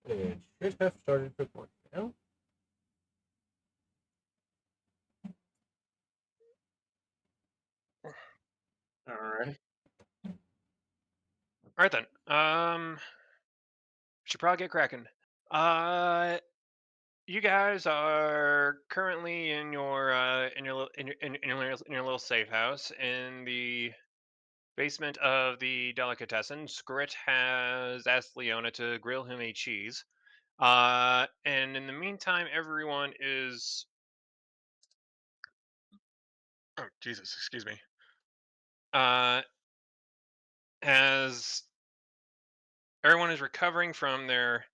It should have started recording now. Alright. Alright then. Should probably get cracking. You guys are currently in your little safe house in the basement of the delicatessen. Scrit has asked Leona to grill him a cheese. And in the meantime, everyone is. Oh, Jesus, excuse me. Uh, as everyone is recovering from their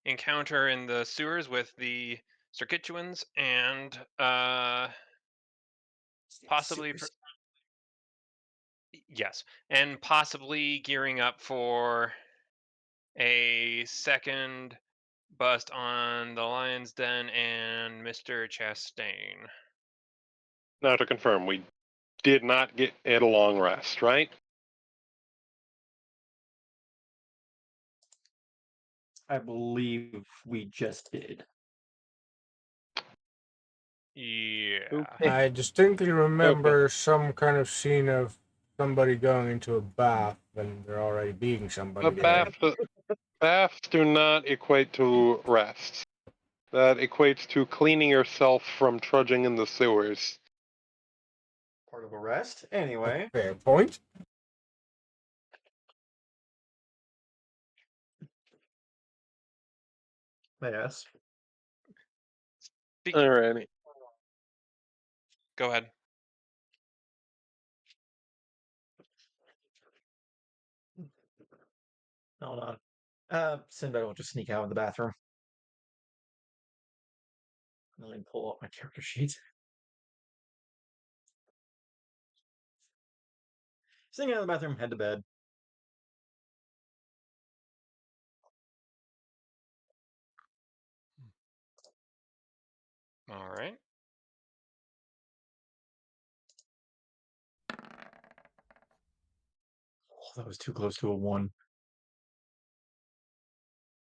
encounter in the sewers with the Circuituans and possibly, yes, and possibly gearing up for a second bust on the Lion's Den and Mr. Chastain. Now to confirm, we did not get a long rest, right? I believe we just did. Yeah. I distinctly remember some kind of scene of somebody going into a bath and there already being somebody there. Baths do not equate to rest. That equates to cleaning yourself from trudging in the sewers. Part of a rest. Anyway. Fair point. Yes. Alrighty. Go ahead. Hold on. Sinbad will just sneak out of the bathroom. Let me pull up my character sheet. Sneak out of the bathroom, head to bed. All right. Oh, that was too close to a 1.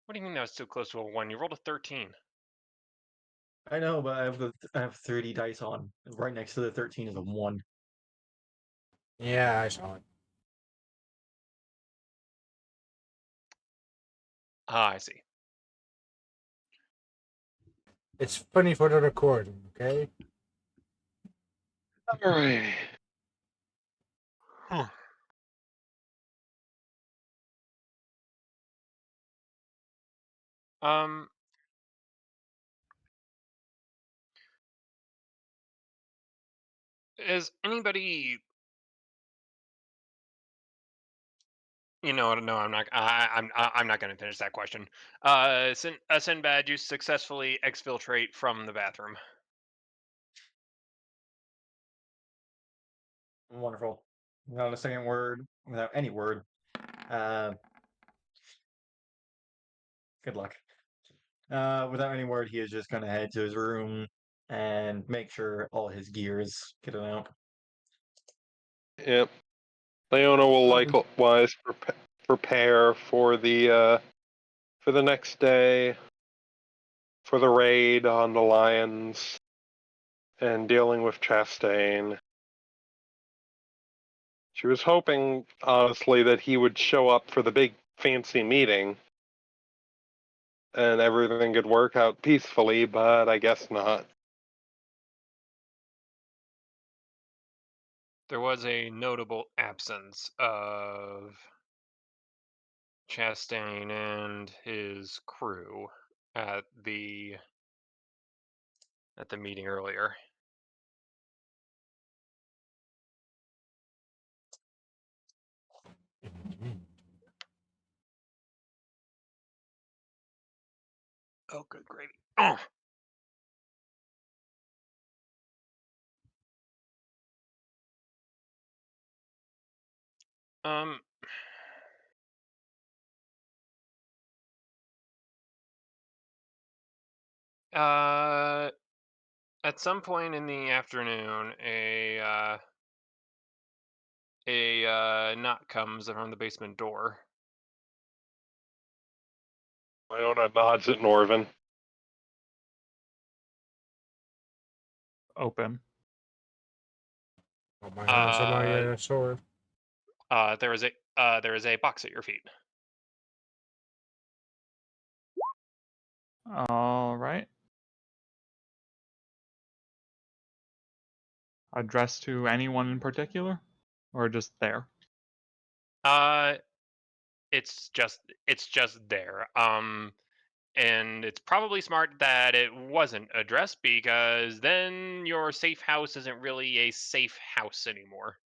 What do you mean that was too close to a 1? You rolled a 13. I know, but I have 30 dice on. Right next to the 13 is a 1. Yeah, I saw it. Ah, I see. It's funny for the recording, okay? Alrighty. Huh. Um, is anybody? You know what? No, I'm not. I'm not going to finish that question. Sinbad, you successfully exfiltrate from the bathroom. Wonderful. Without a second word, without any word. Good luck. Without any word, he is just going to head to his room and make sure all his gears get it out. Yep. Leona will likewise prepare for the next day, for the raid on the Lions, and dealing with Chastain. She was hoping, honestly, that he would show up for the big fancy meeting and everything could work out peacefully, but I guess not. There was a notable absence of Chastain and his crew at the meeting earlier. Oh, good gravy. Oh. Um. At some point in the afternoon, a knock comes from the basement door. Iona nods at Norvin. Open. Got my hands on my sword. There is a box at your feet. All right. Addressed to anyone in particular, or just there? It's just there. And it's probably smart that it wasn't addressed, because then your safe house isn't really a safe house anymore.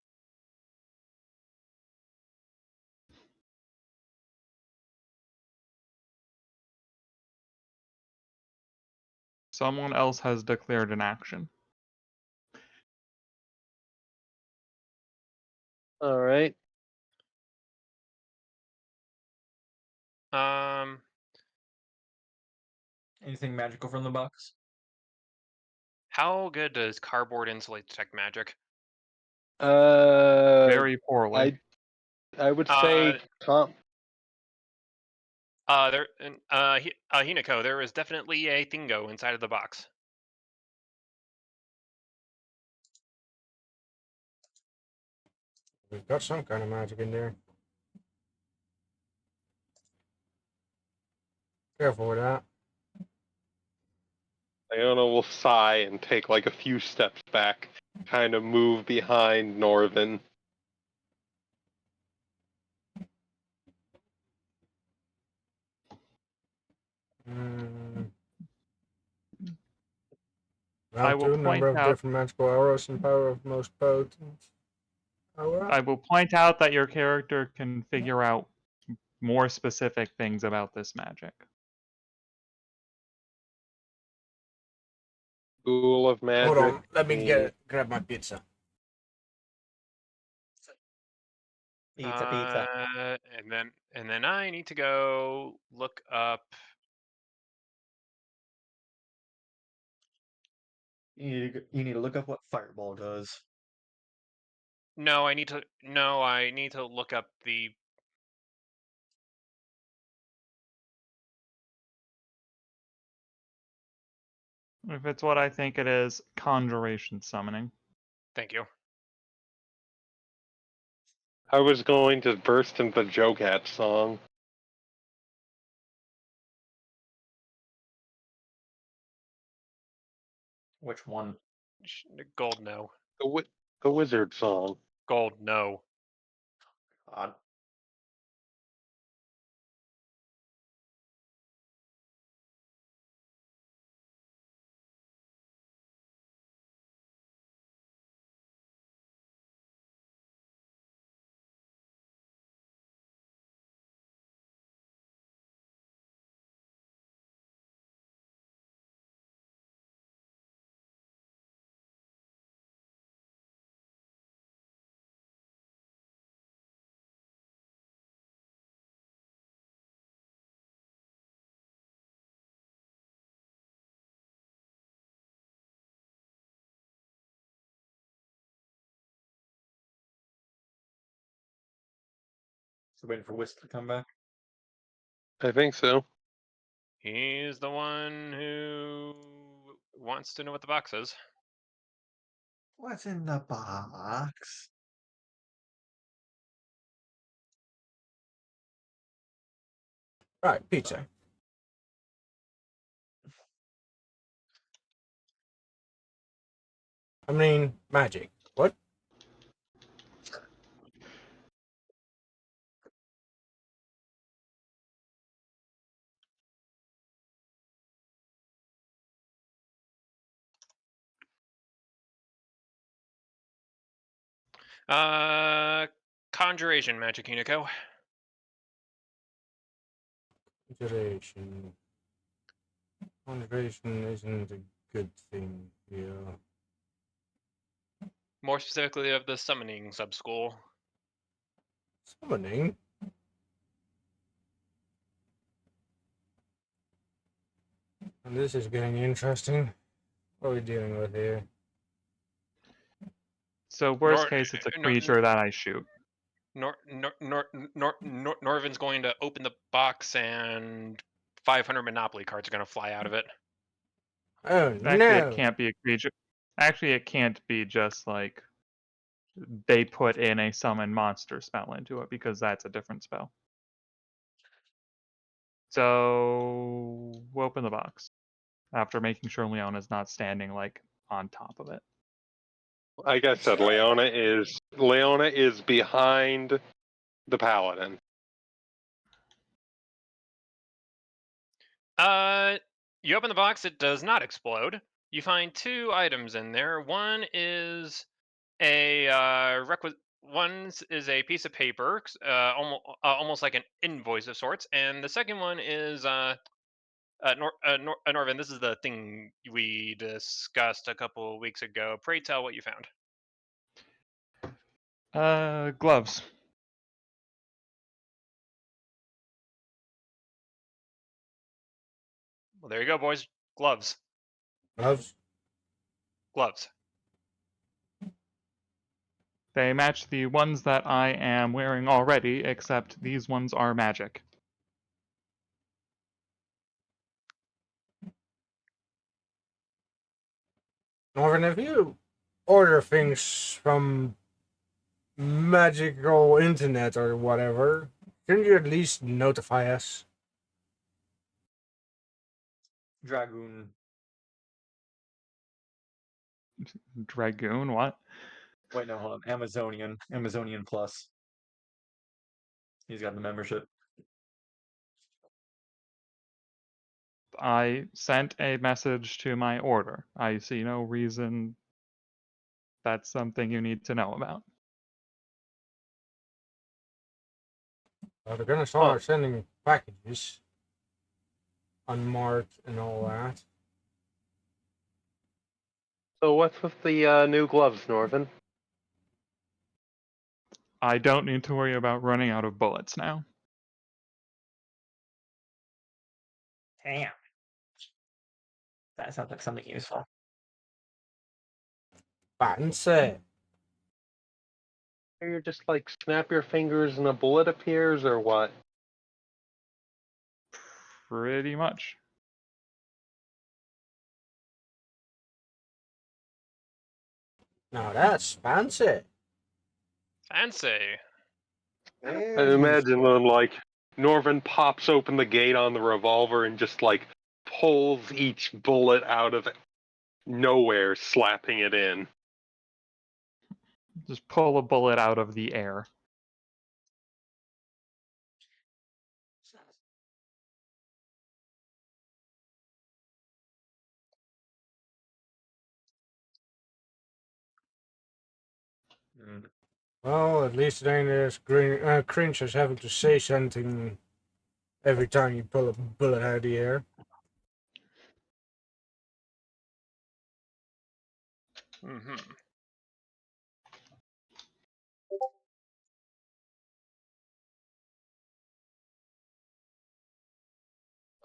Someone else has declared an action. All right. Anything magical from the box? How good does cardboard insulate detect magic? Very poorly. I would say Hinako, there is definitely a thingo inside of the box. We've got some kind of magic in there. Careful with that. Iona will sigh and take like a few steps back, kind of move behind Norvin. I Round will 2, number point of out- different magical arrows and power of most potent. I will point out that your character can figure out more specific things about this magic. School of Magic. Hold on, let me grab my pizza. Pizza. And then I need to go look up. You need to look up what Fireball does. No, I need to look up the. If it's what I think it is, conjuration summoning. Thank you. I was going to burst into the Jogat song. Which one? Gold, no. The Wizard song. Gold, no. God. So waiting for Whisk to come back. I think so. He's the one who wants to know what the box is. What's in the box? Right, pizza. I mean, magic. What? Conjuration magic, Hinako. Conjuration. Conjuration isn't a good thing here. More specifically of the summoning subschool. Summoning? And this is getting interesting. What are we dealing with here? So worst case, it's a creature that I shoot. Norvin's going to open the box and 500 Monopoly cards are going to fly out of it. Oh Actually, no! it can't be a creature. Actually, it can't be just like they put in a summon monster spell into it because that's a different spell. So we'll open the box after making sure Leona's not standing like on top of it. Like I said, Leona is behind the paladin. You open the box, it does not explode. You find 2 items in there. One is a one is a piece of paper, almost like an invoice of sorts, and the second one is Norvin. This is the thing we discussed a couple of weeks ago. Pray tell what you found. Gloves. Well, there you go, boys. Gloves. Gloves? Gloves. They match the ones that I am wearing already, except these ones are magic. Norman, if you order things from magical internet or whatever, shouldn't you at least notify us? Dragoon. Dragoon, what? Wait, no, hold on. Amazonian Plus. He's got the membership. I sent a message to my order. I see no reason that's something you need to know about. They're gonna start sending packages unmarked and all that. So what's with the new gloves, Norvin? I don't need to worry about running out of bullets now. Damn. That sounds like something useful. Fancy. You're just like snap your fingers and a bullet appears, or what? Pretty much. Now that's fancy. Fancy. I imagine when like Norvin pops open the gate on the revolver and just like pulls each bullet out of nowhere, slapping it in. Just pull a bullet out of the air. Mm. Well, at least it ain't as cringe as having to say something every time you pull a bullet out of the air. Mm-hmm.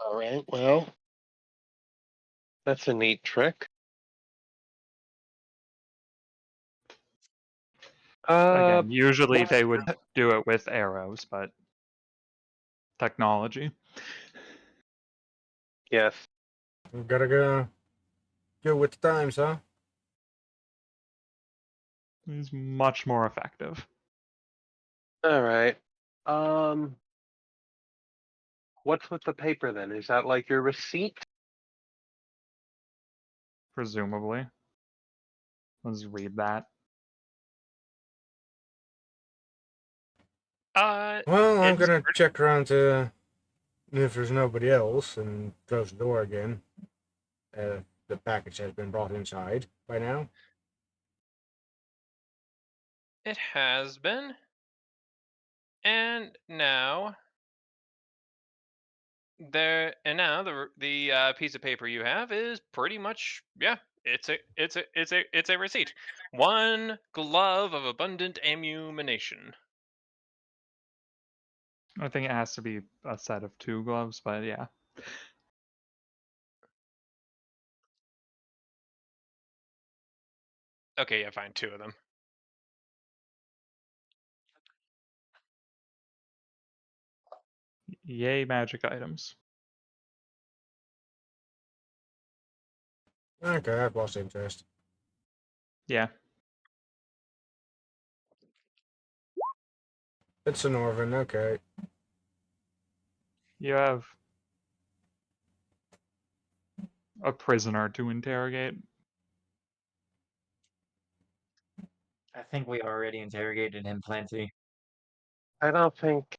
All right, well, that's a neat trick. Again, usually they would what- do it with arrows, but technology Yes. We gotta go with the times, huh? is much more effective. All right. What's with the paper then? Is that like your receipt? Presumably. Let's read that. Well, I'm It's gonna check around to if there's nobody else and close the door again. The package has been brought inside by now. It has been. And now the piece of paper you have is pretty much, yeah, it's a receipt. 1 glove of abundant ammunition. I think it has to be a set of 2 gloves, but yeah. Okay, yeah, fine, 2 of them. Yay, magic items. Okay, I've lost interest. Yeah. It's a Northern, okay. You have a prisoner to interrogate. I think we already interrogated him plenty. I don't think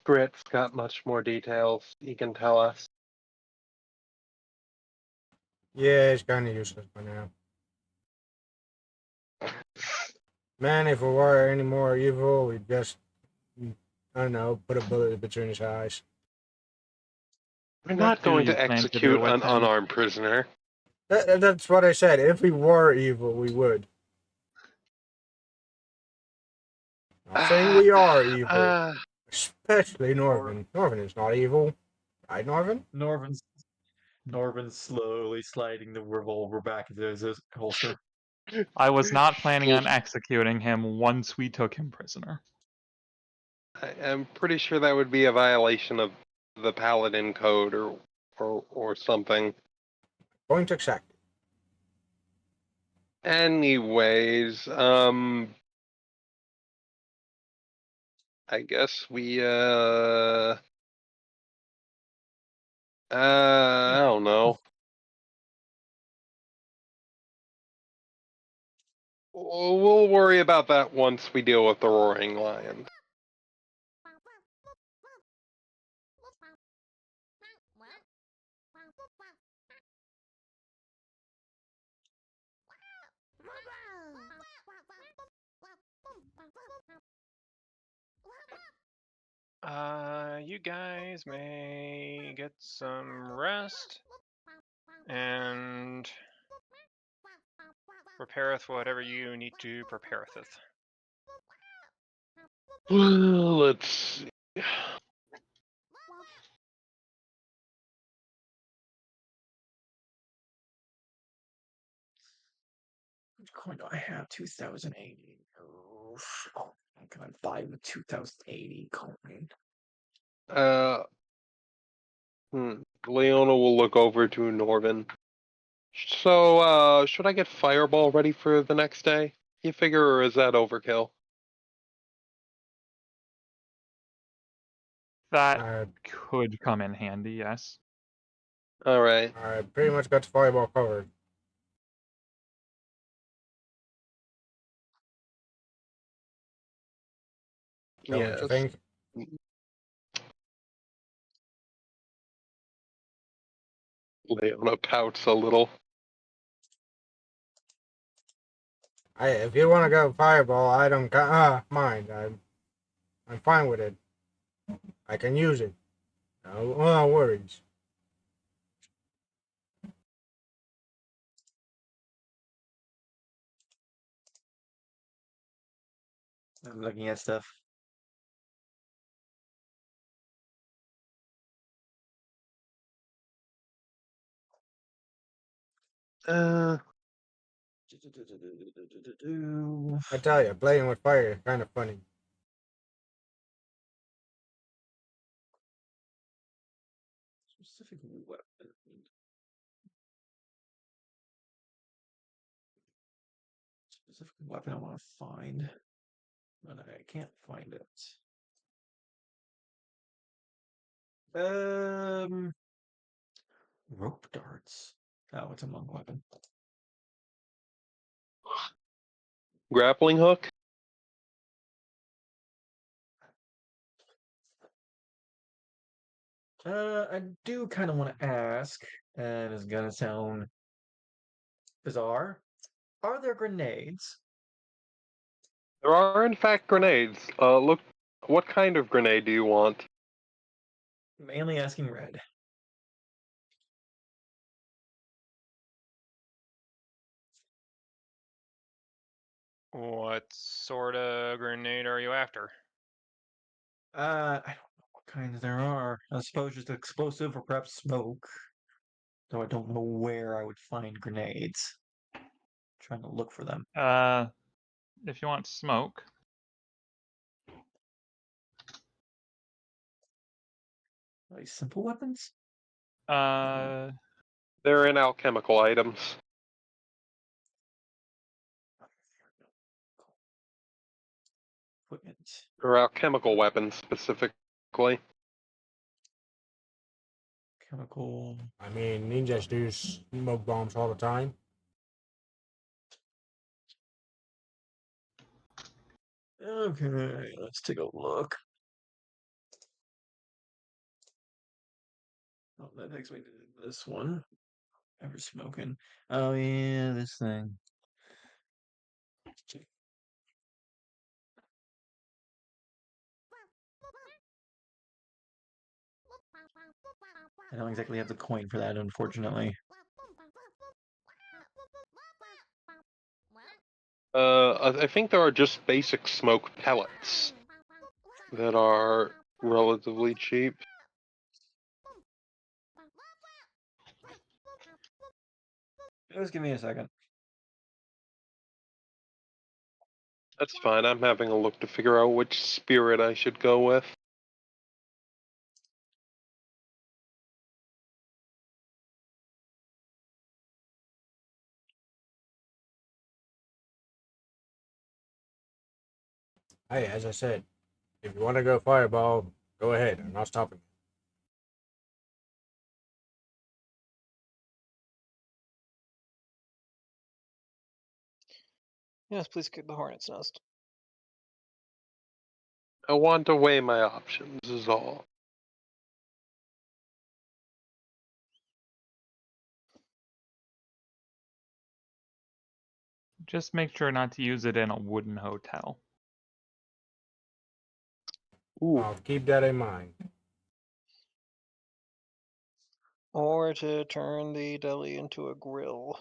Grit's got much more details he can tell us. Yeah, it's kind of useless by now. Man, if we were any more evil, we'd just, I don't know, put a bullet between his eyes. We're What not do going you to plan to do execute with an him? unarmed prisoner. That's what I said. If we were evil, we would. Not saying we are evil. Especially Norvin. Norvin is not evil. Right, Norvin? Norvin's slowly sliding the revolver back into his holster. I was not planning on Full- executing him once we took him prisoner. I'm pretty sure that would be a violation of the Paladin Code or something. Point exactly. Anyways, I guess we I don't know. We'll worry about that once we deal with the Roaring Lion. You guys may get some rest and prepareth whatever you need to prepareth. Let's see. Which coin do I have? 2080. Oh, I can buy the 2080 coin. Leona will look over to Norvin. So, should I get Fireball ready for the next day? You figure, or is that overkill? That I could come in handy, yes. Alright. pretty much got the fireball covered. Don't you Yes. think? Leona pouts a little. If you want to go fireball, I don't mind. I'm fine with it. I can use it. No worries. I'm looking at stuff. I tell you, playing with fire is kind of funny. Specific weapon. Specific weapon I want to find, but I can't find it. Rope darts. Oh, it's a monk weapon. Grappling hook? I do kind of want to ask, and it's gonna sound bizarre. Are there grenades? There are, in fact, grenades. Look, what kind of grenade do you want? Mainly asking Red. What sort of grenade are you after? I don't know what kinds there are. I suppose just explosive or perhaps smoke. Though I don't know where I would find grenades. Trying to look for them. If you want smoke, Are these simple weapons? uh, They're in alchemical items. Or alchemical weapons specifically. Chemical. I mean, ninjas do smoke bombs all the time. Okay, let's take a look. Oh, that takes me to this one. Ever smoking. Oh yeah, this thing. I don't exactly have the coin for that, unfortunately. I think there are just basic smoke pellets that are relatively cheap. Just give me a second. That's fine. I'm having a look to figure out which spirit I should go with. Hey, as I said, if you want to go fireball, go ahead. I'm not stopping you. Yes, please kick the hornet's nest. I want to weigh my options, is all. Just make sure not to use it in a wooden hotel. Ooh. I'll keep that in mind. Or to turn the deli into a grill.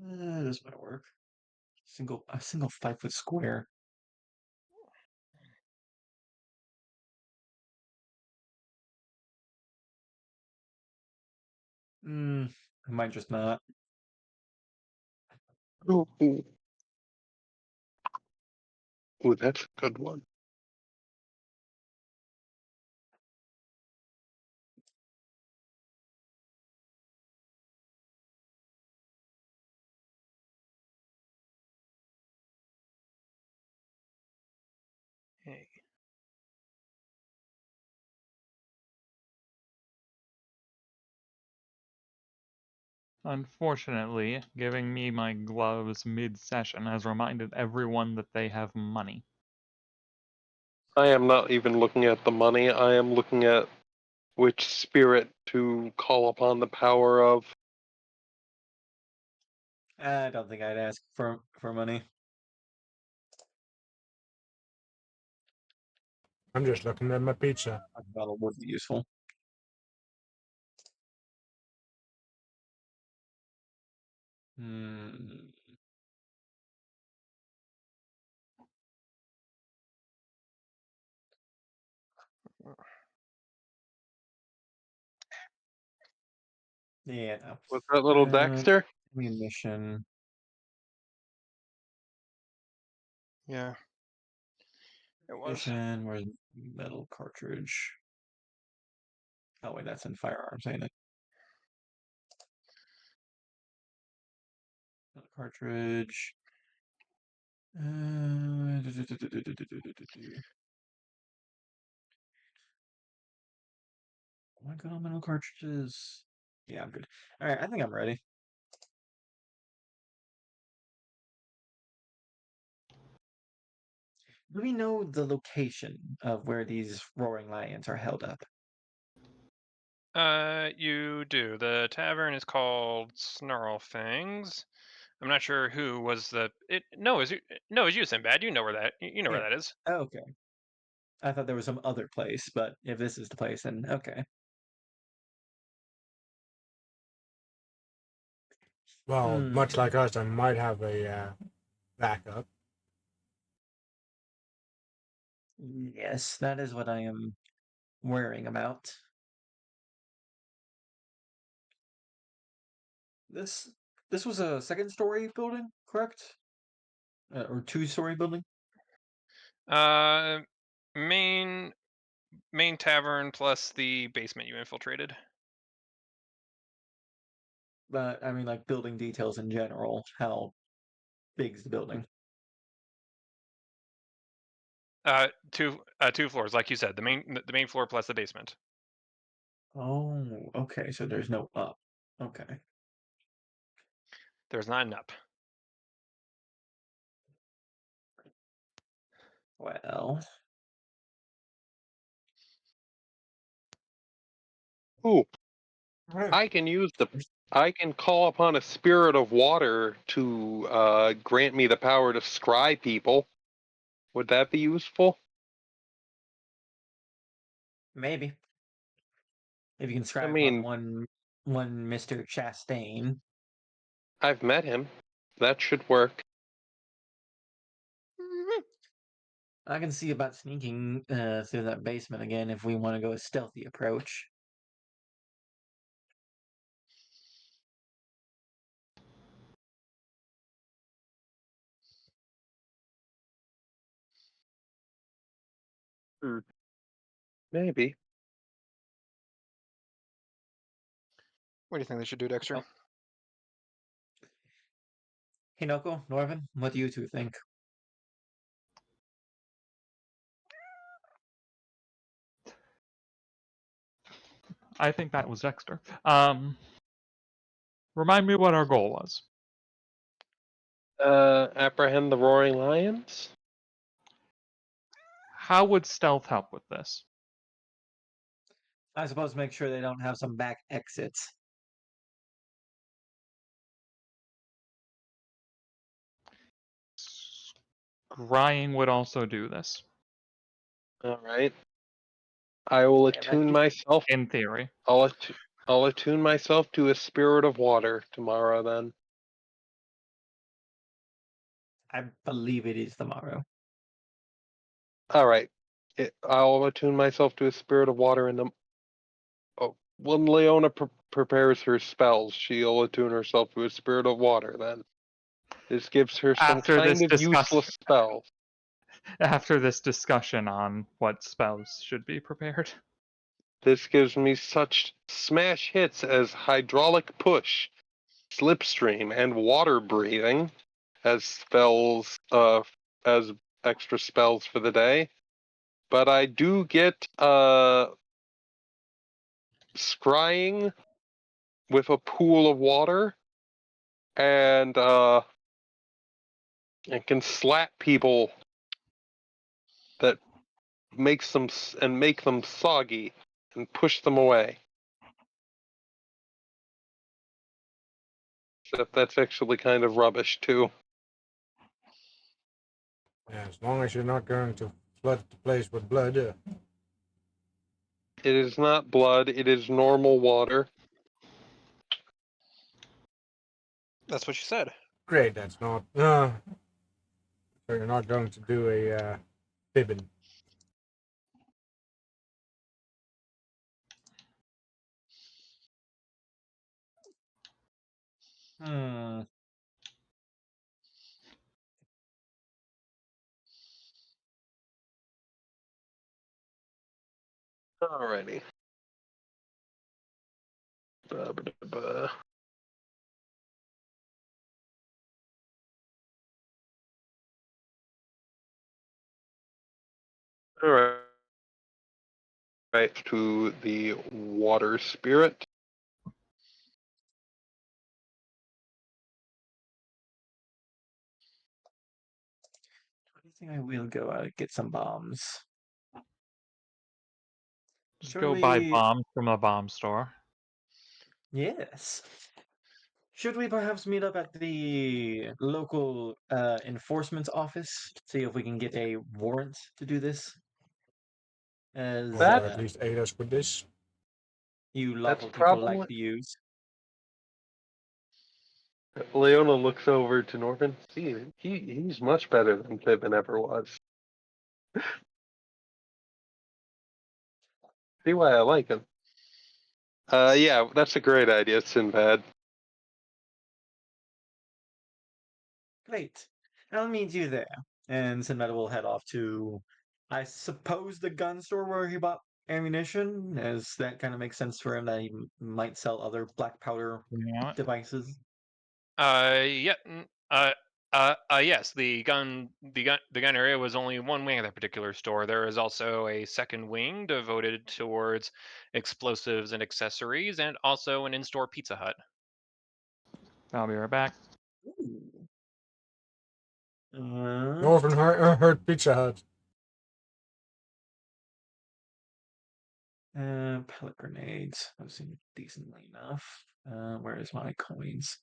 This might work. A single 5-foot square. I might just not. Ooh, ooh. Ooh, that's a good one. Hey. Unfortunately, giving me my gloves mid-session has reminded everyone that they have money. I am not even looking at the money. I am looking at which spirit to call upon the power of. I don't think I'd ask for money. I'm just looking at my pizza. A bottle would be useful. Hmm. Yeah, no. What's that little Dexter? Ammunition. Yeah. It was. Ammunition. Where's metal cartridge? Oh wait, that's in firearms, ain't it? Metal cartridge. Am I good on metal cartridges? Yeah, I'm good. All right, I think I'm ready. Do we know the location of where these roaring lions are held up? You do. The tavern is called Snarlfangs. I'm not sure who was the. It no, is you no, it's you, Sinbad. You know where that. You know where Yeah. that is. Oh, okay. I thought there was some other place, but if this is the place, then okay. Well, Hmm. much like us, I might have a backup. Yes, that is what I am worrying about. This this was a second story building, correct? Or two-story building? Main tavern plus the basement you infiltrated. But I mean, like building details in general. How big's the building? Two floors, like you said. The main floor plus the basement. Oh, okay. So there's no up. Okay. There's not an up. Well, Ooh, I can call upon a spirit of water to grant me the power to scry people. Would that be useful? maybe if you can I scry upon mean, one Mr. Chastain. I've met him. That should work. I can see about sneaking through that basement again if we want to go a stealthy approach. Maybe. What do you think they should do, Dexter? Oh. Hinoko, Norvin, what do you two think? I think that was Dexter. Remind me what our goal was. Apprehend the roaring lions? How would stealth help with this? I suppose make sure they don't have some back exits. Scrying would also do this, Alright. I will Yeah, that attune myself. in theory. I'll attune myself to a spirit of water tomorrow then. I believe it is tomorrow. Alright. I'll attune myself to a spirit of water in the. Oh, when Leona prepares her spells, she'll attune herself to a spirit of water then. This gives her some After this kind of useless spell. After this discussion on what spells should be prepared. This gives me such smash hits as hydraulic push, slipstream, and water breathing as spells, as extra spells for the day. But I do get scrying with a pool of water, and it can slap people that make them soggy and push them away. Except that's actually kind of rubbish too. Yeah, as long as you're not going to flood the place with blood. It is not blood, it is normal water. That's what you said. Great, that's not. So you're not going to do a fibbing. Hmm. Alrighty. Ba-ba-da-ba. Alright. Right to the water spirit. I think I will go out and get some bombs. Just Should go buy we? bombs from a bomb store. Yes. Should we perhaps meet up at the local enforcement office? See if we can get a warrant to do this? As Or at least aid us with this. you That's lawful people like probably. to use. Leona looks over to Norvin. See, he's much better than Pippin ever was. See why I like him. Yeah, that's a great idea, Sinbad. Great. I'll meet you there. And Sinmeta will head off to, I suppose, the gun store where he bought ammunition, as that kind of makes sense for him that he might sell other black powder Yeah. devices. Yeah. Yes. The gun area was only one wing of that particular store. There is also a second wing devoted towards explosives and accessories, and also an in-store Pizza Hut. I'll be right back. Ooh. Northern Hurt Pizza Hut. Pellet grenades. Those seem decently enough. Where's my coins?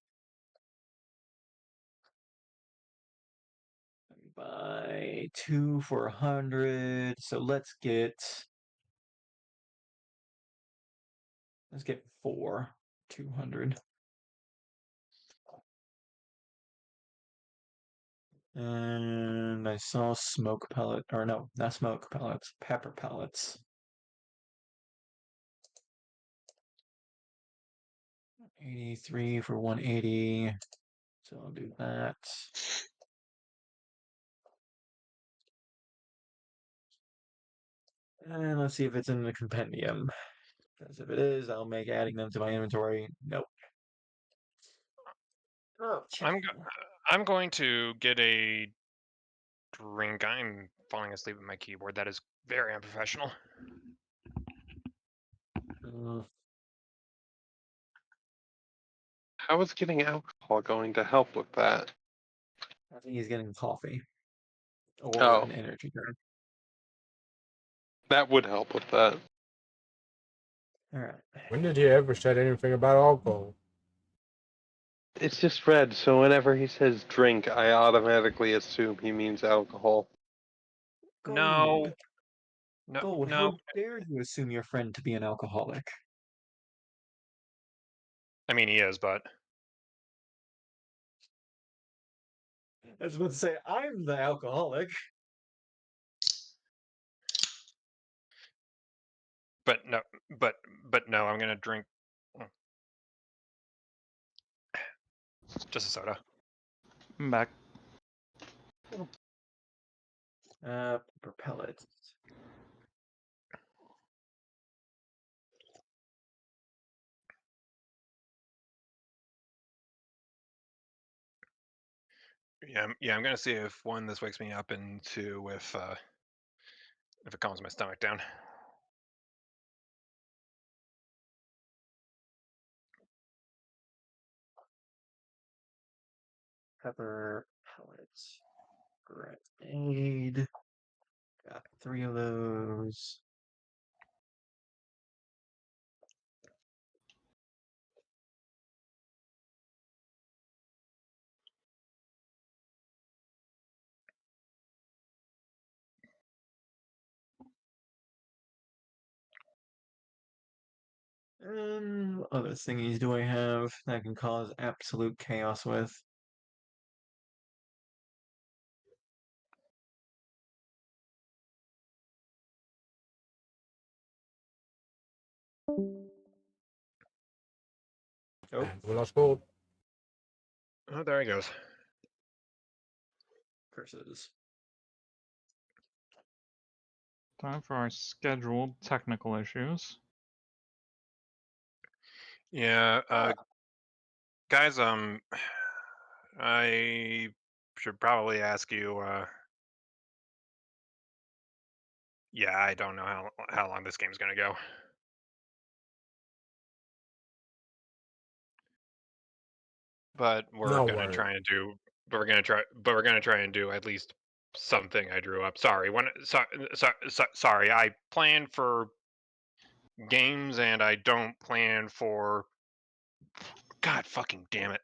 Buy 2 for 100. So let's get 4, 200. And I saw smoke pellet, or no, not smoke pellets, pepper pellets. 83 for 180. So I'll do that. And let's see if it's in the compendium. Because if it is, I'll make adding them to my inventory. Nope. Oh, I'm going to get a drink. I'm falling asleep at my keyboard. That is very unprofessional. How is getting alcohol going to help with that? I think he's getting coffee or Oh, an energy drink. that would help with that. All right. When did he ever said anything about alcohol? It's just red, so whenever he says drink, I automatically assume he means alcohol. No. Gold. No. Gold, No. how dare you assume your friend to be an alcoholic? I mean, he is, but I was about to say, I'm the alcoholic. no. But no. I'm gonna drink just a soda. I'm back. Pepper pellets. Yeah. I'm gonna see if one, this wakes me up, and two, if it calms my stomach down. Pepper pellets. Grenade. Got 3 of those. What other thingies do I have that I can cause absolute chaos with? Oh, And we lost gold. Oh, there he goes. curses. Time for our scheduled technical issues. Yeah. Guys. I should probably ask you. Yeah, I don't know how long this game's gonna go. But we're No gonna worry. try and do. But we're gonna try and do at least something I drew up. Sorry. Sorry. I plan for games, and I don't plan for. God fucking damn it!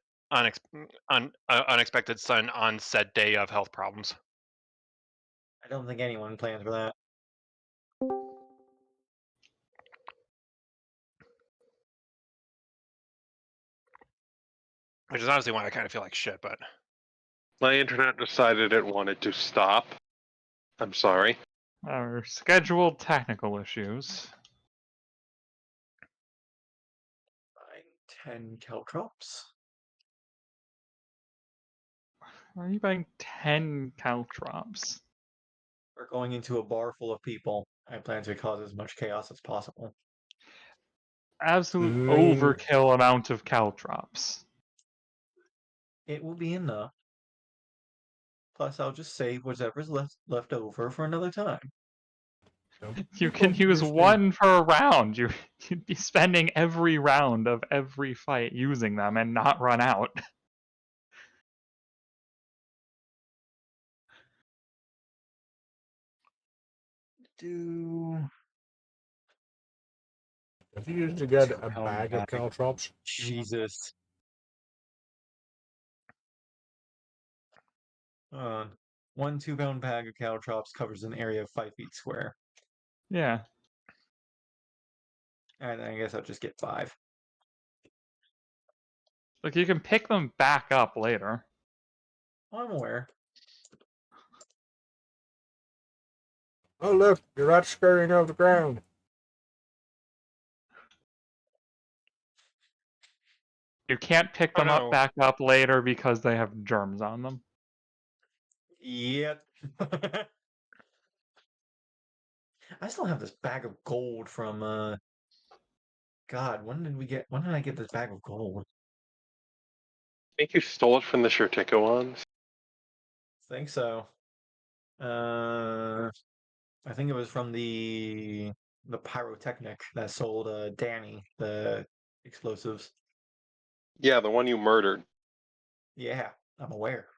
Unexpected sudden onset day of health problems. I don't think anyone plans for that. Which is honestly why I kind of feel like shit. But My internet decided it wanted to stop. I'm sorry. Our scheduled technical issues. Buying 10 caltrops. Why are you buying 10 caltrops? We're going into a bar full of people. I plan to cause as much chaos as possible. Absolute Mean. overkill amount of caltrops. It will be enough. Plus, I'll just save whatever's left over for another time. You can use one per round. You'd be spending every round of every fight using them and not run out. Do Have you used to get 2 a pound bag of bag. caltrops? Jesus. 1 2-pound bag of caltrops covers an area of 5 feet square. Yeah. And I guess I'll just get 5. Look, you can pick them back up later. I'm aware. Oh look, you're right scurrying over the ground. You can't pick Oh, them up no. back up later because they have germs on them. Yep. I still have this bag of gold from God, when did I get this bag of gold? I think you stole it from the Shirtika ones. Think so. I think it was from the pyrotechnic that sold Danny the explosives. Yeah, the one you murdered. Yeah, I'm aware.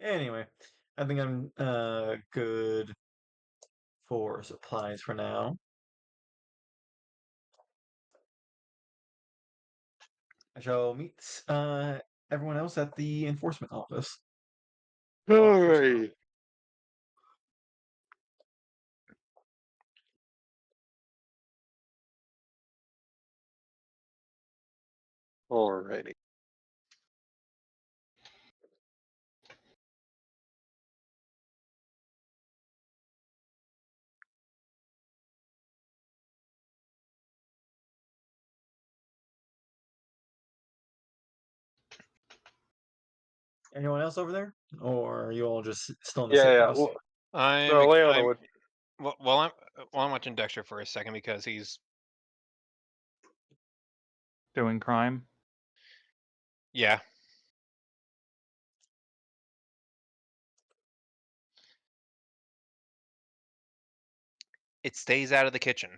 Anyway, I think I'm good for supplies for now. I shall meet everyone else at the enforcement office. Alrighty. Alrighty. Anyone else over there, or are you all just still in the Yeah, safe yeah. house? Well, I'm, so Leona I'm would. well, I'm watching Dexter for a second because he's Doing crime. yeah. It stays out of the kitchen.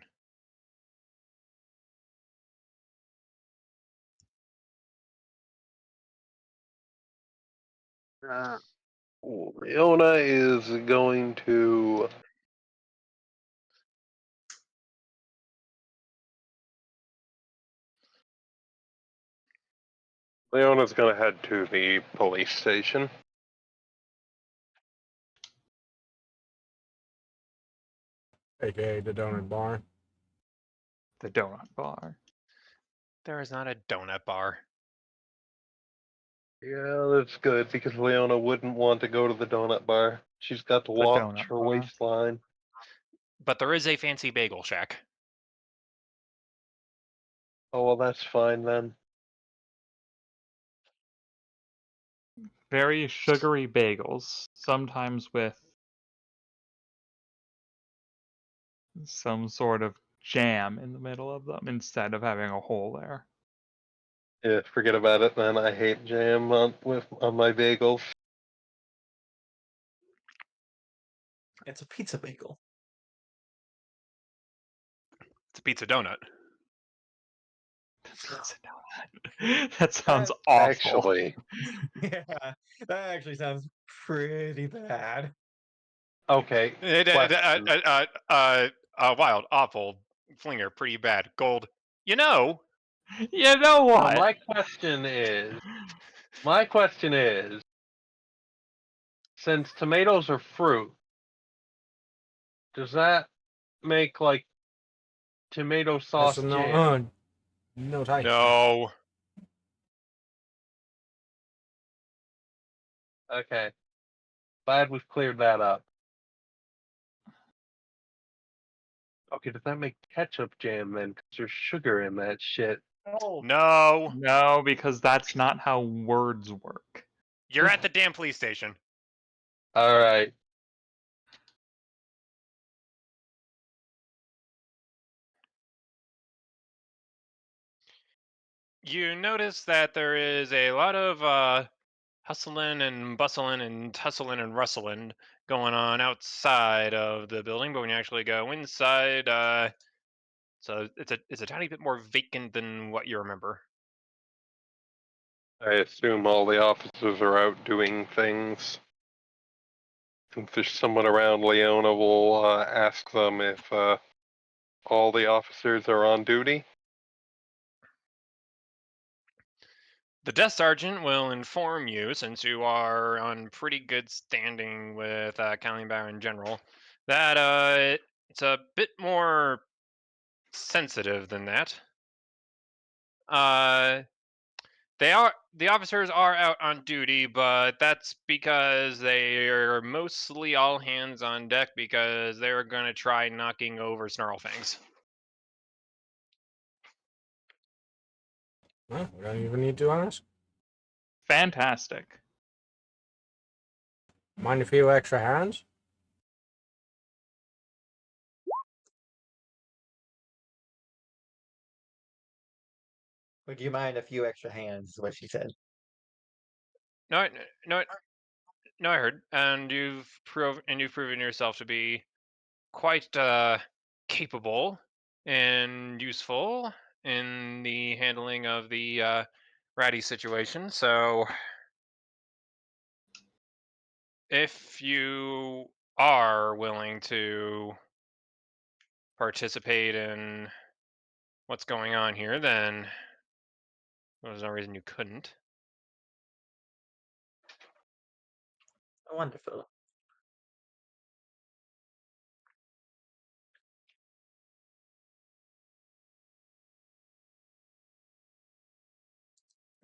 Leona is going to. Leona's going to head to the police station. AKA the donut bar. The donut bar. There is not a donut bar. Yeah, that's good because Leona wouldn't want to go to the donut bar. She's got to The watch donut her bar. waistline. But there is a fancy bagel shack. Oh, well, that's fine then. Very sugary bagels, sometimes with some sort of jam in the middle of them instead of having a hole there. Yeah, forget about it then. I hate jam on my bagels. It's a pizza bagel. It's a pizza donut. Pizza donut. That sounds That- awful. Actually, Yeah, that actually sounds pretty bad. okay. Question. Wild, awful, flinger, pretty bad, gold. You know, You know Now, what? my question is, since tomatoes are fruit, does that make like tomato sauce That's jam? no taste. no. Okay. Glad we've cleared that up. Okay, does that make ketchup jam then? Because there's sugar in that shit. No, No, because that's not how words work. you're at the damn police station. All right. You notice that there is a lot of hustling and bustling and tussling and rustling going on outside of the building, but when you actually go inside, so it's a tiny bit more vacant than what you remember. I assume all the officers are out doing things. If there's someone around, Leona will ask them if all the officers are on duty. The desk sergeant will inform you, since you are on pretty good standing with Kallenbauer in general, that it's a bit more sensitive than that. The officers are out on duty, but that's because they are mostly all hands on deck because they're gonna try knocking over Snarlfangs. Well, we don't even need to ask. Fantastic. Mind a few extra hands? Would you mind a few extra hands? Is what she said. No, no, no. I heard, and you've proven yourself to be quite capable and useful in the handling of the ratty situation. So, if you are willing to participate in what's going on here, then there's no reason you couldn't. Wonderful.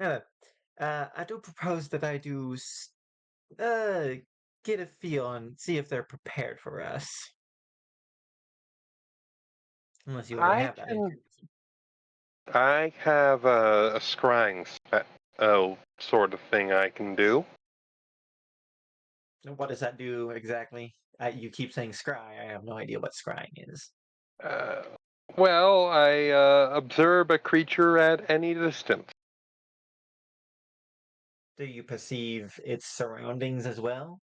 Uh, I do propose that I do get a feel and see if they're prepared for us. Unless you already have that information. I have a scrying sort of thing I can do. What does that do exactly? You keep saying scry. I have no idea what scrying is. Uh, well, I observe a creature at any distance. Do you perceive its surroundings as well?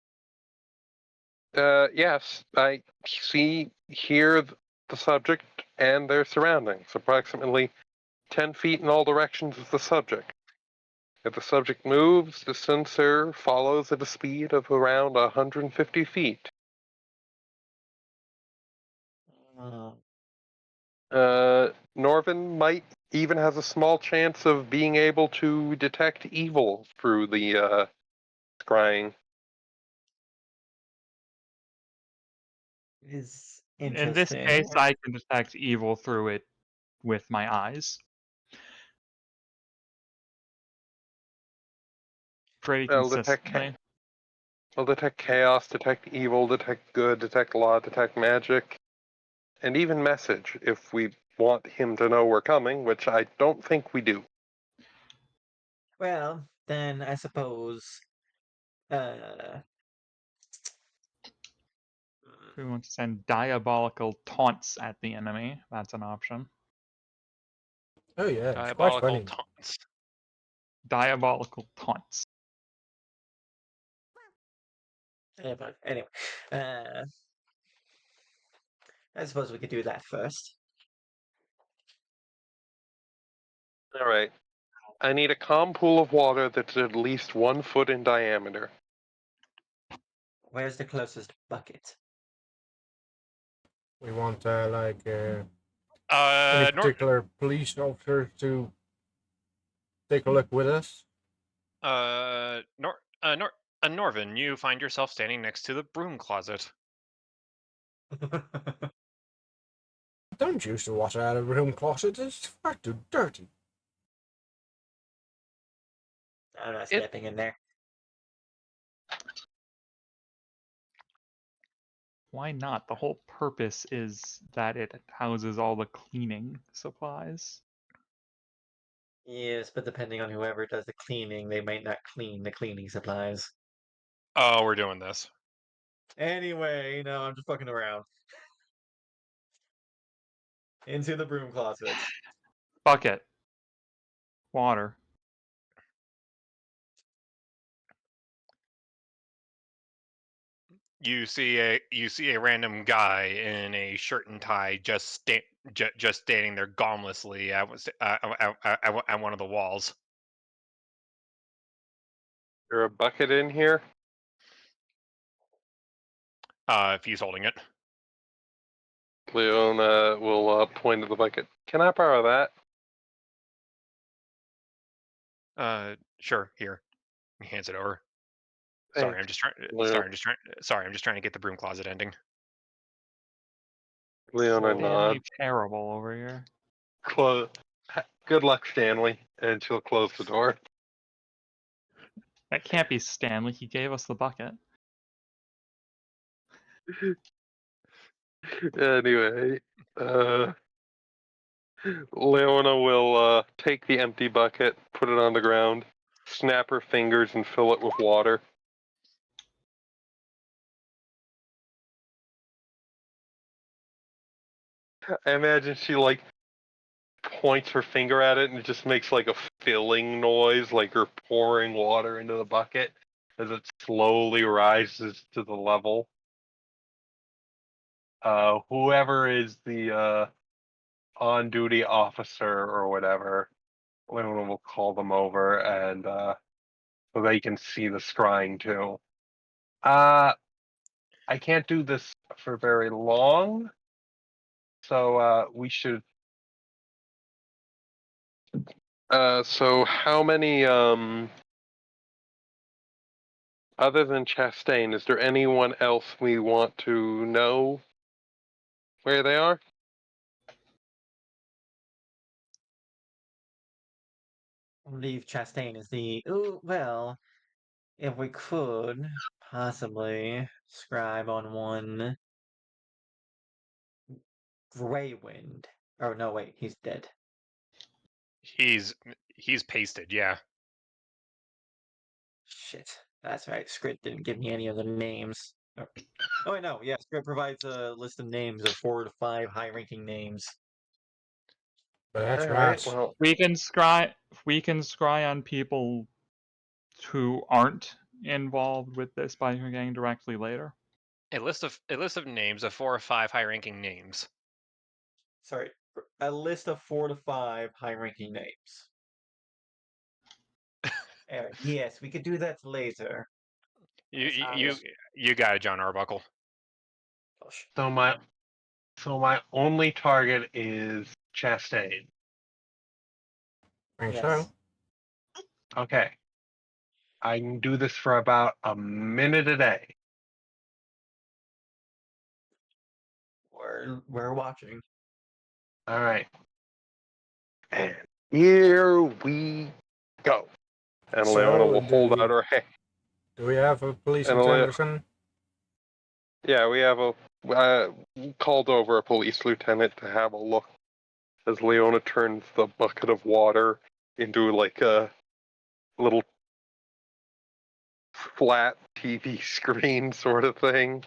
Yes, I hear the subject and their surroundings, approximately 10 feet in all directions of the subject. If the subject moves, the sensor follows at a speed of around 150 feet. Uh, Norvin might even has a small chance of being able to detect evil through the scrying. is In this interesting. case, I can detect evil through it with my eyes. Pretty Well, consistently. detect chaos, detect evil, detect good, detect law, detect magic, and even message if we want him to know we're coming, which I don't think we do. Well, then I suppose. Uh, We want to send diabolical taunts at the enemy. That's an option. Oh yeah, it's quite Diabolical funny. taunts. Diabolical taunts. anyway, uh, I suppose we could do that first. All right. I need a calm pool of water that's at least 1 foot in diameter. Where's the closest bucket? We want any Nor- particular police officer to take a look with us. Norvin, you find yourself standing next to the broom closet. Don't use the water out of the room closet. It's far too dirty. I'm not It- stepping in there. Why not? The whole purpose is that it houses all the cleaning supplies. Yes, but depending on whoever does the cleaning, they might not clean the cleaning supplies. Oh, we're doing this. Anyway, no, I'm just fucking around. Into the broom closets. Bucket. Water. You see a random guy in a shirt and tie just standing there gomlessly at one of the walls. There a bucket in here? If he's holding it. Leona will point to the bucket. Can I borrow that? Sure. Here, he hands it over. Thanks, Sorry, I'm just trying. Leona. Sorry, I'm just trying to get the broom closet ending. Leona Stanley nods. terrible over here. Good luck, Stanley. And she'll close the door. That can't be Stanley. He gave us the bucket. Anyway, Leona will take the empty bucket, put it on the ground, snap her fingers, and fill it with water. I imagine she points her finger at it and it just makes a filling noise, like her pouring water into the bucket as it slowly rises to the level. Whoever is the on-duty officer or whatever, Leona will call them over and so they can see the scrying too. I can't do this for very long, so we should. So how many other than Chastain, is there anyone else we want to know where they are? I believe Chastain is the. Ooh, well, if we could possibly scribe on one Greywind. Oh no, wait, he's dead. He's pasted. Yeah. Shit, that's right. Script didn't give me any of the names. Oh, wait, no, yeah, Script provides a list of names of 4 to 5 high-ranking names. But that's All right. rats. Well, We can scry on people who aren't involved with the Spider Gang directly later. A list of names of 4 or 5 high-ranking names. Sorry, a list of 4 to 5 high-ranking names. Yes, we could do that later. You got it, John Arbuckle. Gosh. so my only target is Chastain. Think Yes. so? Okay. I can do this for about a minute a day. We're watching. All right. And here we go. And Leona So, will hold out her hand. do we have a police And lieutenant? yeah, we have called over a police lieutenant to have a look as Leona turns the bucket of water into a little flat TV screen sort of thing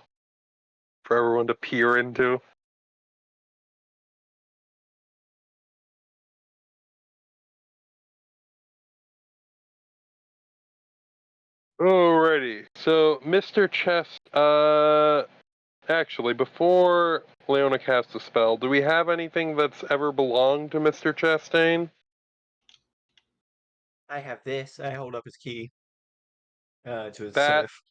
for everyone to peer into. Alrighty, so Mr. Chest, actually, before Leona casts a spell, do we have anything that's ever belonged to Mr. Chastain? I have this. I hold up his key to his That safe.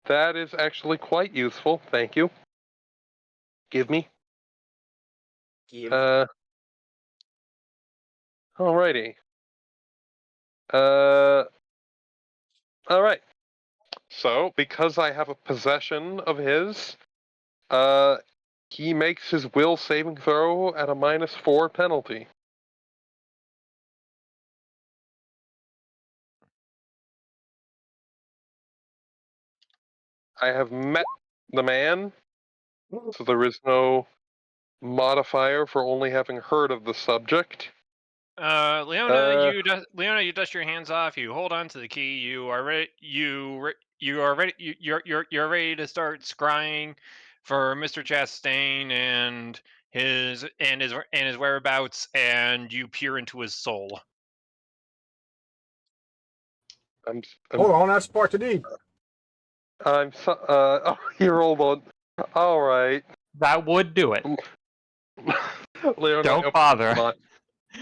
that is actually quite useful. Thank you. Give me. Give. Alrighty. Uh, alright. So, because I have a possession of his, he makes his will saving throw at a -4 penalty. I have met the man. So there is no modifier for only having heard of the subject. Leona, you dust your hands off. You hold on to the key. You are ready. You are ready. You're ready to start scrying for Mr. Chastain and his whereabouts, and you peer into his soul. I'm Hold on, that's part to D. oh, here, hold on. All right. That would do it. Leona, Don't bother.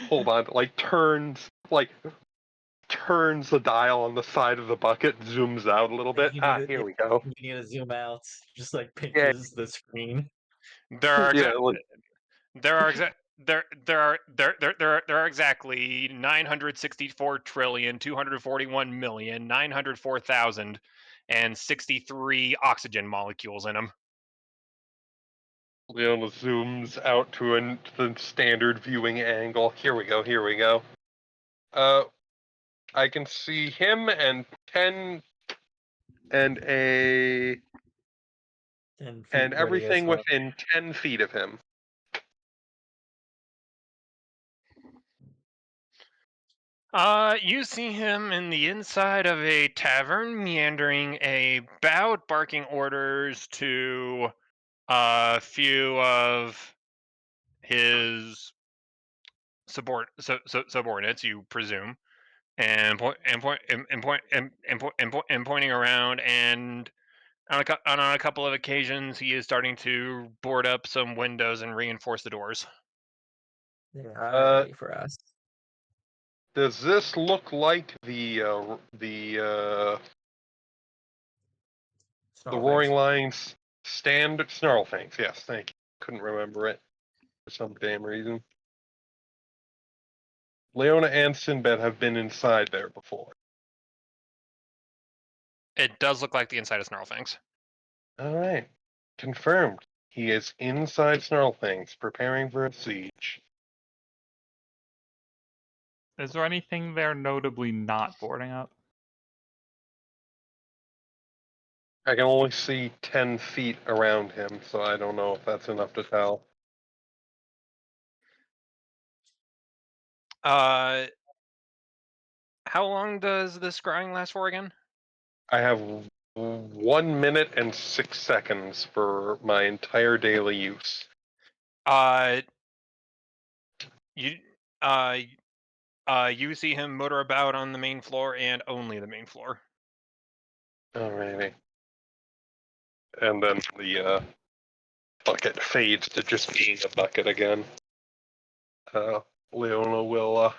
hold on. Like turns the dial on the side of the bucket, zooms out a little bit. Here we go. You need to zoom out. Just like Yeah. pinches the screen. There are Yeah, like, there are exactly 964,241,904,063 oxygen molecules in them. Leona zooms out to the standard viewing angle. Here we go. I can see him and 10 and 10 feet and everything radius. within 10 feet of him. You see him in the inside of a tavern, meandering about, barking orders to a few of his subordinates, you presume, and pointing around. And on a couple of occasions, he is starting to board up some windows and reinforce the doors. Yeah, ready for us. Does this look like the Roaring Lions stand Snarlfangs? Yes, thank you. Couldn't remember it for some damn reason. Leona and Sinbad have been inside there before. It does look like the inside of Snarlfangs. All right, confirmed. He is inside Snarlfangs, preparing for a siege. Is there anything there notably not boarding up? I can only see 10 feet around him, so I don't know if that's enough to tell. How long does this scrying last for again? I have 1 minute and 6 seconds for my entire daily use. You you see him motor about on the main floor and only the main floor. Alrighty. And then the bucket fades to just being a bucket again. Leona will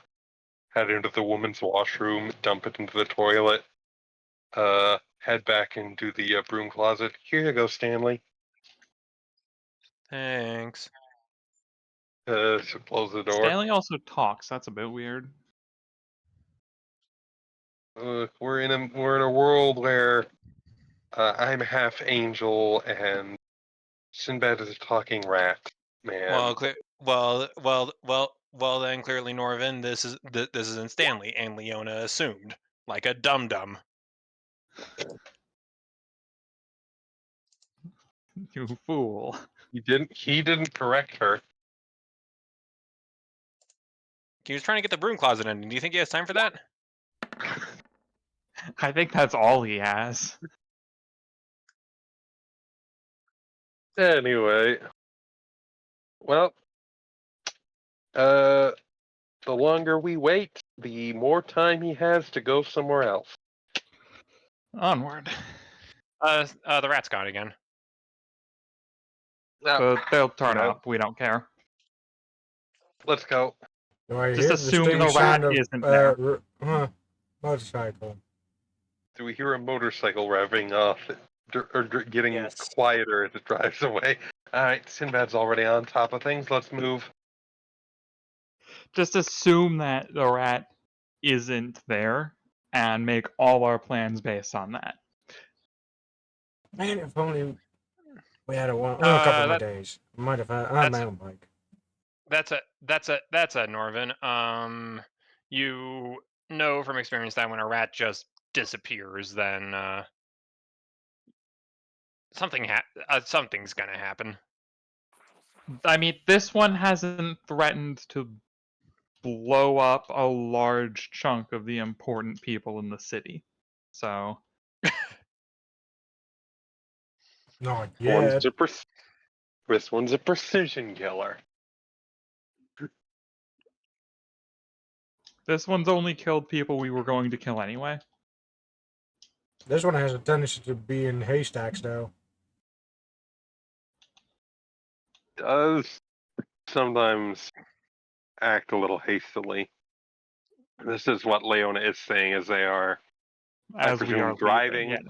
head into the woman's washroom, dump it into the toilet, head back into the broom closet. Here you go, Stanley. Thanks. So close the door. Stanley also talks. That's a bit weird. We're in a world where I'm half angel and Sinbad is a talking rat. Man. Well, then clearly, Norvin, this isn't Stanley, and Leona assumed, like a dum-dum. You fool. He didn't correct her. He was trying to get the broom closet in. Do you think he has time for that? I think that's all he has. Anyway. Well, the longer we wait, the more time he has to go somewhere else. Onward. The rat's gone again. But they'll turn Nope. up. We don't care. Let's go. Do I Just hear assume the distinct rat sound of isn't there. motorcycle? Do we hear a motorcycle revving off or getting Yes. quieter as it drives away? Alright, Sinbad's already on top of things. Let's move. Just assume that the rat isn't there and make all our plans based on that. Man, if only we had a couple more days. Might have had my own bike. That's a Norvin. You know from experience that when a rat just disappears, then something's gonna happen. I mean, this one hasn't threatened to blow up a large chunk of the important people in the city. So, Not One's yet. this one's a precision killer. this one's only killed people we were going to kill anyway. This one has a tendency to be in haystacks, though. Does sometimes act a little hastily. This is what Leona is saying, as they are, I As we presume, are leaving, driving. yes.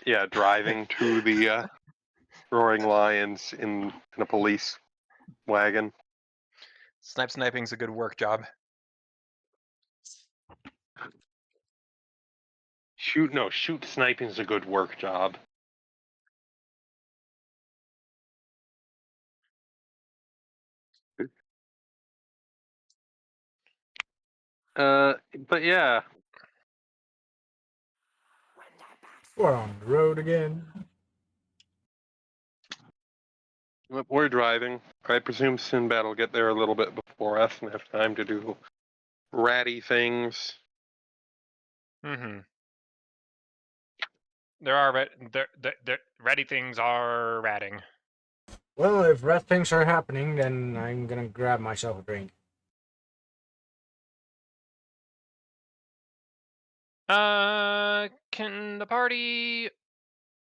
Yeah, driving to the Roaring Lions in a police wagon. Sniping's a good work job. Shoot sniping's a good work job. But yeah, We're on the road again. we're driving. I presume Sinbad will get there a little bit before us and have time to do ratty things. Mm-hmm. There are ready things are ratting. Well, if red things are happening, then I'm gonna grab myself a drink. Can the party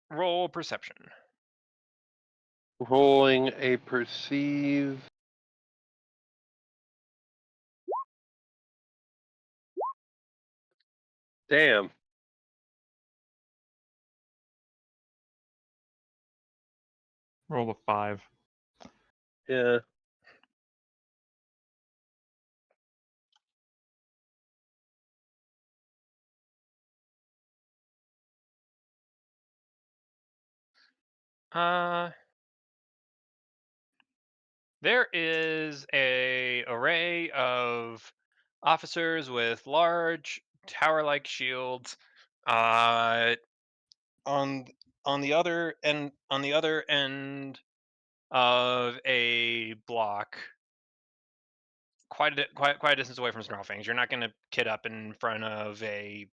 roll perception? Rolling a perceive. Damn. Roll a 5. Yeah. There is a array of officers with large tower-like shields. On the other end of a block, quite a distance away from Snarlfangs. You're not going to kid up in front of a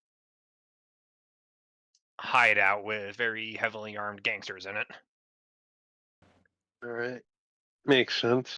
hideout with very heavily armed gangsters in it. All right. Makes sense.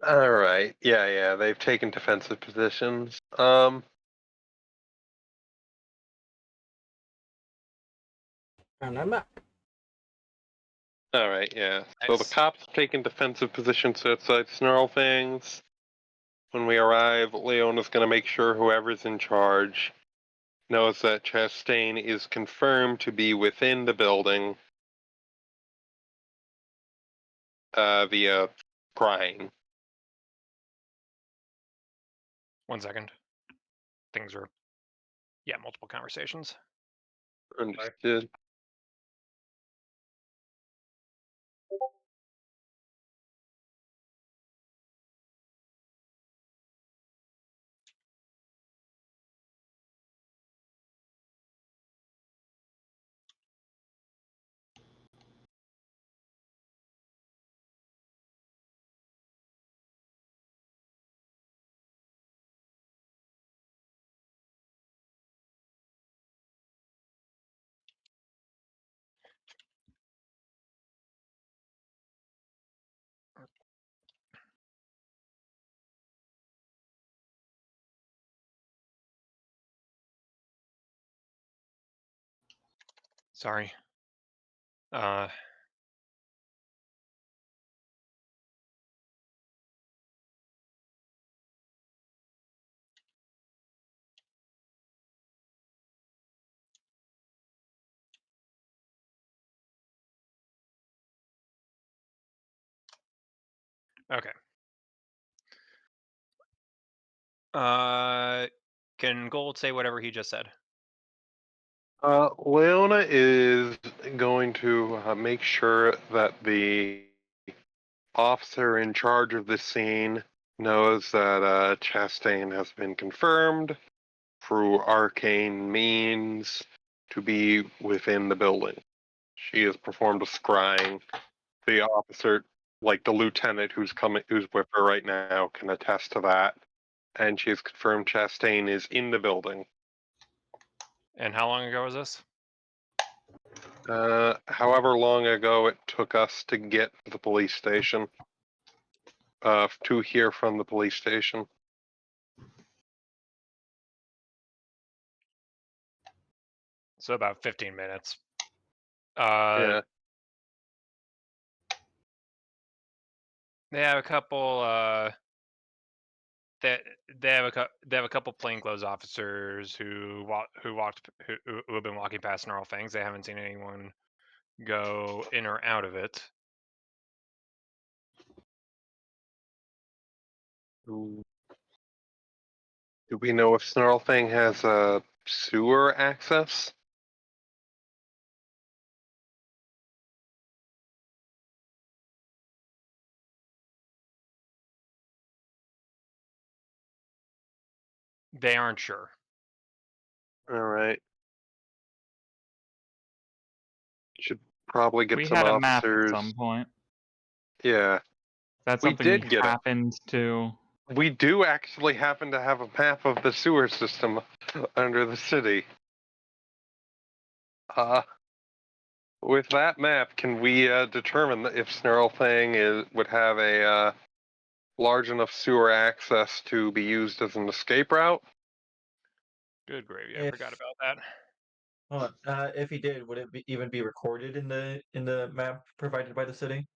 All right. Yeah. They've taken defensive positions. And I'm back. All right. Yeah. So the Nice. cops have taken defensive positions outside Snarlfangs. When we arrive, Leona's going to make sure whoever's in charge knows that Chastain is confirmed to be within the building via crying. 1 second. Things are, multiple conversations. Understood. Sorry. Okay. Can Gold say whatever he just said? Leona is going to make sure that the officer in charge of the scene knows that Chastain has been confirmed through arcane means to be within the building. She has performed a scrying. The officer, like the lieutenant who's with her right now, can attest to that. And she has confirmed Chastain is in the building. And how long ago was this? However long ago it took us to get to the police station. To hear from the police station. So about 15 minutes. Yeah. They have a couple. They have a couple plainclothes officers who have been walking past Snarl Fangs. They haven't seen anyone go in or out of it. Do we know if Snarlfang has sewer access? They aren't sure. All right. Should probably get We some had a map at officers. some point. Yeah. That's We something did we get it. happened to. We do actually happen to have a map of the sewer system under the city. With that map, can we determine if Snarlfang would have a large enough sewer access to be used as an escape route? Good gravy. I If forgot about that. hold on, if he did, would it even be recorded in the map provided by the city?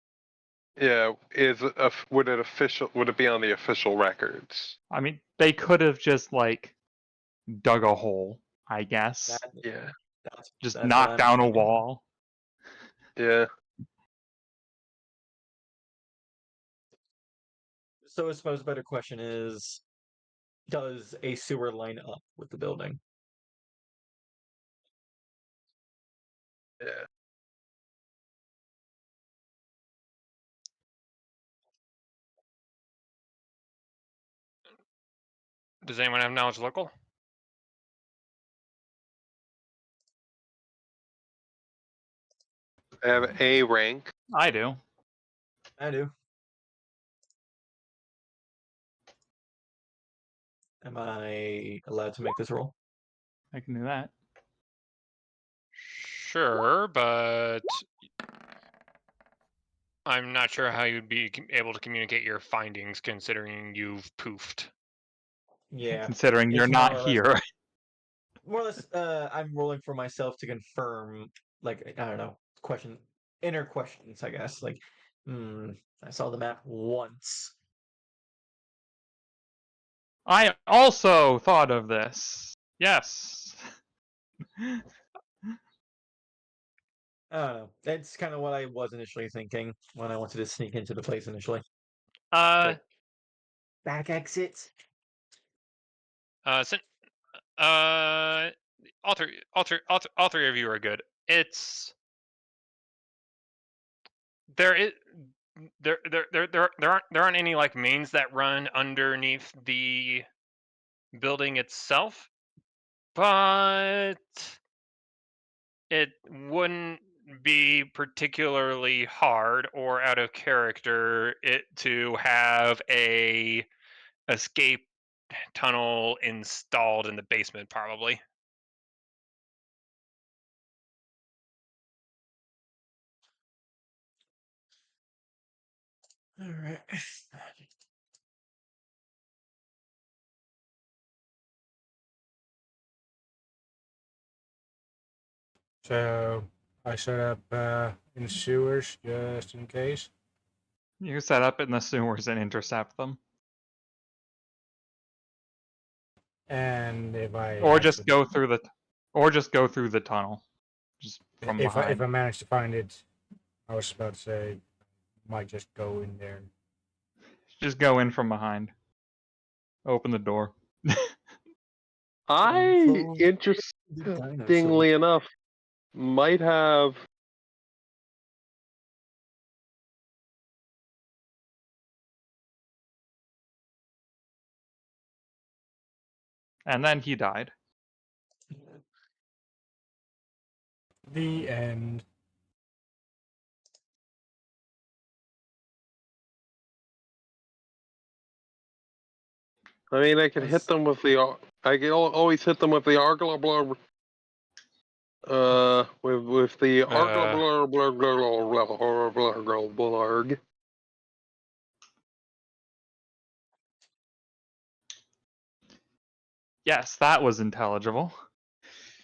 Yeah, would it be on the official records? I mean, they could have just like dug a hole, I guess. That Yeah. Just that's what knock I'm down a thinking. wall. Yeah. So I suppose a better question is, does a sewer line up with the building? Yeah. Does anyone have knowledge local? I have A rank. I do. I do. Am I allowed to make this roll? I can do that. Sure, but I'm not sure how you'd be able to communicate your findings considering you've poofed. Yeah. Considering you're It's more not or less- here. More or less, I'm rolling for myself to confirm, like, I don't know, inner questions, I guess. Like, I saw the map once. I also thought of this. Yes. I don't know. That's kind of what I was initially thinking when I wanted to sneak into the place initially. Uh, Back exit. all three of you are good. It's there is there aren't any like mains that run underneath the building itself, but it wouldn't be particularly hard or out of character to have a escape tunnel installed in the basement, probably. All right. So I set up in sewers just in case. You set up in the sewers and intercept them. And if I Or just actually- go through the tunnel. Just from if behind. I manage to find it, I was about to say might just go in there and Just go in from behind. Open the door. I, Full of dinosaurs. interestingly enough, might have. And then he died. The end. I mean, I could hit them with the. I can always hit them with the arglablar. With the arglablar. Yes, that was intelligible.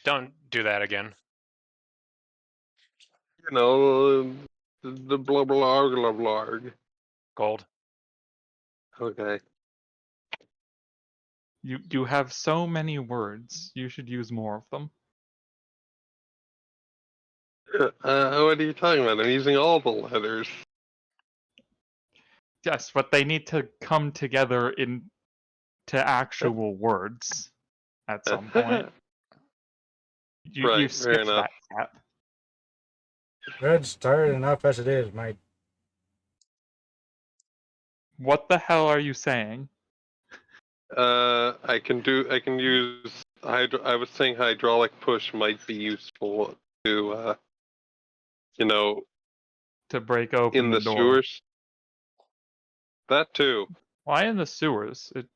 Don't do that again. You know, the blah blah arglablar. Gold. Okay. You have so many words. You should use more of them. What are you talking about? I'm using all the letters. Yes, but they need to come together into actual words at some point. You Right, fair skipped enough. that step. Red's tired enough as it is, mate. What the hell are you saying? I can use I was saying hydraulic push might be useful to, To break open in the the door. sewers. That too. Why in the sewers? It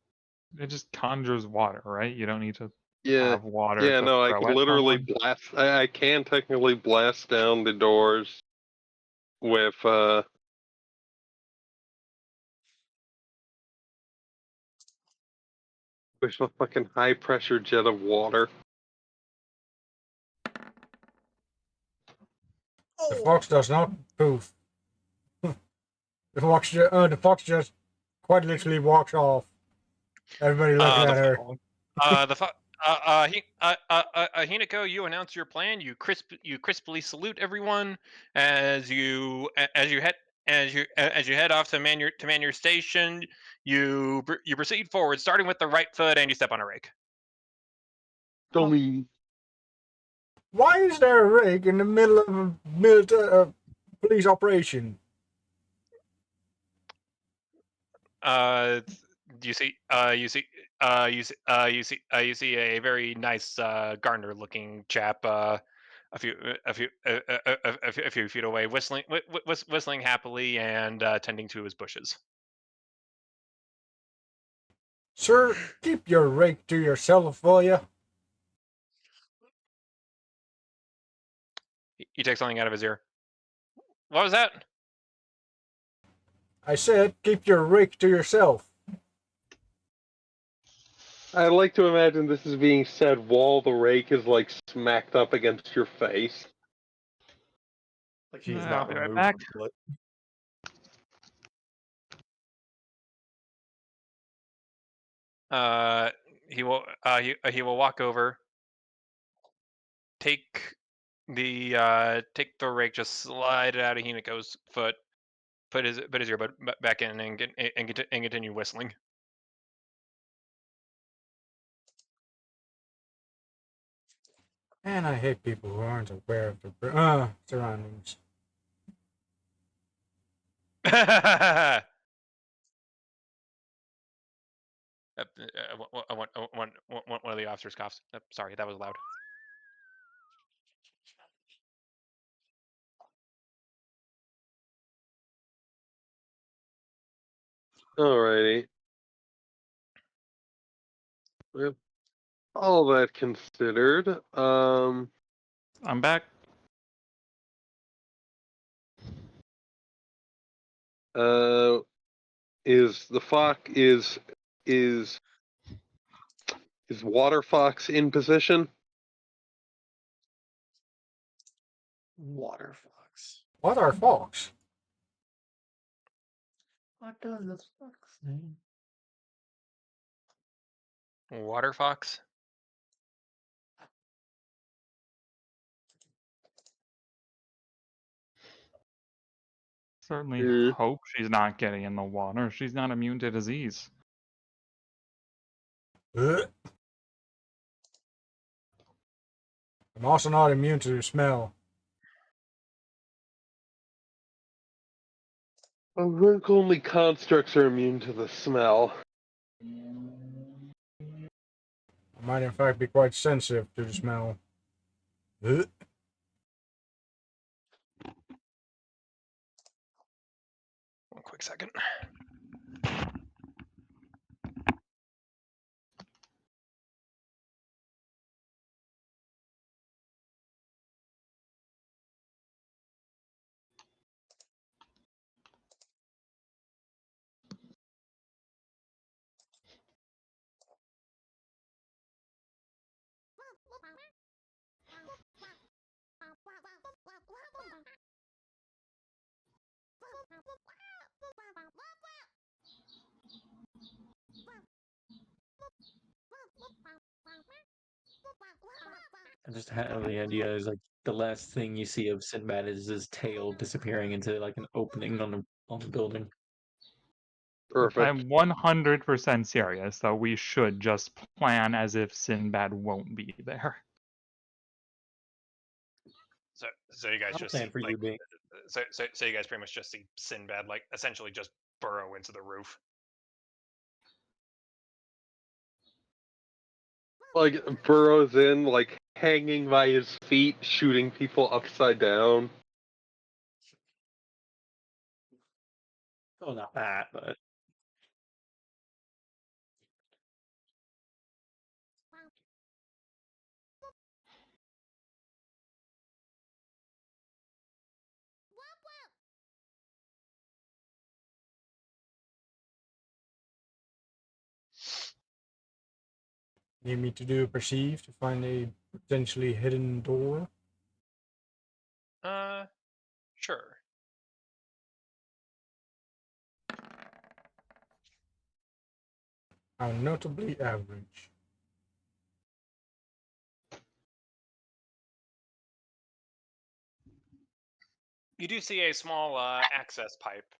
just conjures water, right? You don't need to Yeah. have water Yeah, to no, I throw could at literally someone. blast. I can technically blast down the doors with a fucking high pressure jet of water. The fox does not poof. The fox just quite literally walks off. Everybody looking at her. Hinako, you announce your plan. You crisply salute everyone as you head off to man your station. You proceed forward, starting with the right foot, and you step on a rake. Dummy. Why is there a rig in the middle of a police operation? You see a very nice Gardener-looking chap, a few feet away, whistling happily and tending to his bushes. Sir, keep your rake to yourself, will ya? He takes something out of his ear. What was that? I said, keep your rake to yourself. I like to imagine this is being said while the rake is like smacked up against your face. Like she's I'll not be right removed back. from it. He will walk over, take the rake, just slide it out of Hinako's foot, put his earbud back in, and continue whistling. And I hate people who aren't aware of their surroundings. One of the officers coughs. Sorry, that was loud. Alrighty. Well, all that considered, I'm back. is the fox is Water Fox in position? Water fox. What are fox? What does this fox name? Water fox. Certainly Mm. hope she's not getting in the water. She's not immune to disease. Ugh. I'm also not immune to the smell. I think only constructs are immune to the smell. I might in fact be quite sensitive to the smell. Ugh. One quick second. I just have the idea is like the last thing you see of Sinbad is his tail disappearing into like an opening on the building. Perfect. I'm 100% serious, though we should just plan as if Sinbad won't be there. So you guys I'll just plan see for like you being. so you guys pretty much just see Sinbad like essentially just burrow into the roof. Like, burrows in, like, hanging by his feet, shooting people upside down. Oh, not that, but Need me to do a perceive to find a potentially hidden door? Sure. How notably average. You do see a small access pipe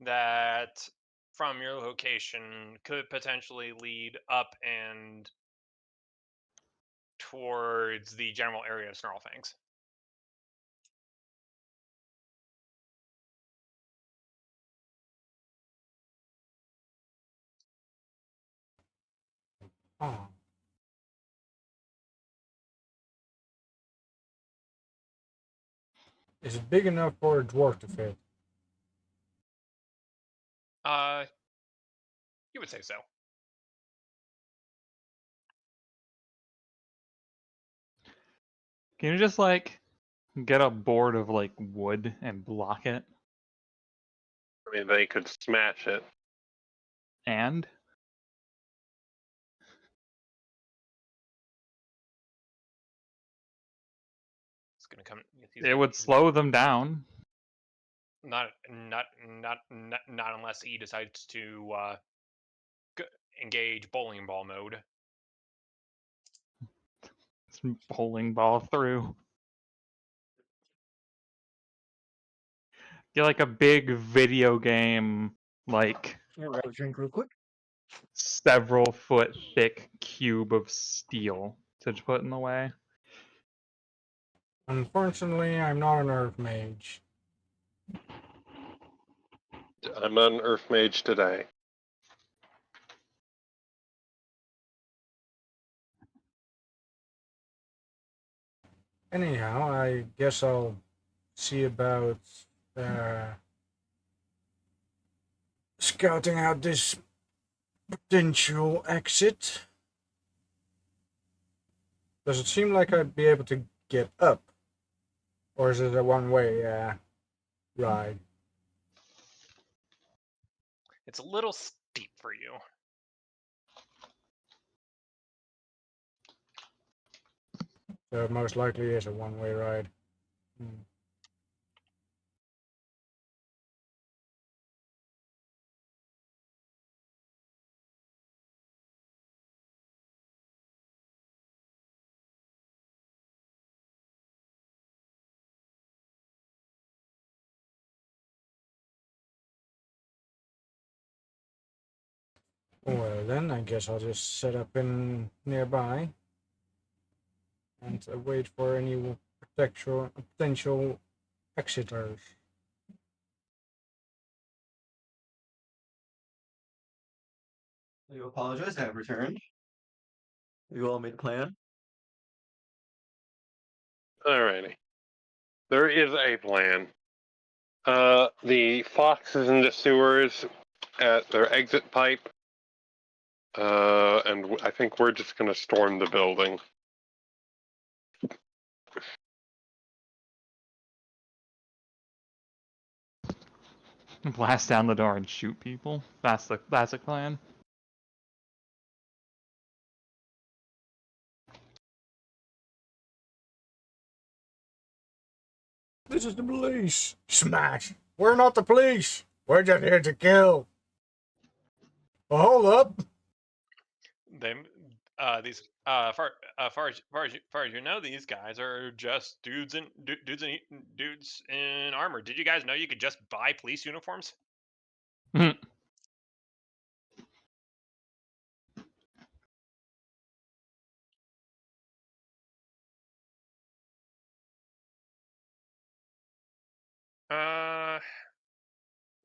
that, from your location, could potentially lead up and towards the general area of Snarlfangs. Ah. Is it big enough for a dwarf to fit? You would say so. Can you just, like, get a board of, like, wood and block it? I mean, they could smash it. And? It's gonna come. It would slow them down. Not unless he decides to engage bowling ball mode. It's bowling ball through. Get, like, a big video game, like, grab a drink real quick. several foot thick cube of steel to put in the way. Unfortunately, I'm not an earth mage. I'm an Earth Mage today. Anyhow, I guess I'll see about scouting out this potential exit. Does it seem like I'd be able to get up? Or is it a one-way ride? It's a little steep for you. So it most likely is a one-way ride. Hmm. Well, then I guess I'll just set up in nearby and wait for any potential exiters. You apologize. I have returned. You all made a plan. Alrighty. There is a plan. The fox is in the sewers at their exit pipe. And I think we're just gonna storm the building. Blast down the door and shoot people. That's the classic plan. This is the police. Smash. We're not the police. We're just here to kill. Well, hold up. These far as you know, these guys are just dudes in armor. Did you guys know you could just buy police uniforms?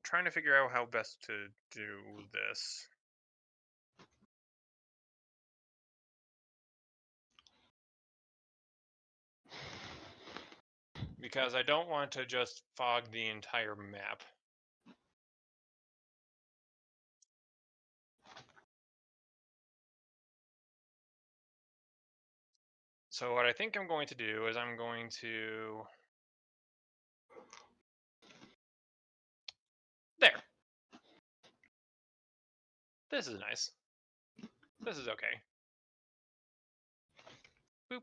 Trying to figure out how best to do this. Because I don't want to just fog the entire map. So what I think I'm going to do is I'm going to... There. This is nice. This is okay. Boop.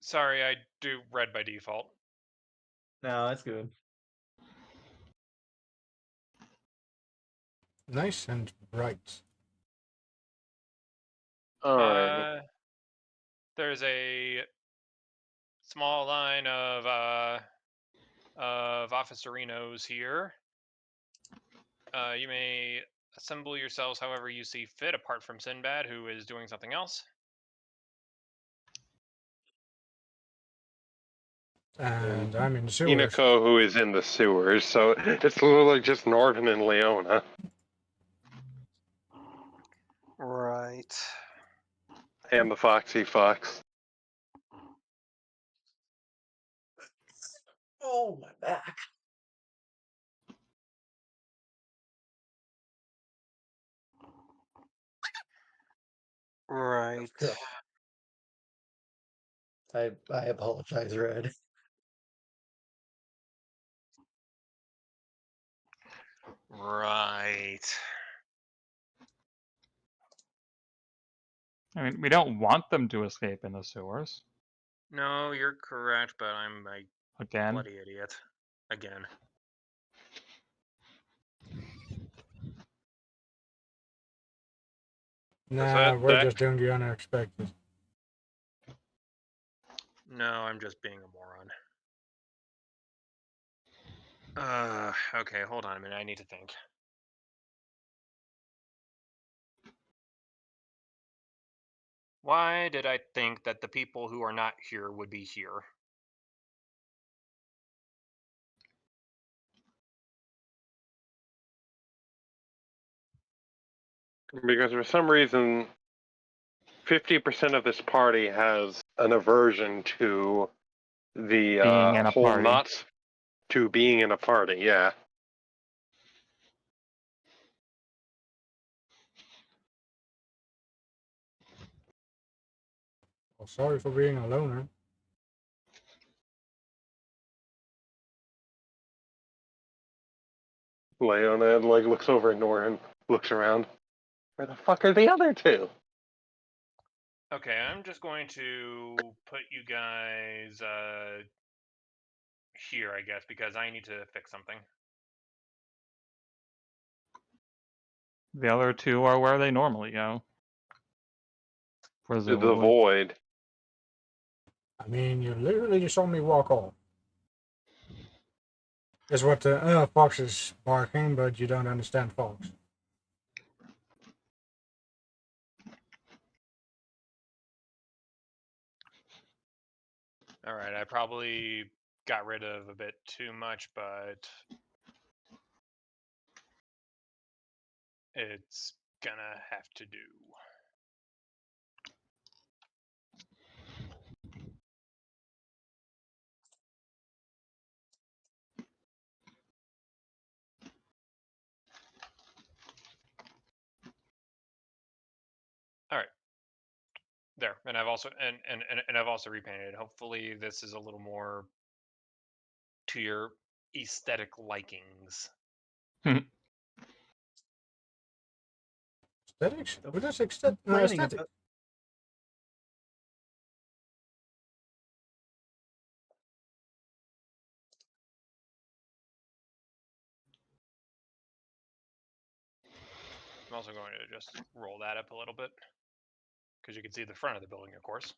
Sorry, I do red by default. No, that's good. Nice and bright. Alright. There's a small line of officerinos here. You may assemble yourselves however you see fit, apart from Sinbad, who is doing something else. And I'm in the sewers. Inako, who is in the sewers, so it's literally just Norton and Leona. Right. And the Foxy Fox. Oh, my back. Right. I apologize, Red. Right. I mean, we don't want them to escape in the sewers. No, you're correct, but I'm a Again. bloody idiot. Again. Nah, we're just doing the unexpected. No, I'm just being a moron. Okay, hold on a minute. I need to think. Why did I think that the people who are not here would be here? Because for some reason, 50% of this party has an aversion to the Being in a whole party. not to being in a party, yeah. Well, sorry for being a loner. Leona looks over at Norton, looks around. Where the fuck are the other two? Okay, I'm just going to put you guys here, I guess, because I need to fix something. The other two are where they normally go. To the presumably. void. I mean, you literally just saw me walk off. Is what the fox is barking, but you don't understand fox. All right, I probably got rid of a bit too much, but it's gonna have to do. All right. There, and I've also and I've also repainted. Hopefully, this is a little more to your aesthetic likings. Aesthetics? So What is complaining aesthetic? about I'm also going to just roll that up a little bit because you can see the front of the building, of course.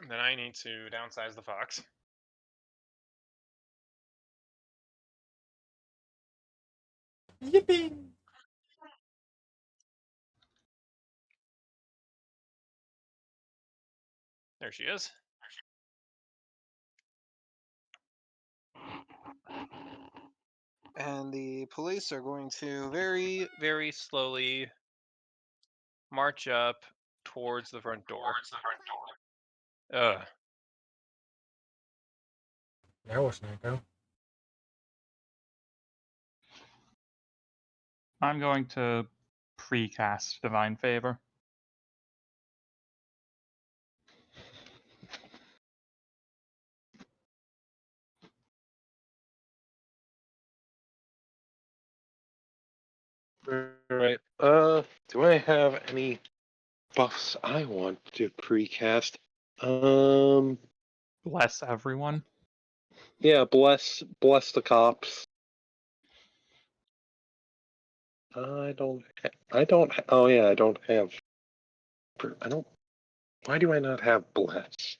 And then I need to downsize the fox. Yippee! There she is. And the police are going to very, very slowly March up towards the front door. Ugh. That was Nico. I'm going to precast Divine Favor. Alright. Do I have any buffs I want to precast? Bless everyone. Yeah, bless the cops. I don't. Oh yeah, I don't have. Why do I not have bless?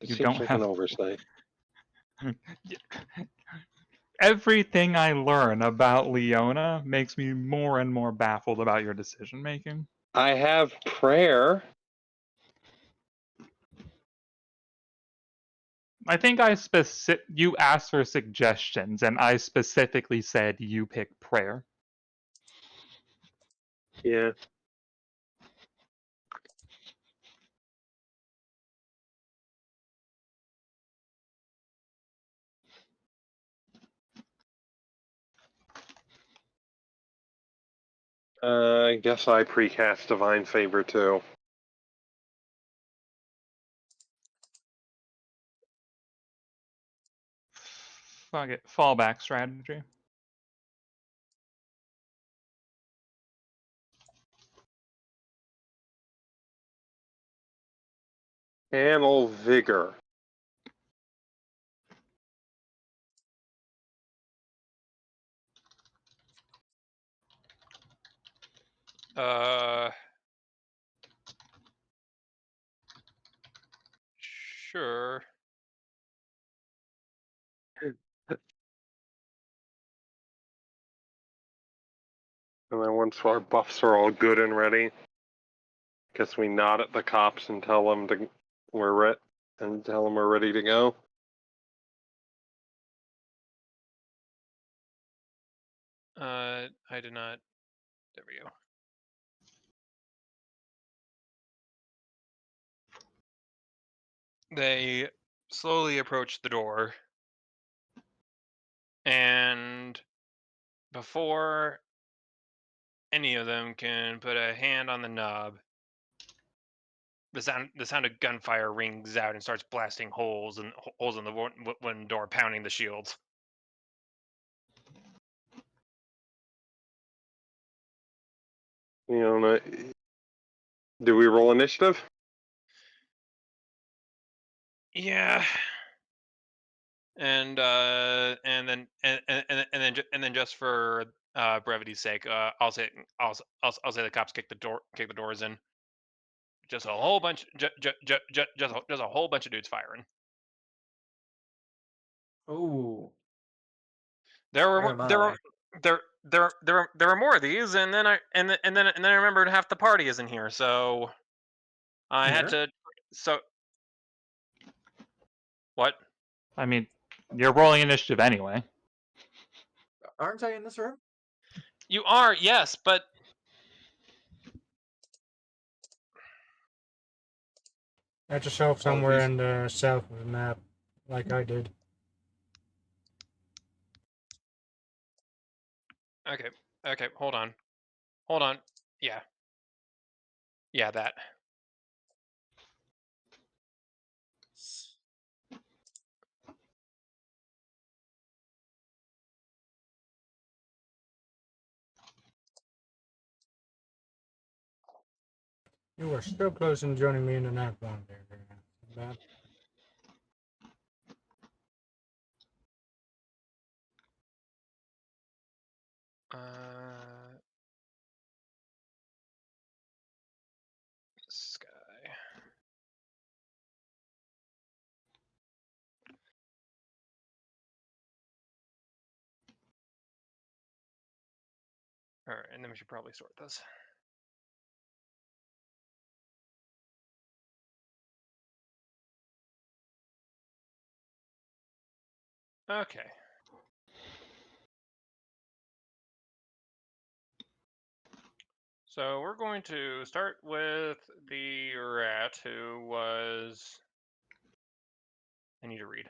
It You seems don't like an have oversight. everything I learn about Leona makes me more and more baffled about your decision making. I have prayer. I think you asked for suggestions, and I specifically said you pick prayer. Yeah. I guess I precast Divine Favor too. Fuck it. Fallback strategy. Channel Vigor. Sure. And then once our buffs are all good and ready, guess we nod at the cops and tell them we're ready to go. I did not. There we go. They slowly approach the door, and before any of them can put a hand on the knob, the sound of gunfire rings out and starts blasting holes in the wooden door, pounding the shields. You know, do we roll initiative? Yeah. And then just for brevity's sake, I'll say the cops kick the doors in. just a whole bunch, just a whole bunch of dudes firing. Oh, There where were am there I? were there were more of these, and then I remembered half the party isn't here, so I had Here? to. So what? I mean, you're rolling initiative anyway. Aren't I in this room? You are, yes, but Add yourself somewhere in the south of the map, like I did. okay, okay, hold on, yeah, that. You are still close in joining me in the nap one there. Matt. Sky. All right, and then we should probably sort this. Okay. So we're going to start with the rat who was. I need to read.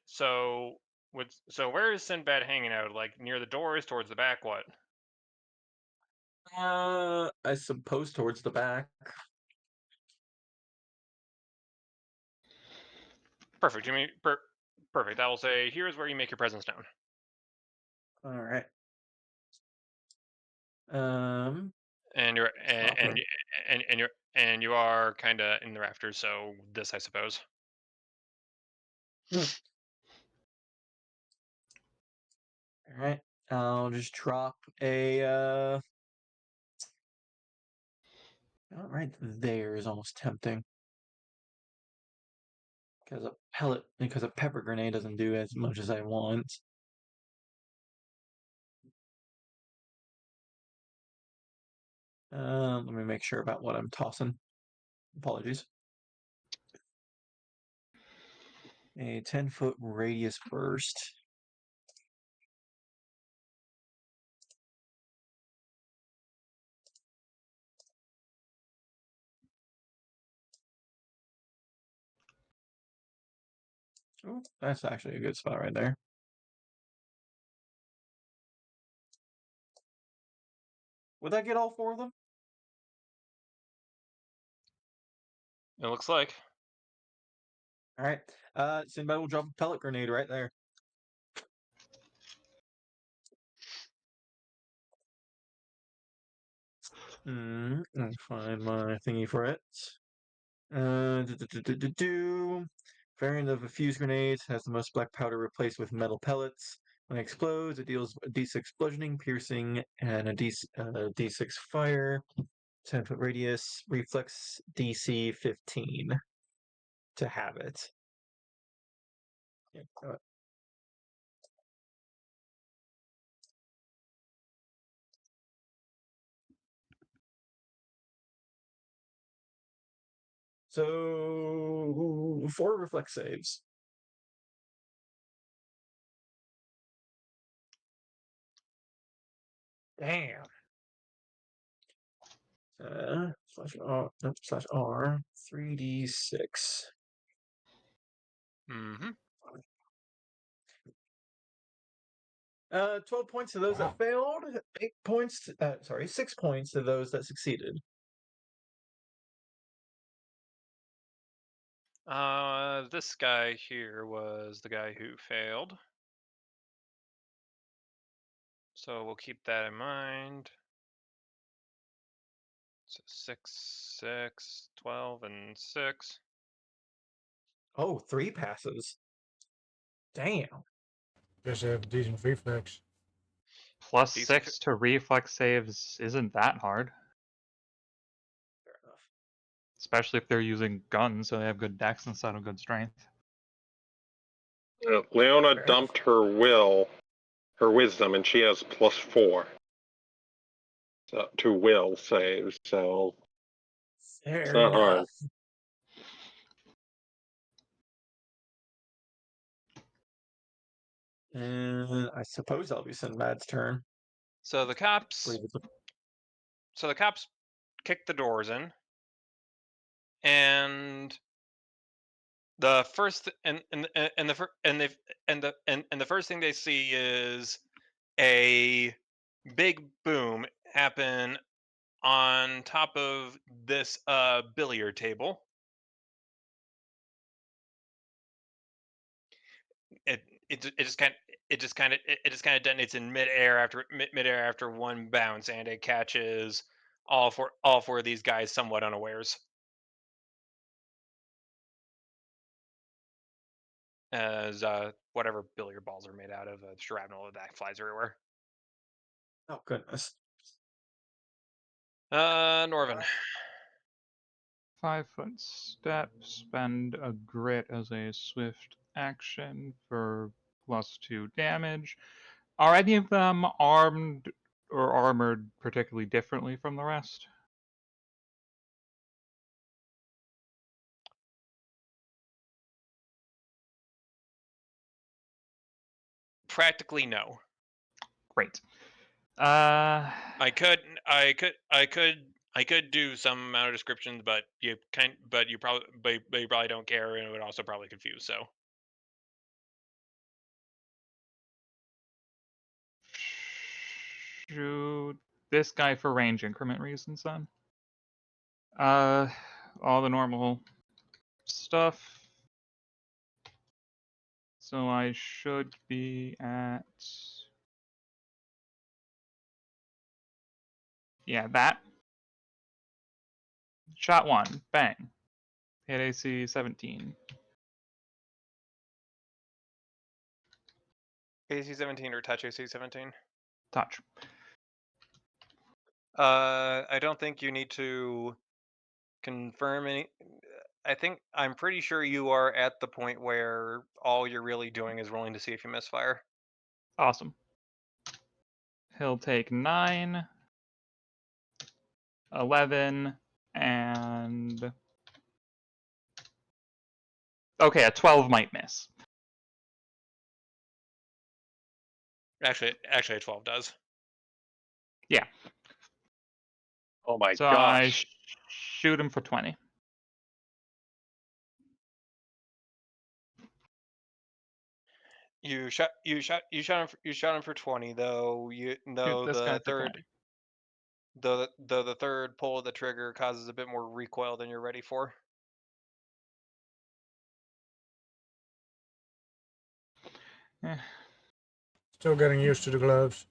So where is Sinbad hanging out? Like near the doors, towards the back, what? I suppose towards the back. Perfect. You mean perfect. I will say here's where you make your presence known. All right. And you're Okay. and you are kind of in the rafters, so this I suppose. All right. I'll just drop a. All right, there is almost tempting. Because a pepper grenade doesn't do as much as I want. Let me make sure about what I'm tossing. Apologies. A 10-foot radius burst. Oh, that's actually a good spot right there. Would that get all four of them? It looks like. All right. Sinbad will drop a pellet grenade right there. Let me find my thingy for it. Variant of a fuse grenade has the most black powder replaced with metal pellets. When it explodes, it deals a d6 bludgeoning, piercing, and a d6 fire. 10-foot radius, reflex DC 15 to have it. Yeah, so 4 reflex saves. Damn. Slash R, 3d6. Mm-hmm. 12 points to those that failed. 6 points to those that succeeded. This guy here was the guy who failed. So we'll keep that in mind. So 6, 6, 12, and 6. Oh, 3 passes. Damn. Just have decent reflex. Plus DC 6 to reflex saves isn't that hard. Fair enough. Especially if they're using guns, so they have good dex instead of good strength. Leona Fair dumped her wisdom, and she has +4 to will saves, so Fair it's not hard. enough. And I suppose that'll be Sinbad's turn. So the cops. Believe it's So the cops kick the doors in, and the first the first thing they see is a big boom happen on top of this billiard table. It just kind of detonates in midair after one bounce, and it catches all four of these guys somewhat unawares. As whatever billiard balls are made out of, shrapnel that flies everywhere. oh goodness. Norvin. 5-foot step, spend a grit as a swift action for +2 damage. Are any of them armed or armored particularly differently from the rest? Practically no. Great. I could do some amount of descriptions, but you probably don't care, and it would also probably confuse. So Shoot this guy for range increment reasons then. All the normal stuff. So I should be at... Yeah, that. Shot 1. Bang. Hit AC 17. AC 17 or touch AC 17. Touch. I don't think you need to confirm any. I'm pretty sure you are at the point where all you're really doing is rolling to see if you misfire. Awesome. He'll take 9, 11, and... Okay, a 12 might miss. Actually, a 12 does. Yeah. Oh my So I gosh. shoot him for 20. You shot him for 20, though. Shoot this guy for 20. Though the third pull of the trigger causes a bit more recoil than you're ready for. Eh. Still getting used to the gloves.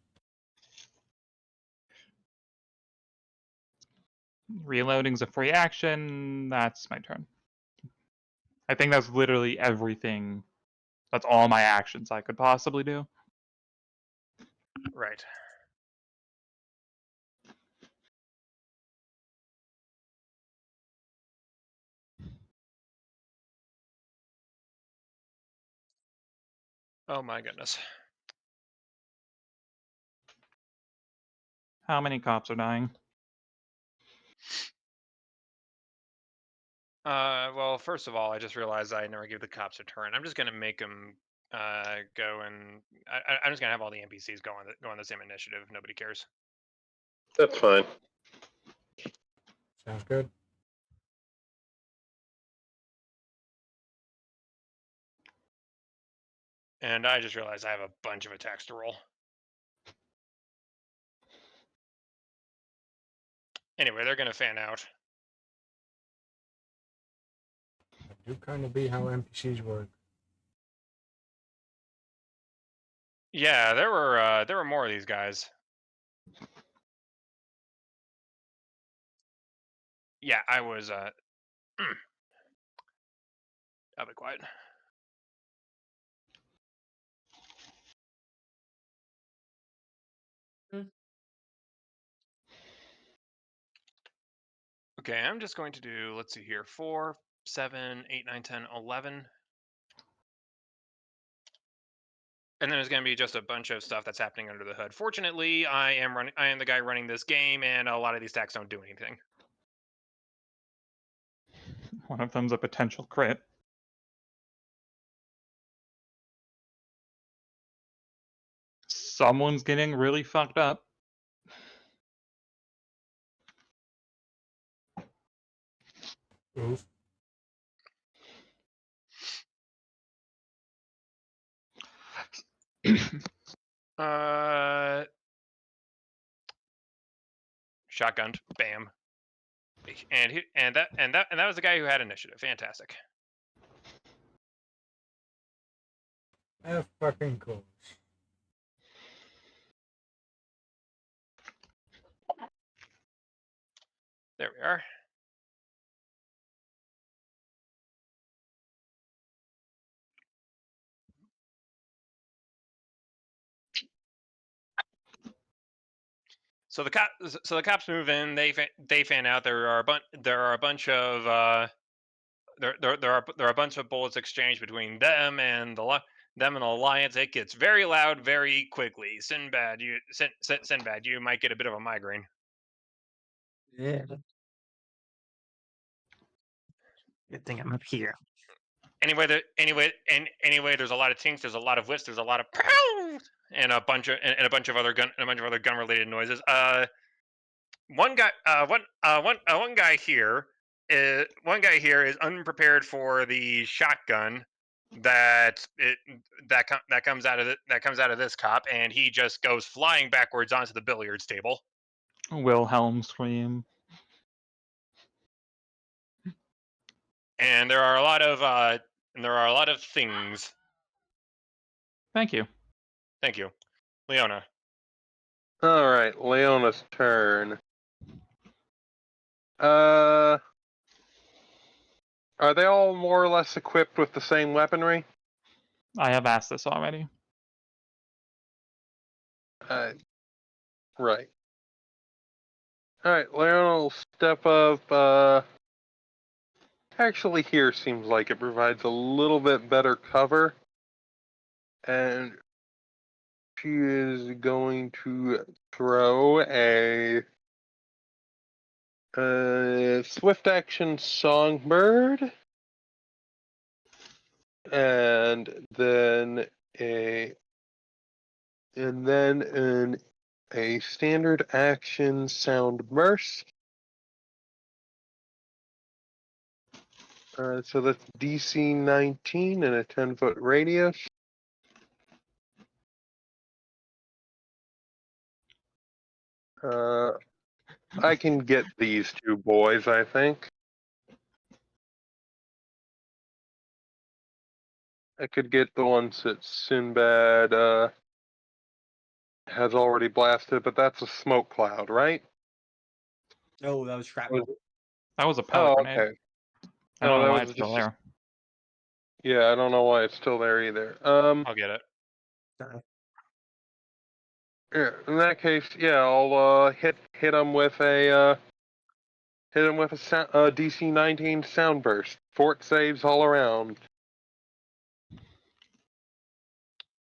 Reloading's a free action. That's my turn. I think that's literally everything. That's all my actions I could possibly do. Right. Oh my goodness. How many cops are dying? Well, first of all, I just realized I never gave the cops a turn. I'm just gonna make them go, and I'm just gonna have all the NPCs go on the same initiative. Nobody cares. That's fine. Sounds good. And I just realized I have a bunch of attacks to roll. Anyway, they're gonna fan out. That do kind of be how NPCs work. Yeah, there were more of these guys. Yeah, I was. I'll be quiet. Okay, I'm just going to do, let's see here, 4, 7, 8, 9, 10, 11. And then there's going to be just a bunch of stuff that's happening under the hood. Fortunately, I am the guy running this game, and a lot of these stacks don't do anything. One of them's a potential crit. Someone's getting really fucked up. Oof. Shotgunned, bam, and that was the guy who had initiative. Fantastic. Of fucking course. There we are. So the cops move in. They fan out. There are a bunch of there are a bunch of bullets exchanged between them and the alliance. It gets very loud very quickly. Sinbad, you might get a bit of a migraine. Yeah. Good thing I'm up here. Anyway, there's a lot of tinks. There's a lot of whiffs. There's a lot of pow, and a bunch of other gun related noises. One guy here is unprepared for the shotgun that comes out of this cop, and he just goes flying backwards onto the billiards table. Wilhelm scream. And there are a lot of things. Thank you. Thank you, Leona. All right, Leona's turn. Are they all more or less equipped with the same weaponry? I have asked this already. Right. All right, Leona will step up. Actually, here seems like it provides a little bit better cover, and she is going to throw a swift action songbird, and then a standard action sound burst. So that's DC 19 and a 10-foot radius. I can get these two boys, I think. I could get the ones that Sinbad has already blasted, but that's a smoke cloud, right? Oh, that was shrapnel. That was a pellet Oh, grenade. okay. I don't No, know that why was it's still just. there. Yeah, I don't know why it's still there either. I'll get it. Yeah, in that case, yeah, I'll hit him with a DC 19 sound burst. Fort saves all around.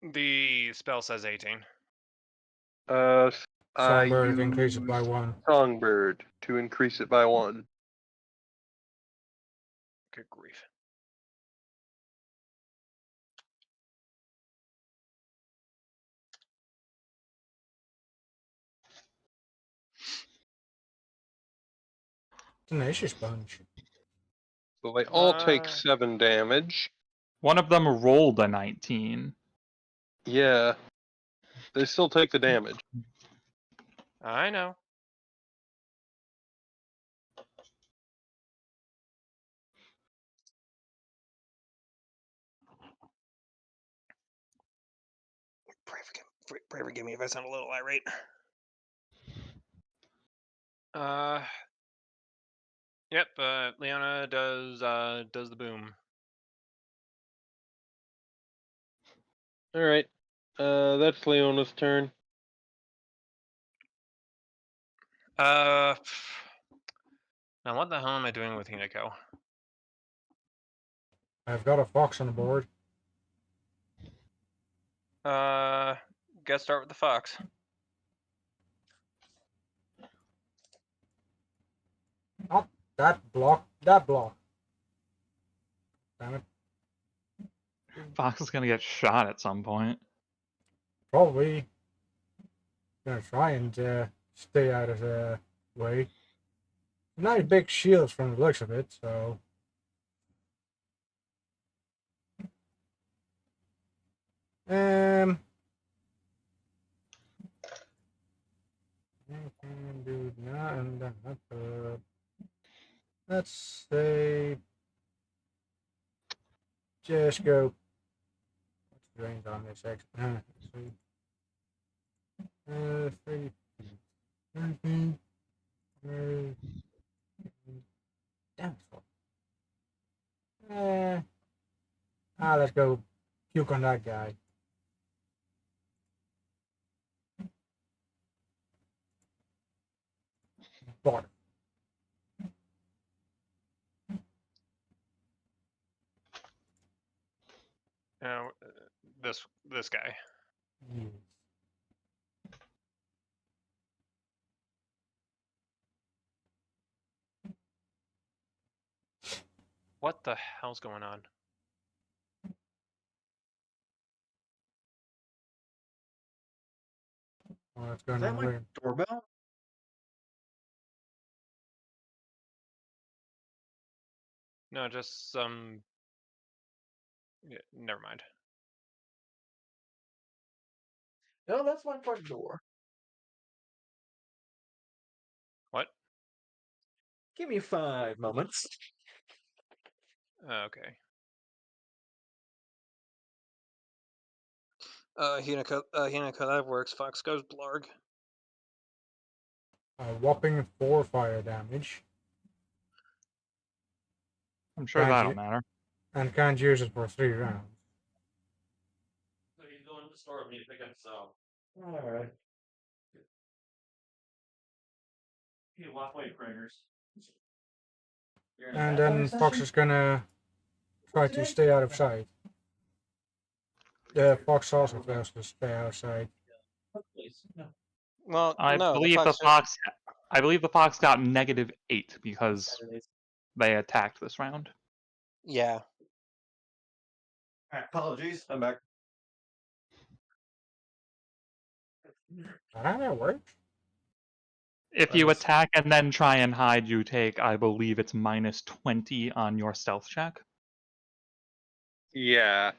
The spell says 18. I Songbird increase it use by 1. Songbird to increase it by 1. Good grief. Tenacious bunch. So they all take 7 damage. One of them rolled a 19. Yeah, they still take the damage. I know. Pray forgive me if I sound a little irate. Yep. Leona does the boom. All right, that's Leona's turn. Now, what the hell am I doing with Hinako? I've got a fox on the board. Gotta start with the fox. Not that block. That block. Damn it. Fox is gonna get shot at some point. Probably gonna try and stay out of the way. Nice big shields from the looks of it, so. I can do that and that, but let's say just go. What's the range on this X? See. 30 feet. 30 feet. Damn fuck. Let's go puke on that guy. Bottom. Uh, this guy. Yes. What the hell's going on? What's Is going that on my there? doorbell? No, just some. Yeah, never mind. No, that's my front door. What? Give me 5 moments. Okay. Hinako, that works. Fox goes blarg. A whopping 4 fire damage. I'm sure Can't that'll u- matter. and can't use it for 3 rounds. So he's going to the store with me to pick up some. Alright. You walk away, Pringers. And then Fox is gonna try to stay out of sight. The Fox also fails to stay outside. Well, I no, the believe the fox. fox. I believe the fox got -8 because they attacked this round. Yeah. Apologies, I'm back. That how that works? If you attack and then try and hide, you take, I believe it's -20 on your stealth check. Yeah.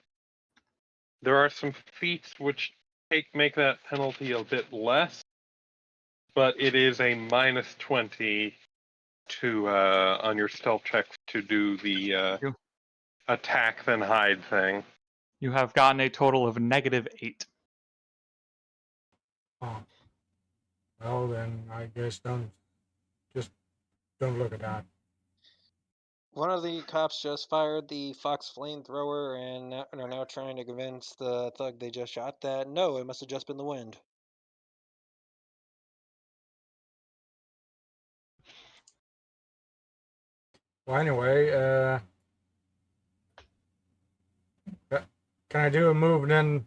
There are some feats which make that penalty a bit less, but it is a -20 to on your stealth checks to do the You- attack then hide thing. You have gotten a total of -8. Oh. Well then I guess don't look at that. One of the cops just fired the fox flamethrower and are now trying to convince the thug they just shot that no, it must have just been the wind. Well anyway, can I do a move and then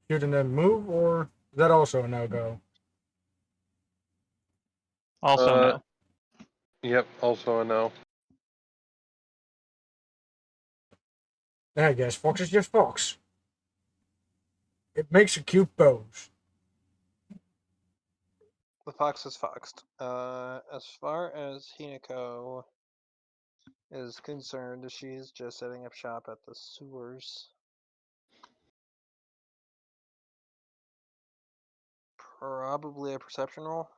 shoot and then move, or is that also a no-go? Also, no. Yep, also a no. Then I guess Fox is just Fox. It makes a cute pose. The fox is foxed. As far as Hinako is concerned, she's just setting up shop at the sewers. Probably a perception roll.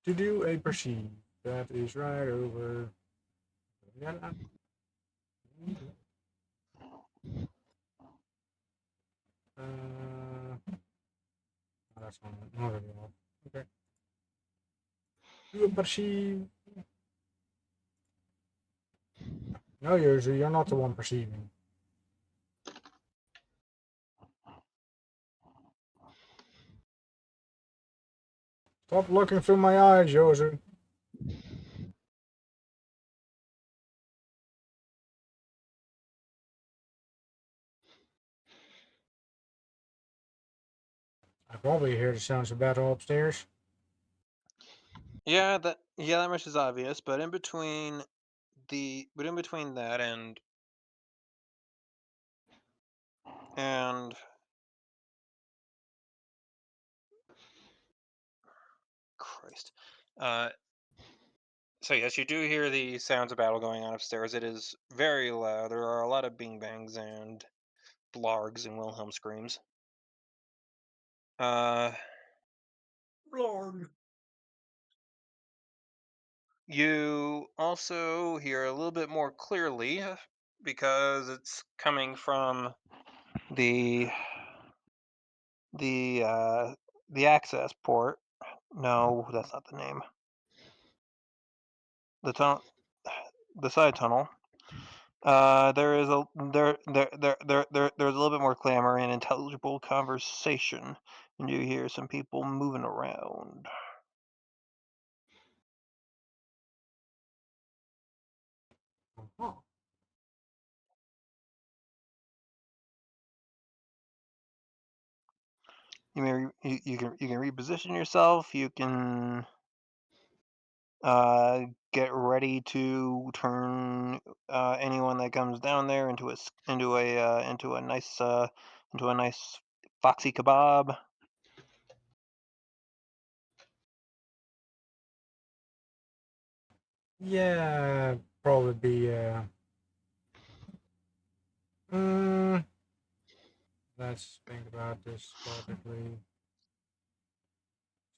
To do a perceive. That is right over. That's not really off. Okay. Do a perceive. No, usually you're not the one perceiving. Stop looking through my eyes, Joseph. I probably hear the sounds of battle upstairs. Yeah, that much is obvious. But in between that and Christ, so yes, you do hear the sounds of battle going on upstairs. It is very loud. There are a lot of bing bangs and blargs and Wilhelm screams. Lord. You also hear a little bit more clearly because it's coming from the the access port. No, that's not the name. The side tunnel. There's a little bit more clamor and intelligible conversation, and you hear some people moving around. Oh. You can reposition yourself. You can get ready to turn anyone that comes down there into a nice foxy kebab. Yeah, probably be. Mm, let's think about this logically.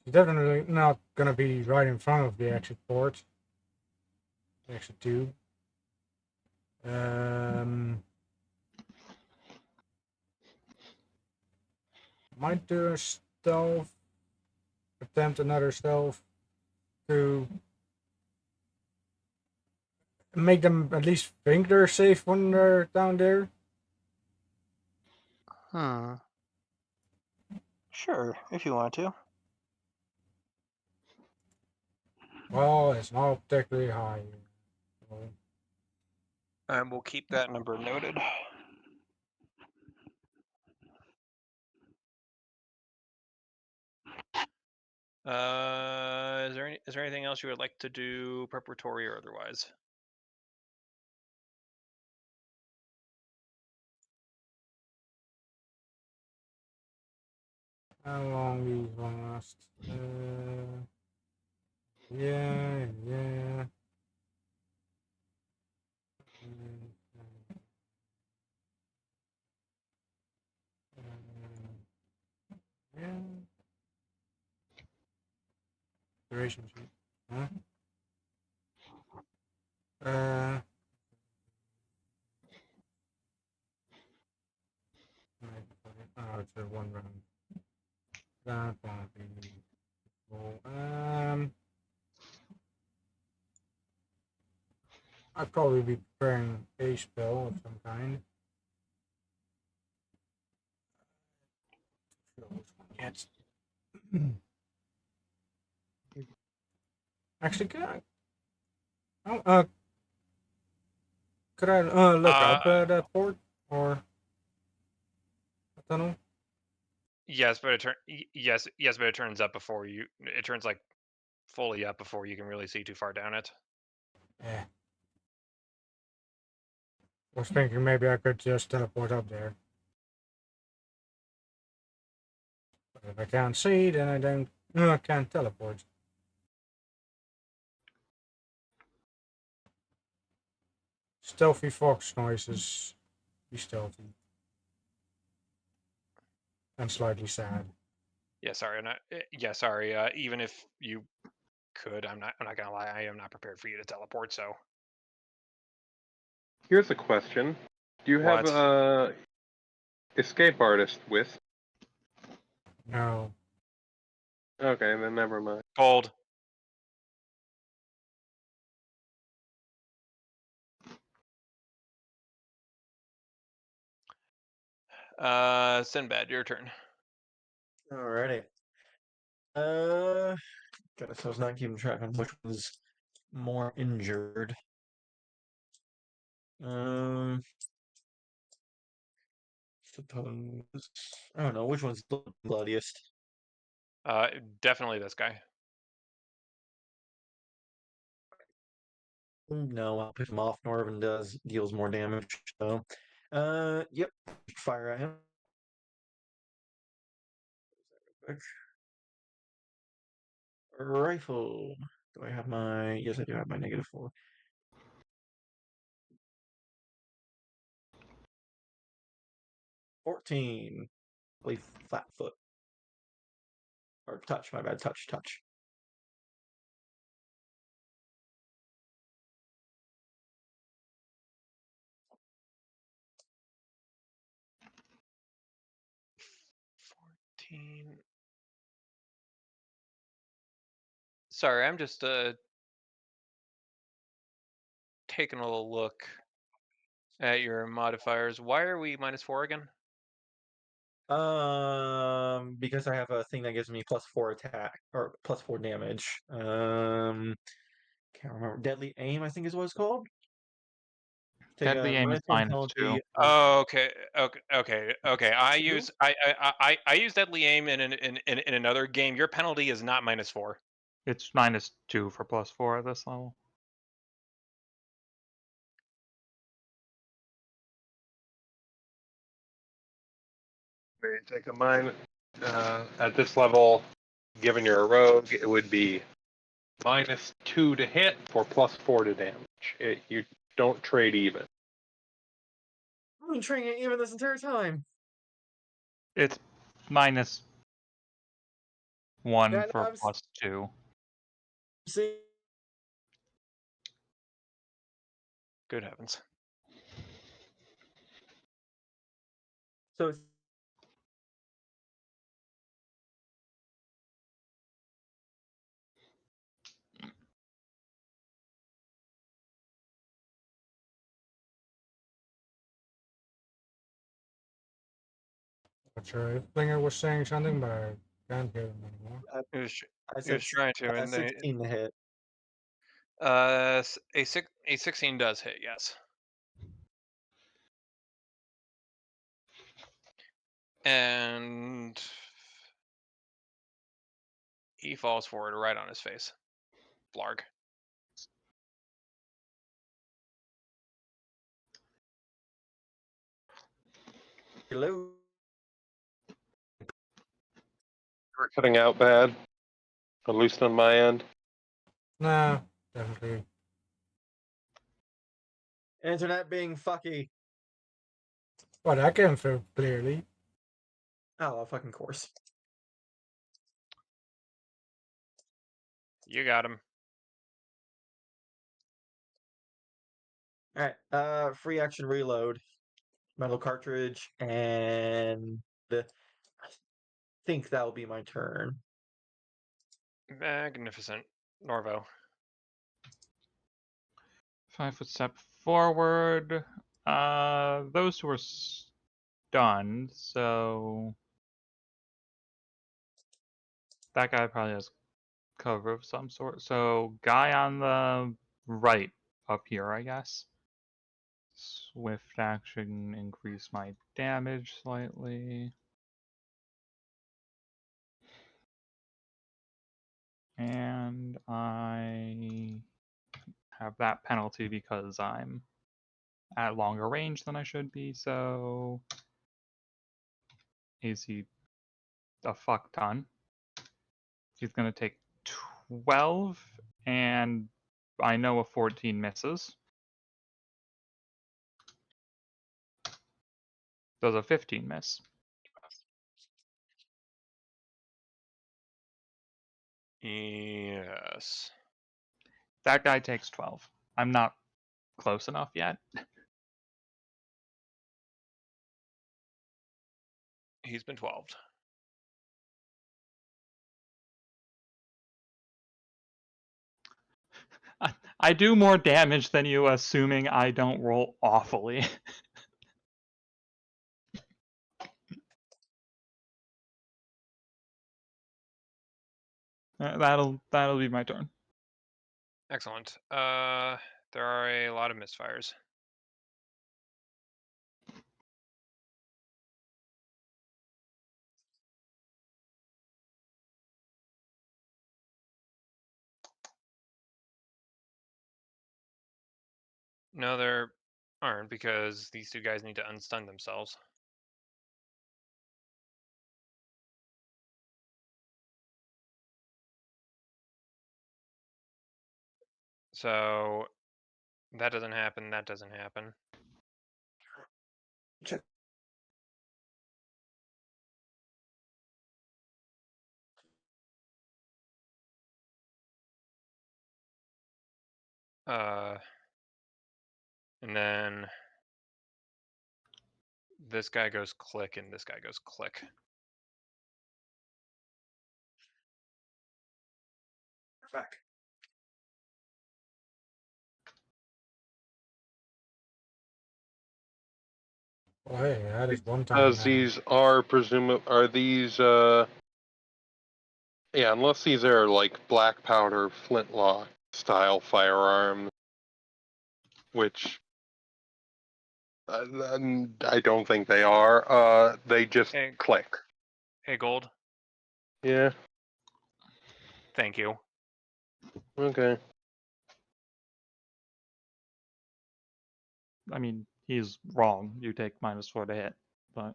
It's definitely not gonna be right in front of the exit port. The exit tube. Might do a stealth. Attempt another stealth to make them at least think they're safe when they're down there. Sure, if you want to. Well, it's not particularly high. So, And we'll keep that number noted. Is there anything else you would like to do, preparatory or otherwise? how long these last? Yeah, yeah. Yeah. Duration sheet. Huh? Uh. Oh, it's a one round. That won't be cool. I'd probably be preparing a spell of some kind. Yet. Actually, could I look up that port or a tunnel? Yes, but yes, but it turns up before you. It turns like fully up before you can really see too far down it. Yeah. I was thinking maybe I could just teleport up there. But if I can't see, then I can't teleport. Stealthy fox noises. Be stealthy. And slightly sad. Yeah, sorry, I'm not. Yeah, sorry. Even if you could, I'm not. I'm not gonna lie. I am not prepared for you to teleport. So Here's a question: do you have what? a escape artist with? No. Okay, then never mind. Cold. Sinbad, your turn. Alrighty. Uh, Guess I was not keeping track on which was more injured. Suppose I don't know which one's the bloodiest. Definitely this guy. No, I'll pick him off. Norvin deals more damage. So, yep, fire at him. Rifle. Do I have my? Yes, I do have my -4. -14. I believe flat foot. Or touch. My bad. Touch. 14. Sorry, I'm just taking a little look at your modifiers. Why are we -4 again? Because I have a thing that gives me +4 attack or +4 damage. Can't remember. Deadly aim, I think is what it's called. Take Deadly a aim is -1 -2. penalty. Oh, okay. I Two? use I use deadly aim in another game. Your penalty is not -4. It's -2 for +4 at this level. Maybe take a mine. At this level, given you're a rogue, it would be -2 to hit for +4 to damage. You don't trade even. I've been training it even this entire time. It's -1 Yeah, for I'm +2. see. Good heavens. So it's Not sure if Blinger was saying something, but I can't hear him anymore. He was, I he was said trying to, and 16 to hit. a 16 does hit, yes. And he falls forward right on his face. Blarg. Hello. We're cutting out bad, at least on my end. Nah, definitely. Internet being fucky. But I came through clearly. Oh, a fucking course. You got him. All right. Free action reload. Metal cartridge, and I think that'll be my turn. Magnificent. Norvo. 5-foot step forward. Those two are stunned, so that guy probably has cover of some sort. So guy on the right up here, I guess. Swift action, increase my damage slightly. And I have that penalty because I'm at longer range than I should be, so is he a fuck ton? He's gonna take 12, and I know a 14 misses. Does a 15 miss? Yes. That guy takes 12. I'm not close enough yet. He's been 12'd. I do more damage than you, assuming I don't roll awfully. That'll be my turn. Excellent. There are a lot of misfires. No, there aren't, because these two guys need to unstun themselves. So that doesn't happen. That doesn't happen. And then this guy goes click, and this guy goes click. Back. Well, hey, that is one time. As these are these yeah, unless these are like black powder flintlock style firearms, which I don't think they are. They just Hey. click. Hey, Gold. Yeah. Thank you. Okay. I mean, he's wrong. You take -4 to hit, but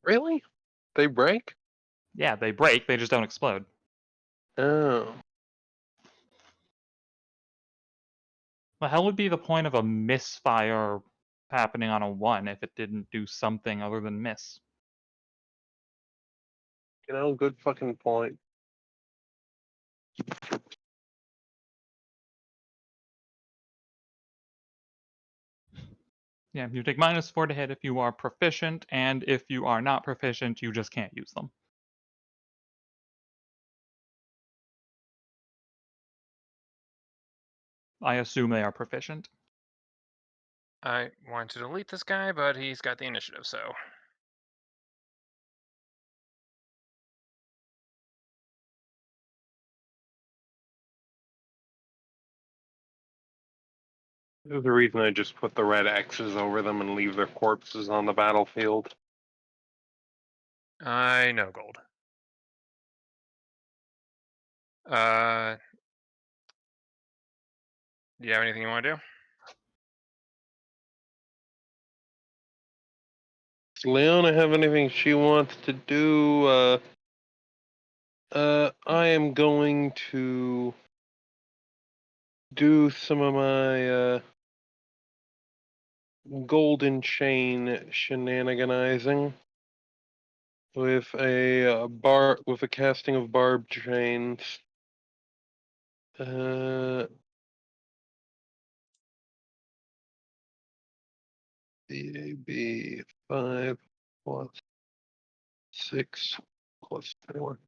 Really? They break? yeah, they break. They just don't explode. Oh. The hell would be the point of a misfire happening on a 1 if it didn't do something other than miss? You know, good fucking point. Yeah, you take -4 to hit if you are proficient, and if you are not proficient, you just can't use them. I assume they are proficient. I want to delete this guy, but he's got the initiative, so. There's the reason I just put the red X's over them and leave their corpses on the battlefield. I know, Gold. Do you have anything you want to do? Does Leona have anything she wants to do? I am going to do some of my golden chain shenaniganizing with a casting of barbed chains. DAB 5 plus 6 plus 4.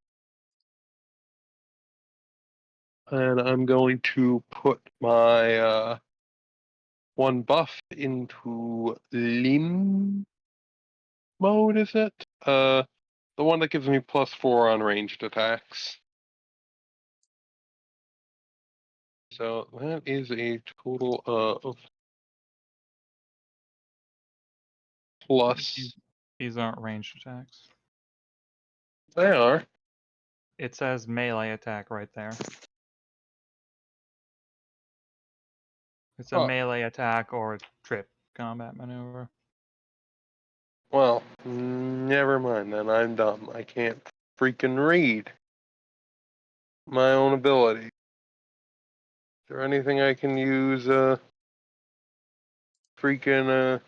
And I'm going to put my one buff into limb mode, is it? The one that gives me +4 on ranged attacks. So that is a total of plus. These aren't ranged attacks. They are. It says melee attack right there. It's a melee attack or a trip combat maneuver. Well, never mind then. I'm dumb. I can't freaking read my own ability. Is there anything I can use? Freaking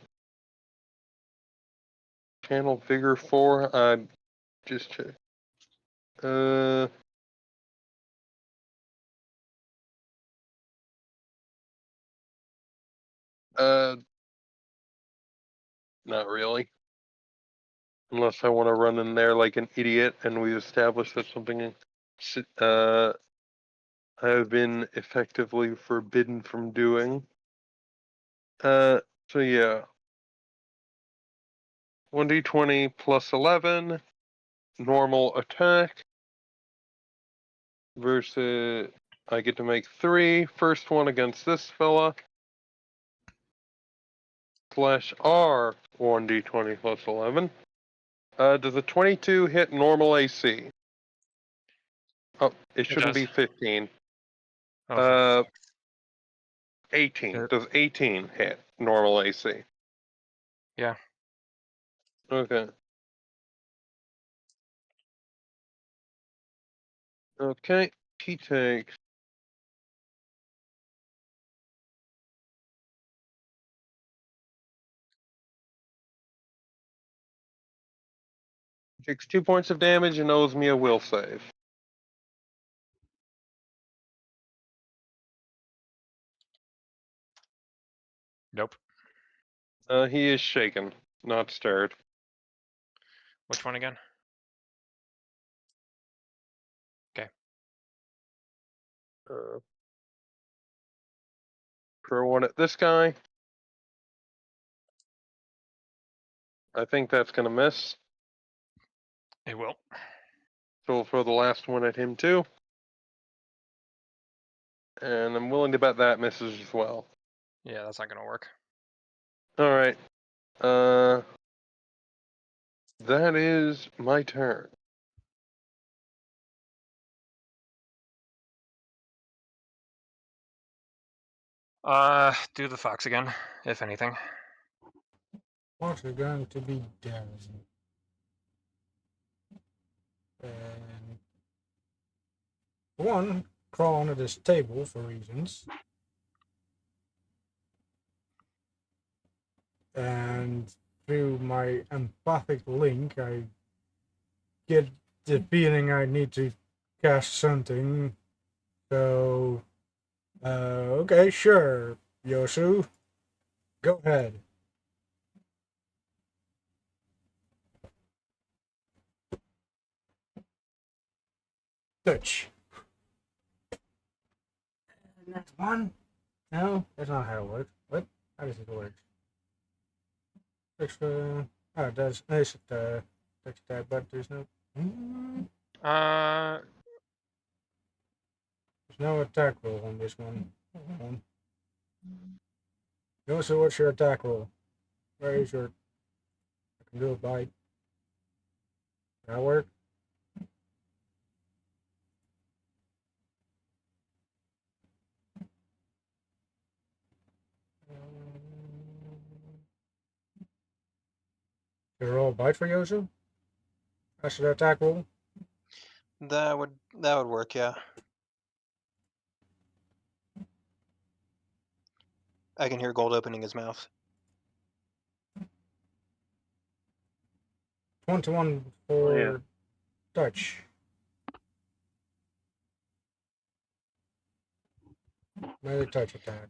channel figure for? Just check. Not really. Unless I want to run in there like an idiot, and we establish that something I have been effectively forbidden from doing. So yeah. 1d20 plus 11, normal attack. versus I get to make 3. First one against this fella. /R 1d20 plus 11. Does a 22 hit normal AC? Oh, it shouldn't be does. 15. Oh, Uh, for fuck. 18. Does 18 hit normal AC? Yeah. Okay. Okay. He takes. Takes 2 points of damage and owes me a will save. Nope. He is shaken, not stirred. Which one again? Uh, throw one at this guy. I think that's gonna miss. It will. So we'll throw the last one at him too. And I'm willing to bet that misses as well. Yeah, that's not gonna work. Alright. That is my turn. Do the fox again, if anything. What are going to be done? And one, crawl under this table for reasons. And through my empathic link, I get the feeling I need to cast something. So, okay, sure, Yosu, go ahead. Touch. And that's one. No, that's not how it works. What? How does it work? Extra. Oh, it does. Nice text that, but there's no. Uh, There's no attack roll on this one. Yosu, what's your attack roll? Where is your? I can do a bite. That work? Is it roll a bite for Yosu? That's the attack roll. That would work, yeah. I can hear Gold opening his mouth. 21 Oh, for yeah. touch. Melee touch attack.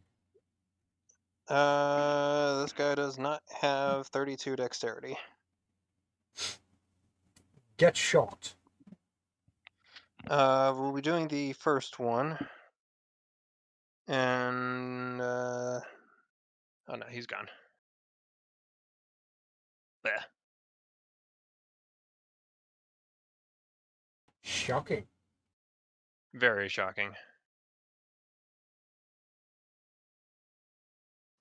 This guy does not have 32 dexterity. Get shot. We'll be doing the first one. And, oh no, he's gone. Bleh. Shocking. Very shocking.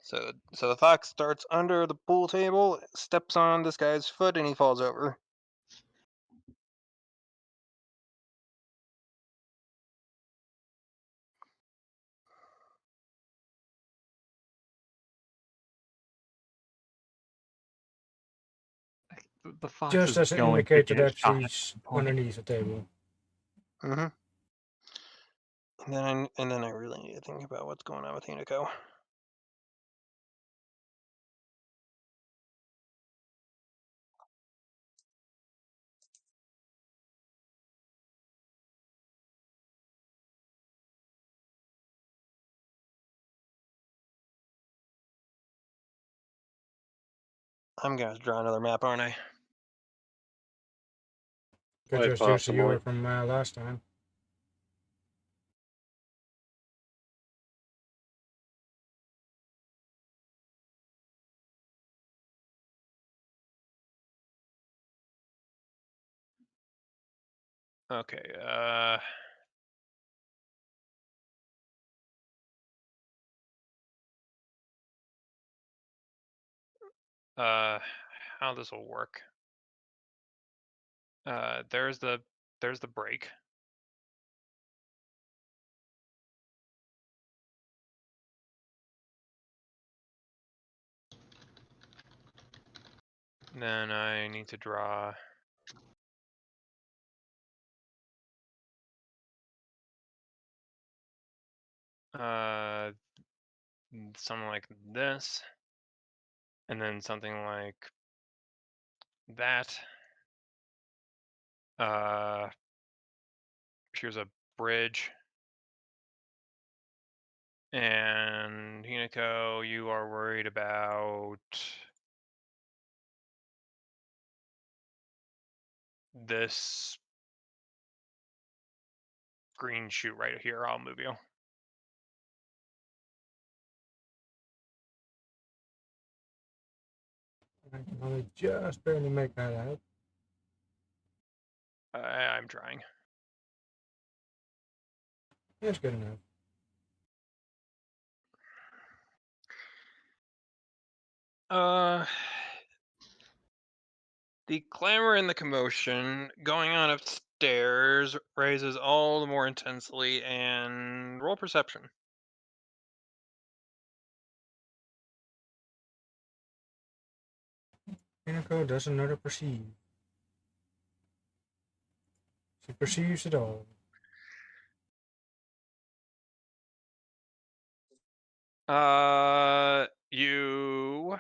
so the fox starts under the pool table, steps on this guy's foot, and he falls over. The fox Just is as an going to indicator get that shot at she's some point. underneath the table. Mm-hmm. And then I really need to think about what's going on with Hunico. I'm gonna draw another map, aren't I? Could Quite just use the possibly. Euro from last time. Okay. how this will work. There's the break. Then I need to draw something like this, and then something like that. Here's a bridge. And Hinako, you are worried about this green shoot right here. I'll move you. I can only just barely make that out. I'm trying. That's good enough. The clamor and the commotion going on upstairs raises all the more intensely, and roll perception. Hinako doesn't know to perceive. She perceives it all. You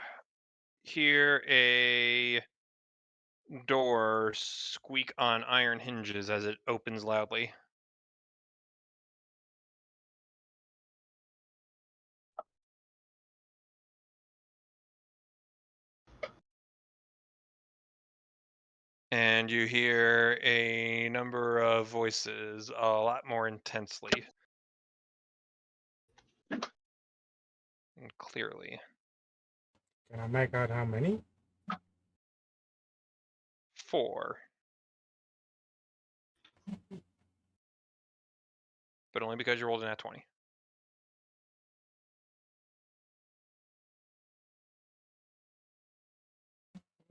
hear a door squeak on iron hinges as it opens loudly. And you hear a number of voices a lot more intensely and clearly. Can I make out how many? 4. But only because you rolled an at 20.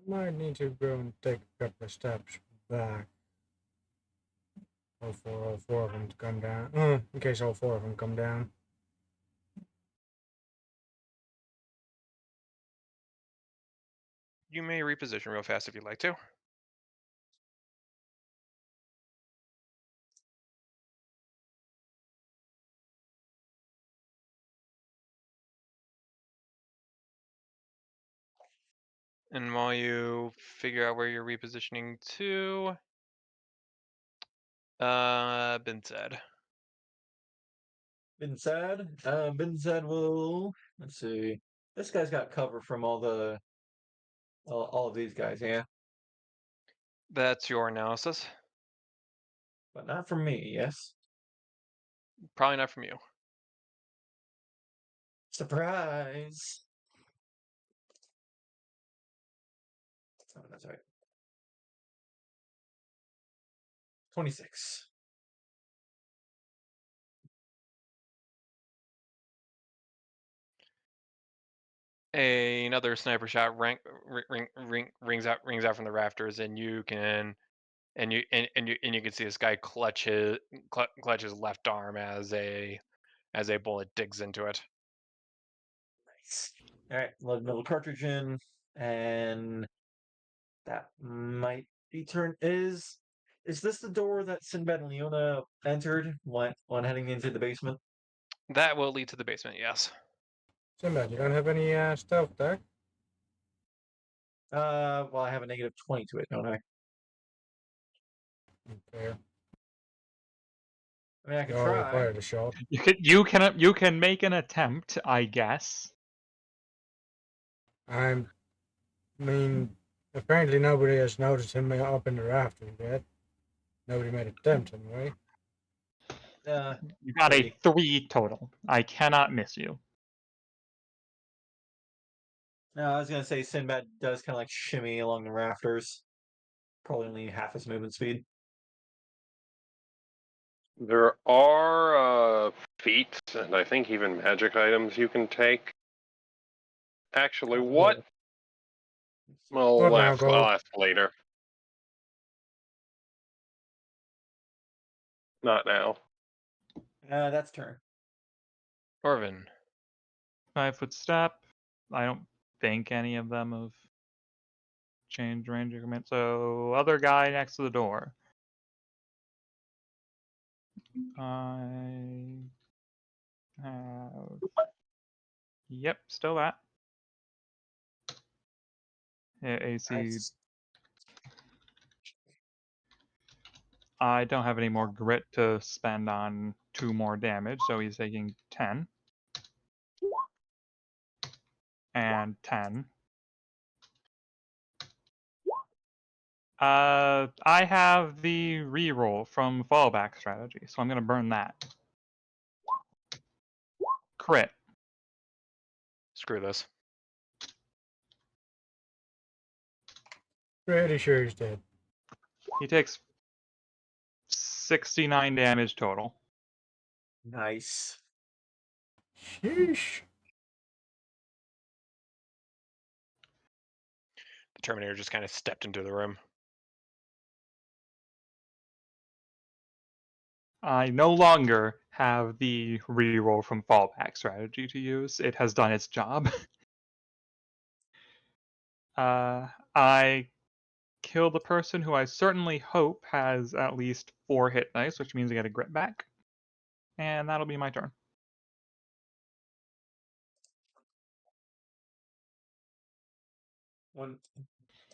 I might need to go and take a couple of steps back. For all 4 of them to come down. In case all 4 of them come down. You may reposition real fast if you'd like to. And while you figure out where you're repositioning to, been said. Been said will, let's see. This guy's got cover from all of these guys, yeah. That's your analysis. But not from me, yes. Probably not from you. Surprise. Oh, that's right. 26. Another sniper shot rings out from the rafters, and you can you can see this guy clutch his left arm as a bullet digs into it. Nice. Alright, load middle cartridge in, and that might be turned. Is this the door that Sinbad and Leona entered when heading into the basement? That will lead to the basement, yes. Sinbad, you don't have any stealth deck? Well, I have a negative 20 to it, don't I? Okay. I mean, I can You already try. fired a shot. You can make an attempt, I guess. I mean, apparently nobody has noticed him up in the rafters yet. Nobody made an attempt anyway. You got 30. a 3 total. I cannot miss you. No, I was gonna say Sinbad does kind of like shimmy along the rafters. Probably only half his movement speed. There are feats and I think even magic items you can take. Actually, Oh, what What now, I'll Gold? ask later. Not now. That's turn. Orvin. 5-foot step. I don't think any of them have changed range increment. So other guy next to the door. I have. Yep, still that. AC. Nice. I don't have any more grit to spend on 2 more damage, so he's taking 10. And 10. I have the reroll from fallback strategy, so I'm going to burn that. Crit. Screw this. Pretty sure he's dead. He takes 69 damage total. Nice. Sheesh. The Terminator just kind of stepped into the room. I no longer have the reroll from fallback strategy to use. It has done its job. I kill the person who I certainly hope has at least 4 hit dice, which means I get a grit back. And that'll be my turn.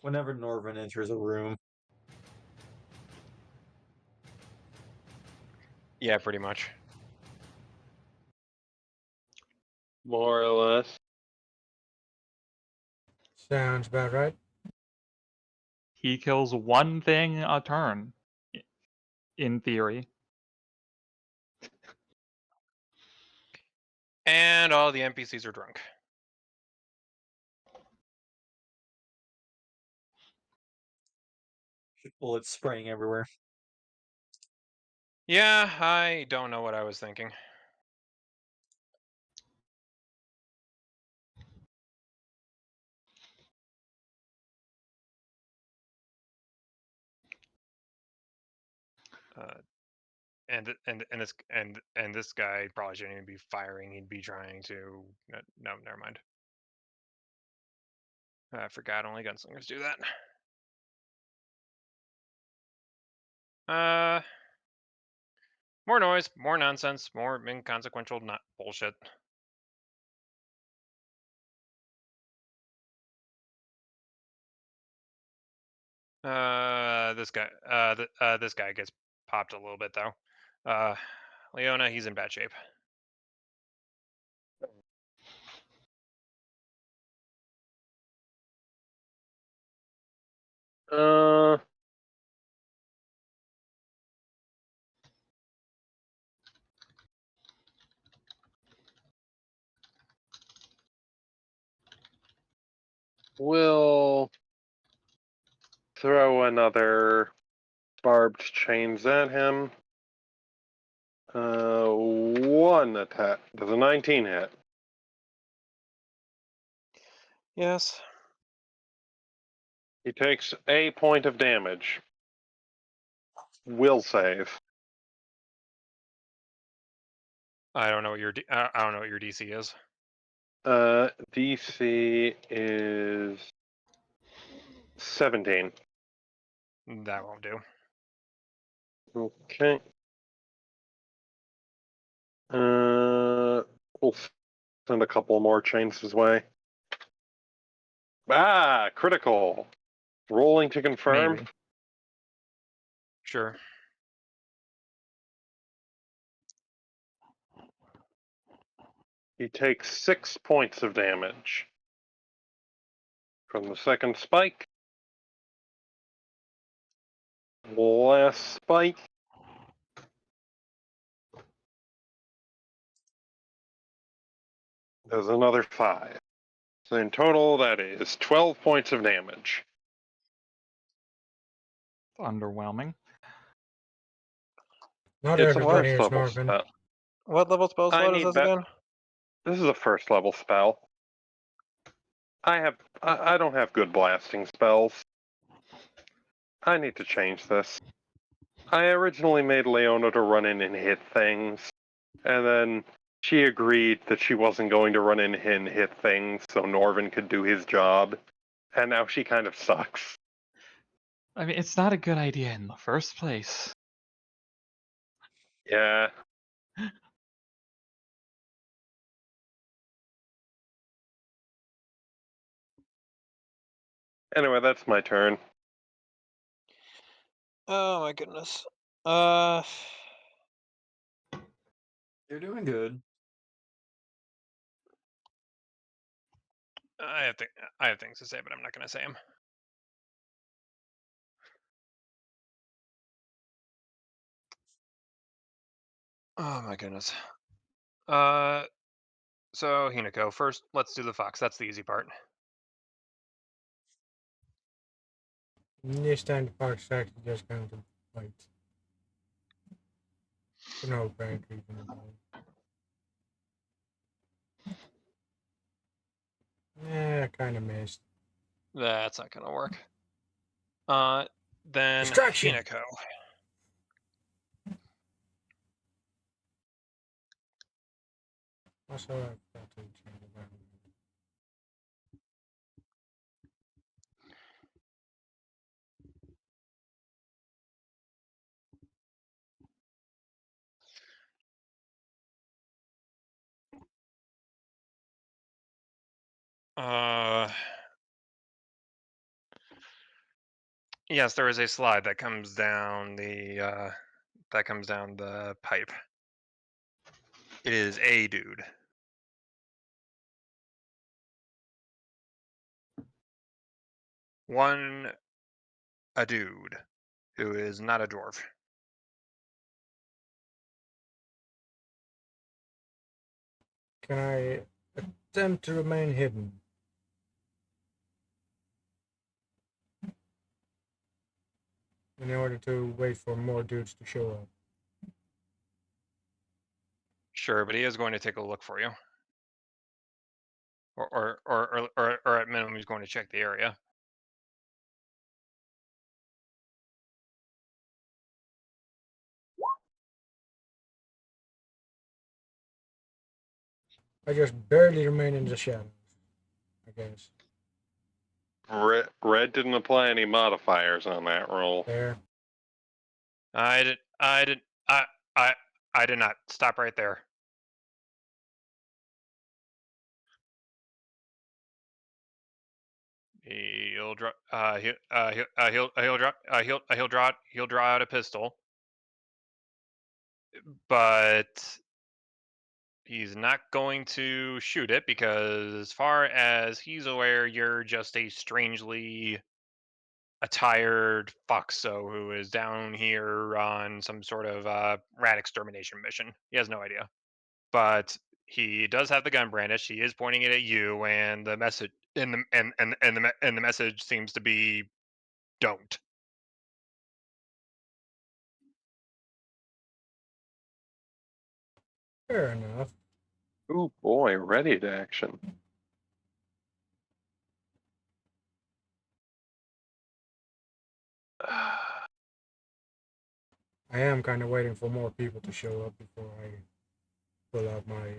Whenever Norvin enters a room, Yeah, pretty much. More or less. Sounds about right. He kills one thing a turn, in theory. And all the NPCs are drunk. bullets spraying everywhere. Yeah, I don't know what I was thinking. And this guy probably shouldn't even be firing. He'd be trying to. No, never mind. I forgot only gunslingers do that. More noise, more nonsense, more inconsequential not bullshit. This guy gets popped a little bit though. Leona, he's in bad shape. Uh, we'll throw another barbed chains at him. 1 attack. Does a 19 hit? Yes. He takes a point of damage. Will save. I don't know what your I don't know what your DC is. DC is 17. That won't do. Okay. We'll send a couple more chains his way. Critical. Rolling to confirm. Maybe. Sure. He takes 6 points of damage from the second spike. Last spike. There's another 5. So in total, that is 12 points of damage. Underwhelming. Not It's a everybody first is level Norvin. spell. What level spell I slot is need this that. again? This is a first level spell. I don't have good blasting spells. I need to change this. I originally made Leona to run in and hit things, and then she agreed that she wasn't going to run in and hit things so Norvin could do his job, and now she kind of sucks. I mean, it's not a good idea in the first place. Yeah. Anyway, that's my turn. Oh my goodness. You're doing good. I have things to say, but I'm not going to say them. Oh my goodness. So Hinako, first, let's do the fox. That's the easy part. This time the fox actually just going to fight. No bad reason at all. I kind of missed. That's not going to work. Then Distraction! Hinako. Also, I forgot to change the value. Yes, there is a slide that comes down the pipe. It is a dude. A dude who is not a dwarf. Can I attempt to remain hidden? In order to wait for more dudes to show up. Sure, but he is going to take a look for you. Or at minimum, he's going to check the area. I just barely remain in the shadows, I guess. Red didn't apply any modifiers on that roll. There. I did not. Stop right there. He'll draw. He'll draw out a pistol, but he's not going to shoot it because, as far as he's aware, you're just a strangely attired foxo who is down here on some sort of rat extermination mission. He has no idea, but he does have the gun brandished. He is pointing it at you, and the message and the message seems to be don't. Fair enough. Ooh boy, ready to action. I am kind of waiting for more people to show up before I pull out my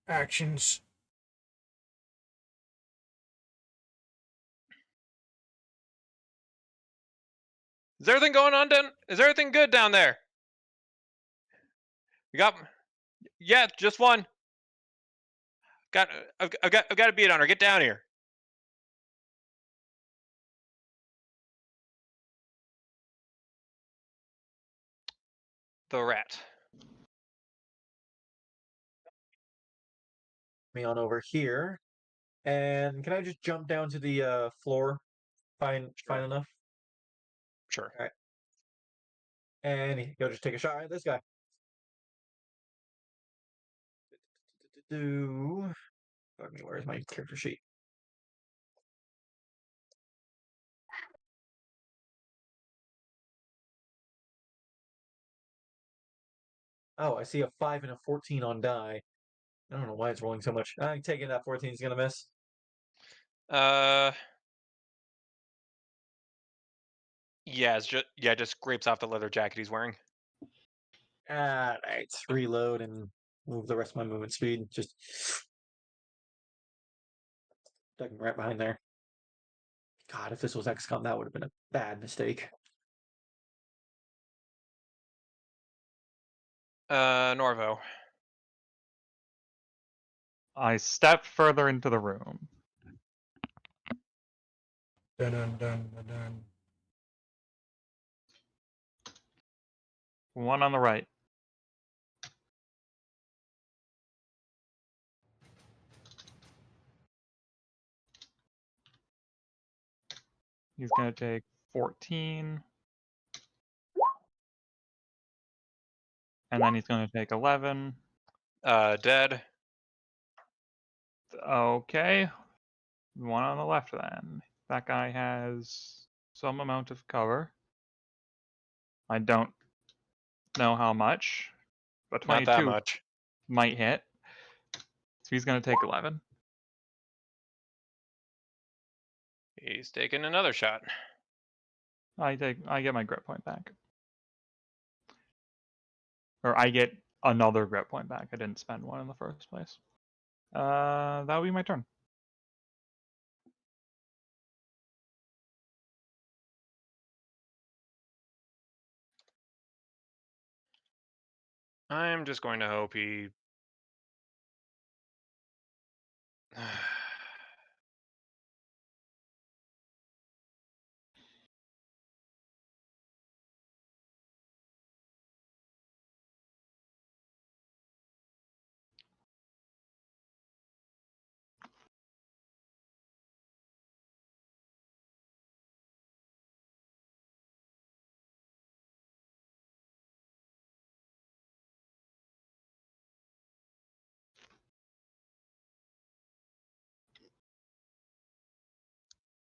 actions. Is everything going on down? Is everything good down there? We got, yeah, just one. I've got a beat on her. Get down here. The rat. Me on over here. And can I just jump down to the floor? Fine enough. Sure. All right. And you'll just take a shot at this guy. Where's my character sheet? Oh, I see a 5 and a 14 on die. I don't know why it's rolling so much. I'm taking that 14 is gonna miss. Yeah, just scrapes off the leather jacket he's wearing. Alright, reload and move the rest of my movement speed. Just ducking right behind there. God, if this was XCOM, that would have been a bad mistake. Norvo. I stepped further into the room. Dun dun dun dun dun. One on the right. He's going to take 14. And then he's going to take 11. Dead. Okay. One on the left then. That guy has some amount of cover. I don't know how much, but Not that 22 much. might hit. So he's going to take 11. He's taking another shot. I get my grit point back. Or I get another grit point back. I didn't spend one in the first place. That would be my turn. I'm just going to hope he.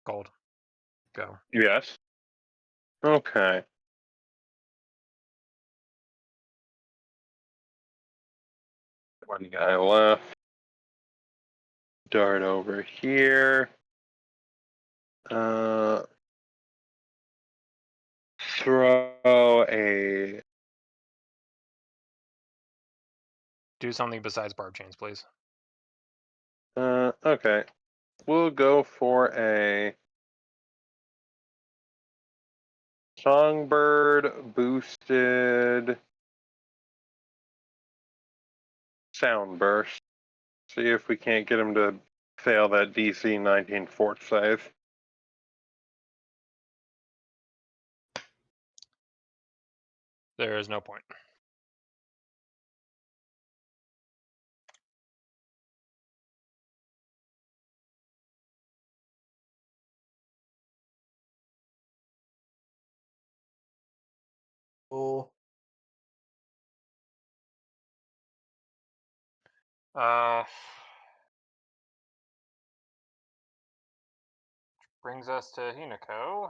Gold. Go. Yes. Okay. One guy left. Dart over here. Throw a. Do something besides barb chains, please. Okay. We'll go for a Songbird boosted sound burst. See if we can't get him to fail that DC 19 fort save. There is no point. Oh, Brings us to Hinako.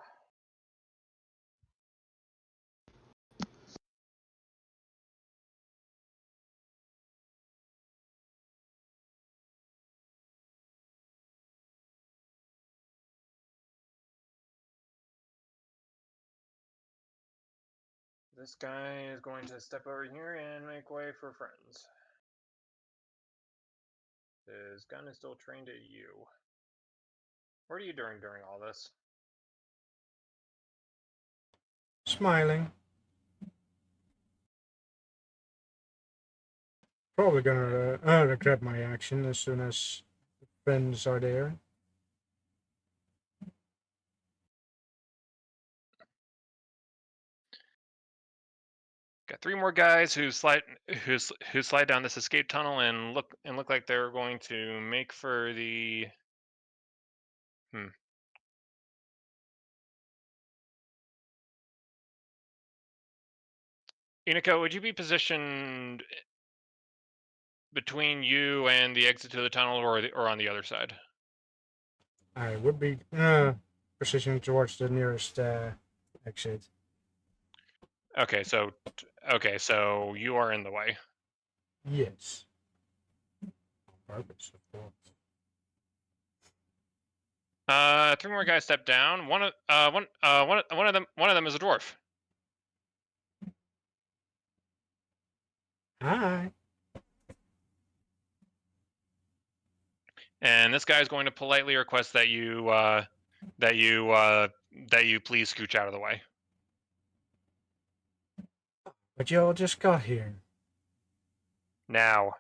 This guy is going to step over here and make way for friends. His gun is still trained at you. What are you doing during all this? Smiling. Probably gonna regret my action as soon as friends are there. Got 3 more guys who slide down this escape tunnel and look like they're going to make for the. Inako, would you be positioned between you and the exit to the tunnel, or on the other side? I would be positioned towards the nearest exit. Okay, so you are in the way. Yes. purpose, of course. Three more guys step down. One of them is a dwarf. Hi. And this guy is going to politely request that you please scooch out of the way. But you all just got here. Now.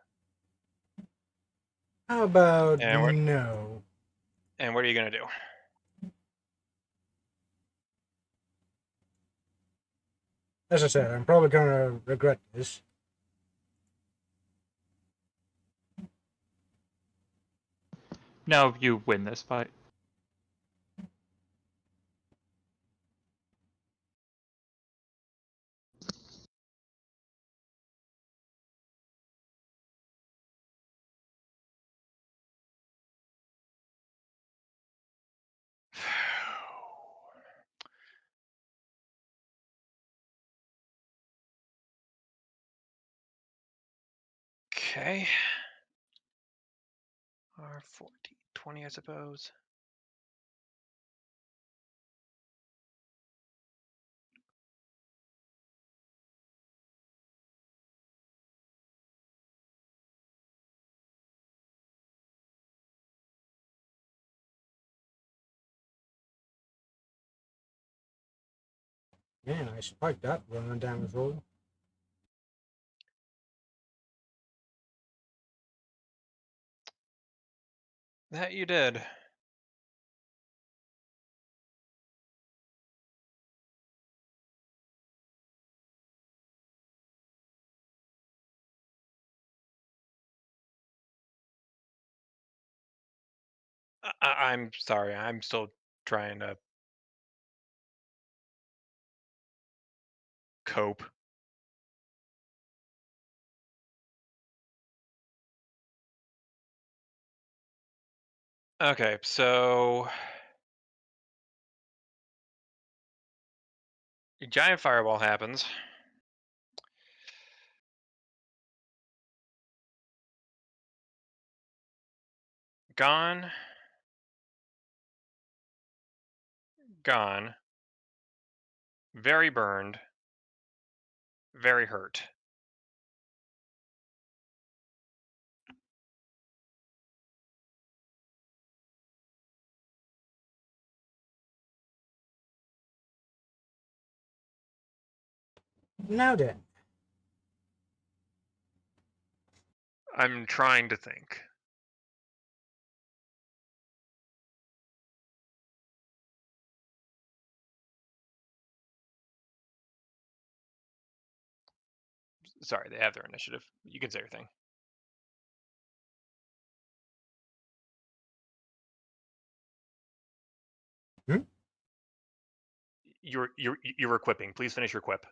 How about And no? And what are you gonna do? As I said, I'm probably gonna regret this. No, you win this fight. Okay. R40, 20, I suppose. Man, I spiked that running down the road. That you did. I'm sorry. I'm still trying to cope. Okay, so a giant fireball happens. Gone. Gone. Very burned. Very hurt. Now then, I'm trying to think. Sorry, they have their initiative. You can say your thing. Hmm? You're equipping. Please finish your quip.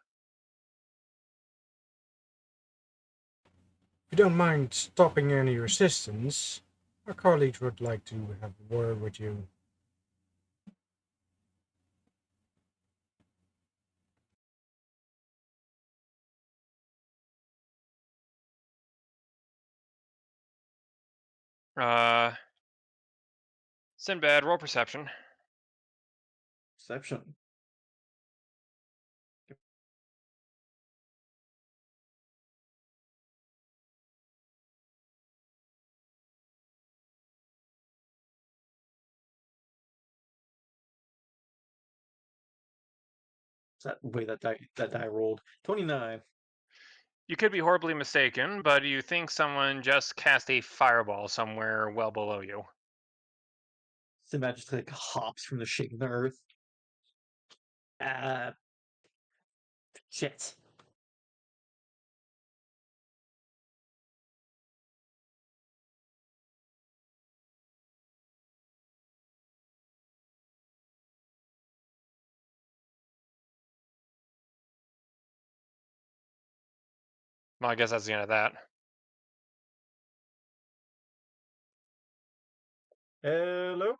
if you don't mind stopping any resistance, our colleagues would like to have a word with you. Sinbad, roll perception. Perception. That way that die rolled 29. You could be horribly mistaken, but you think someone just cast a fireball somewhere well below you. Sinbad just like hops from the shaking earth. Shit. Well, I guess that's the end of that. Hello?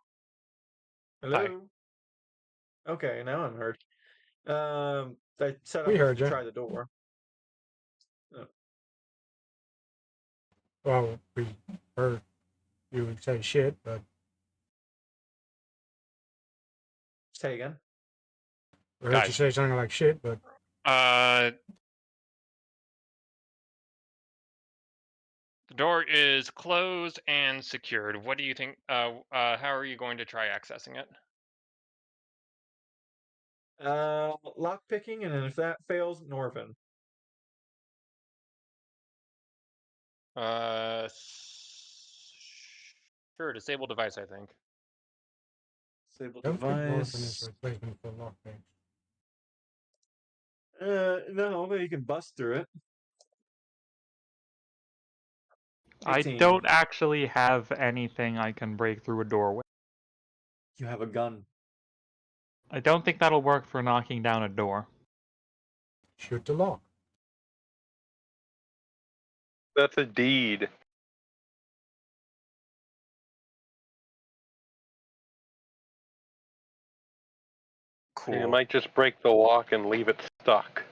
Hello? Hi. Okay, now I'm heard. I said We I'm heard gonna you. try the door. Oh. Well, we heard you would say shit, but Say again. we heard you Guys. say something like shit, but The door is closed and secured. What do you think? How are you going to try accessing it? Lock picking, and if that fails, Norvin. Sure. Disable device, I think. Disable don't think Norton is device. a replacement for lockpicks. No, but you can bust through it. I 18. don't actually have anything I can break through a door with. You have a gun. I don't think that'll work for knocking down a door. Shoot the lock. That's a deed. Cool. You might just break the lock and leave it stuck.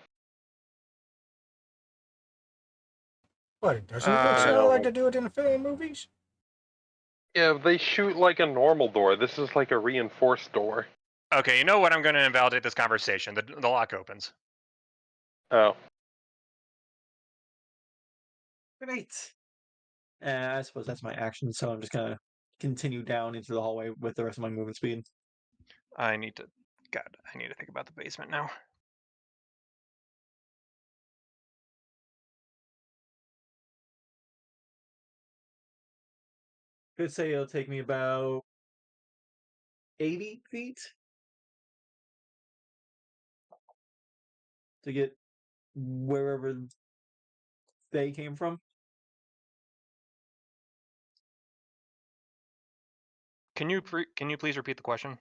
What? It doesn't I look don't like know. they do it in the film movies. Yeah, they shoot like a normal door. This is like a reinforced door. Okay, you know what? I'm going to invalidate this conversation. The lock opens. Oh. Great. I suppose that's my action, so I'm just gonna continue down into the hallway with the rest of my movement speed. I need to think about the basement now. Could say it'll take me about 80 feet to get wherever they came from. Can you please repeat the question?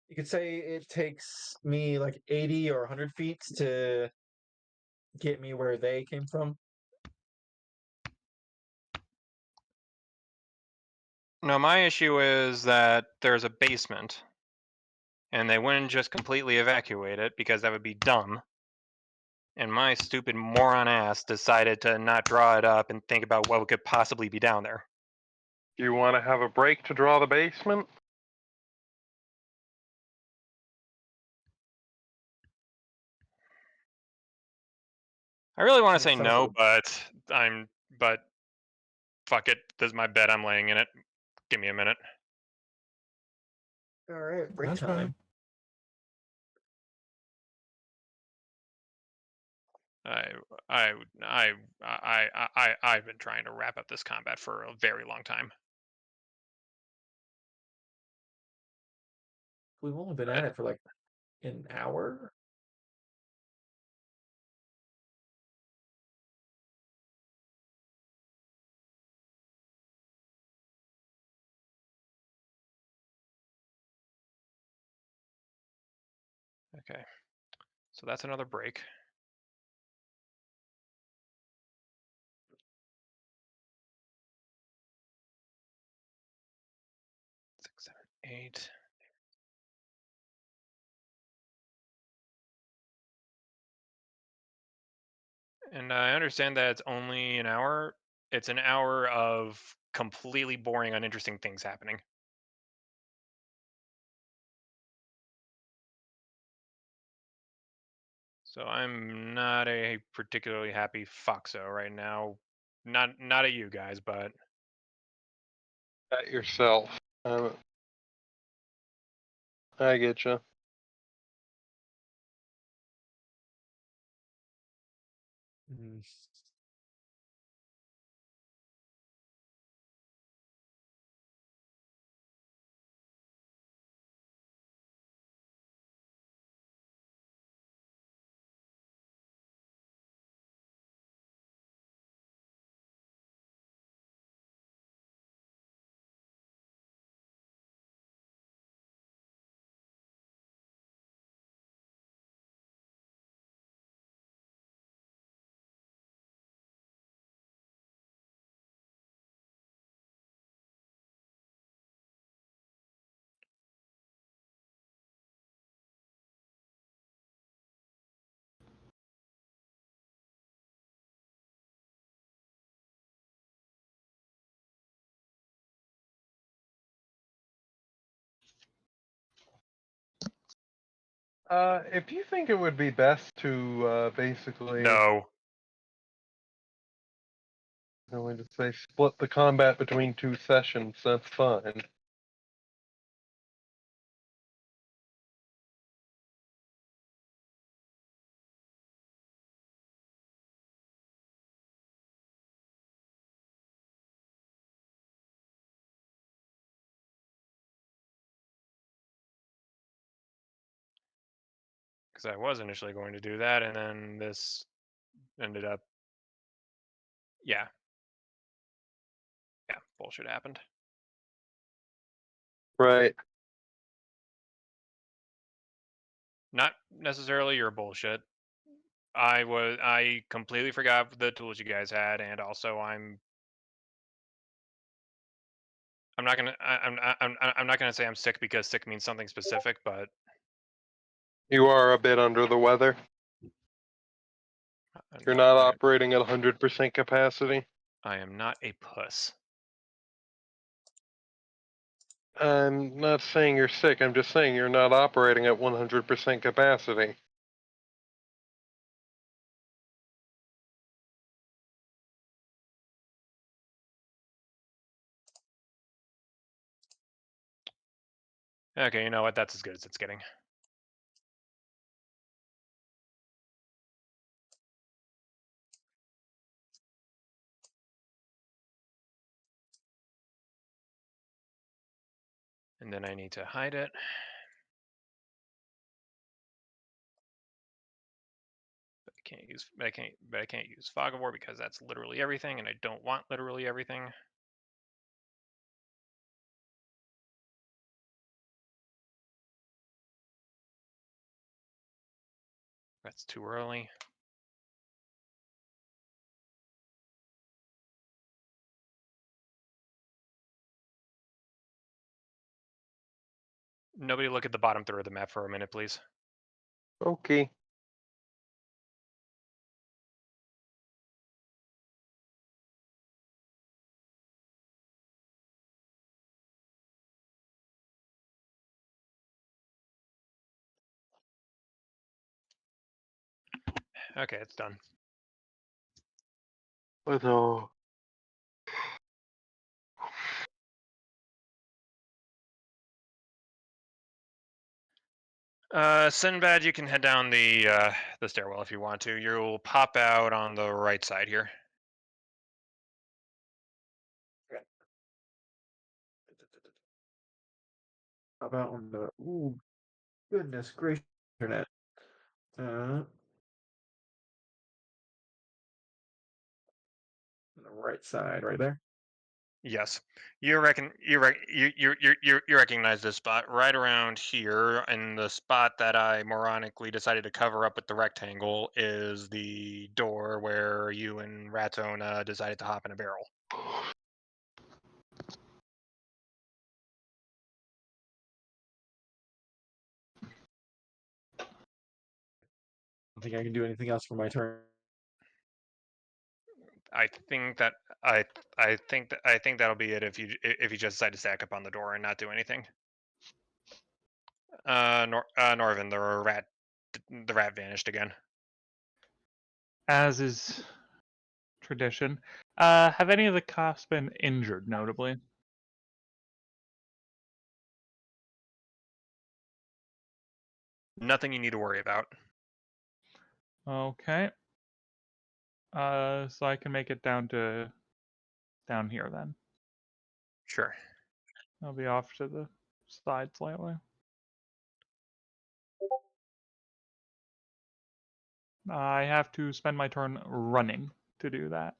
You could say it takes me like 80 or 100 feet to get me where they came from. No, my issue is that there's a basement, and they wouldn't just completely evacuate it because that would be dumb. And my stupid moron ass decided to not draw it up and think about what could possibly be down there. Do you want to have a break to draw the basement? I really want to That say sounds no, like but fuck it. This is my bed. I'm laying in it. Give me a minute. all right, break That's time. fine. I've been trying to wrap up this combat for a very long time. We've only been at it for like an hour. Okay, so that's another break. Six, seven, eight. And I understand that it's only an hour. It's an hour of completely boring, uninteresting things happening. So I'm not a particularly happy Foxo right now. Not at you guys, but At yourself. I get you. Mm. If you think it would be best to basically, No. I'm going to say split the combat between 2 sessions, that's fine. Because I was initially going to do that, and then this ended up. Yeah. Yeah, bullshit happened. Right. Not necessarily your bullshit. I completely forgot the tools you guys had, and also I'm not gonna I'm not gonna say I'm sick because sick means something specific, but You are a bit under the weather. You're not operating at 100% capacity. I am not a puss. I'm not saying you're sick, I'm just saying you're not operating at 100% capacity. Okay, you know what? That's as good as it's getting. And then I need to hide it. But I can't use Fog of War because that's literally everything, and I don't want literally everything. That's too early. Nobody look at the bottom third of the map for a minute, please. Okay. Okay, it's done. But Sinbad, you can head down the stairwell if you want to. You'll pop out on the right side here. How about on the goodness gracious internet? On the right side, right there. Yes, you recognize this spot right around here, and the spot that I moronically decided to cover up with the rectangle is the door where you and Ratone decided to hop in a barrel. I don't think I can do anything else for my turn. I think that'll be it if you just decide to stack up on the door and not do anything. Norvin, the rat vanished again. As is tradition. Have any of the cops been injured, notably? Nothing you need to worry about. Okay. So I can make it down here then. Sure. I'll be off to the side slightly. I have to spend my turn running to do that.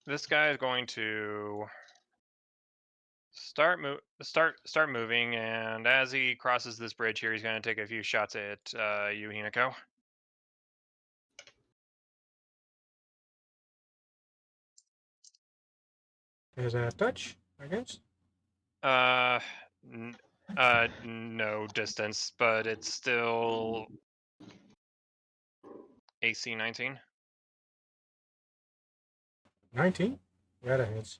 This guy is going to start moving, and as he crosses this bridge here, he's going to take a few shots at you, Hinako. Is a touch, I guess? N- no distance, but it's still AC 19 19? Yeah, that hits.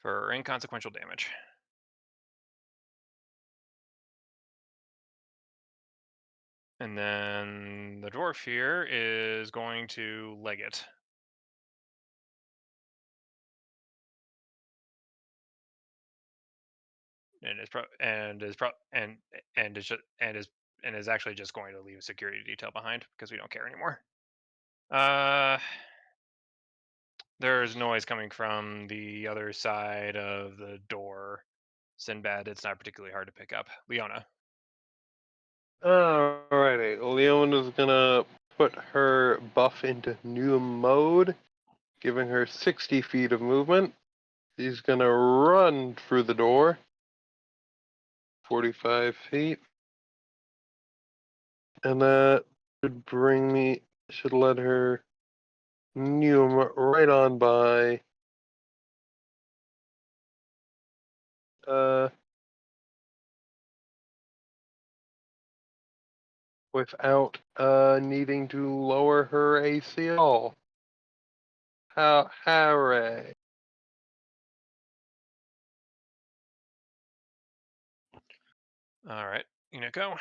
for inconsequential damage. And then the dwarf here is going to leg it. And is actually just going to leave a security detail behind because we don't care anymore. There's noise coming from the other side of the door. Sinbad, it's not particularly hard to pick up. Leona. Alrighty, Leona's gonna put her buff into new mode, giving her 60 feet of movement. She's gonna run through the door, 45 feet, and that should let her Neum right on by without needing to lower her AC at all. Hooray. All right, Unico.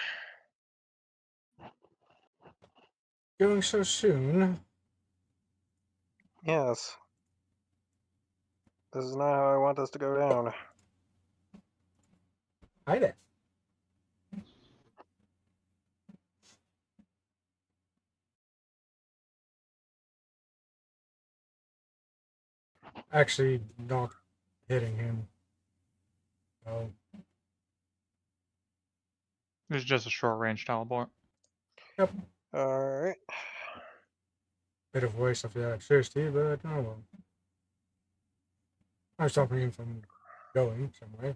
Going so soon. Yes. This is not how I want this to go down. Hi there. Actually, not hitting him. Oh, It's just a short range teleport. Alright. bit of waste of the electricity, but oh well. I'm stopping him from going somewhere.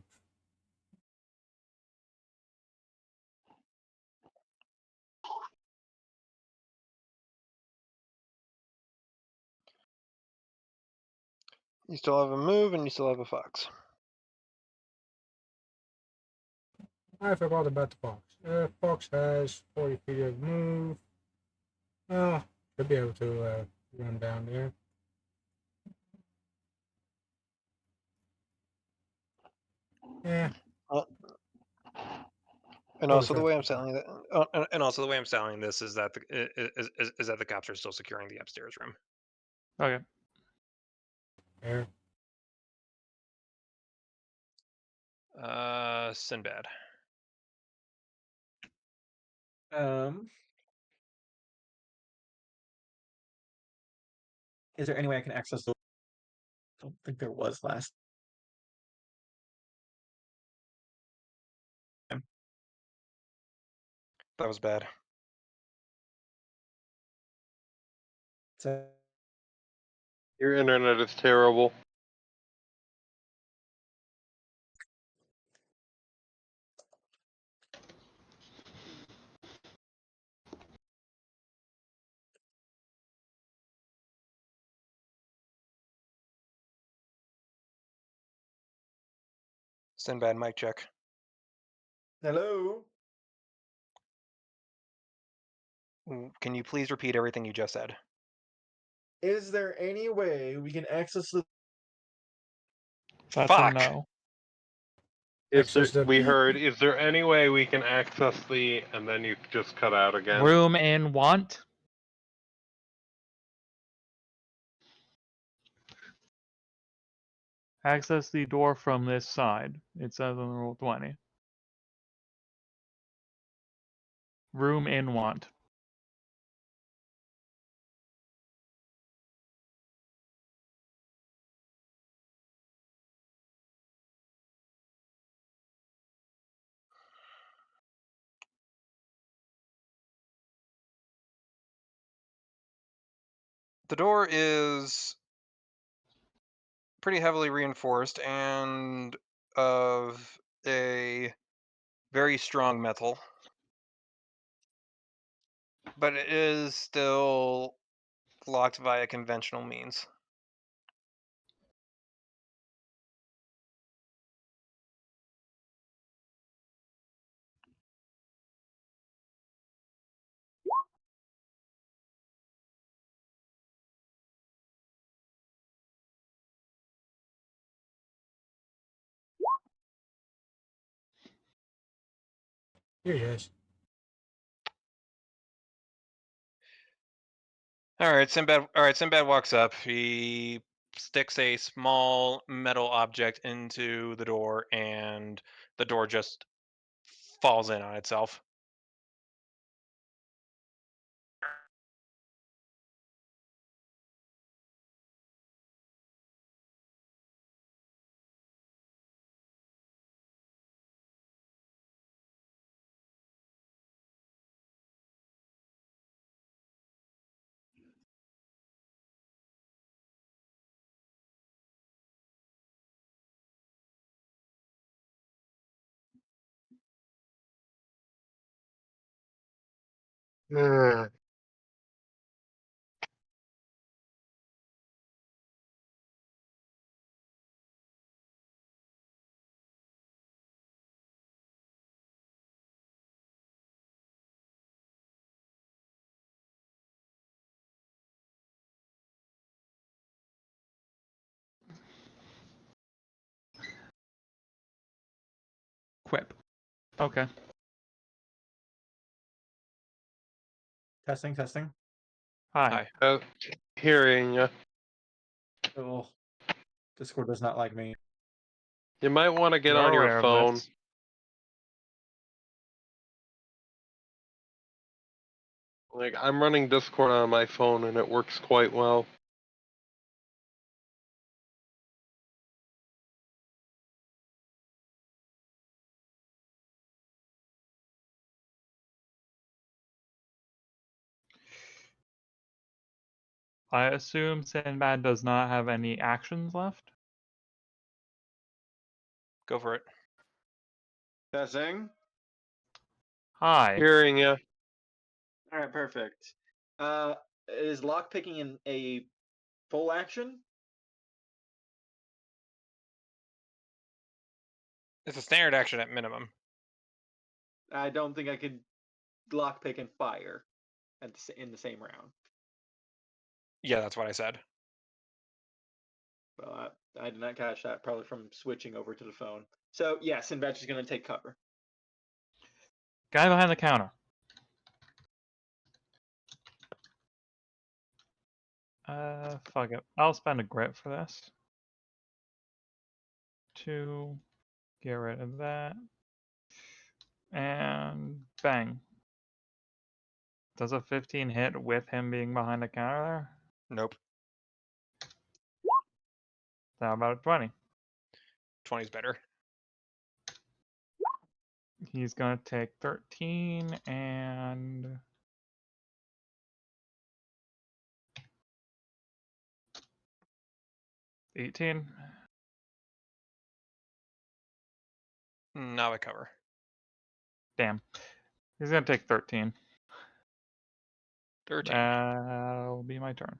You still have a move and you still have a fox. I forgot about the fox. Fox has 40 feet of move. Well, should be able to run down there. Yeah. And Oh, also the sorry. way I'm selling it. And also the way I'm styling this is that is that the cops are still securing the upstairs room. Okay. There. Sinbad. Is there any way I can access the? I don't think there was last time. That was bad. So Your internet is terrible. Sinbad, mic check. hello. Can you please repeat everything you just said? Is there any way we can access the? That's a Fuck! no. Access the We beep. heard, is there any way we can access the, and then you just cut out again? Room in want. Access the door from this side. It says on roll 20. Room in want. The door is pretty heavily reinforced and of a very strong metal. But it is still locked via conventional means. Here he is. All right, Sinbad walks up. He sticks a small metal object into the door, and the door just falls in on itself. Ugh. Quip. Okay. Testing, testing. Hi. Hi. Hearing you. Oh, Discord does not like me. You might want to get You're on your aware of phone. this. Like, I'm running Discord on my phone and it works quite well. I assume Sinbad does not have any actions left. Go for it. Testing. Hi. Hearing you. All right, perfect. Is lockpicking in a full action? It's a standard action at minimum. I don't think I could lockpick and fire at in the same round. Yeah, that's what I said. Well, I did not catch that, probably from switching over to the phone. So, yes, Sinbad's is going to take cover. Guy behind the counter. Fuck it. I'll spend a grit for this. 2. Get rid of that. And bang. Does a 15 hit with him being behind the counter there? Nope. How about a 20? 20's better. He's gonna take 13 and 18. Now I cover. Damn. He's gonna take 13. 13. That'll be my turn.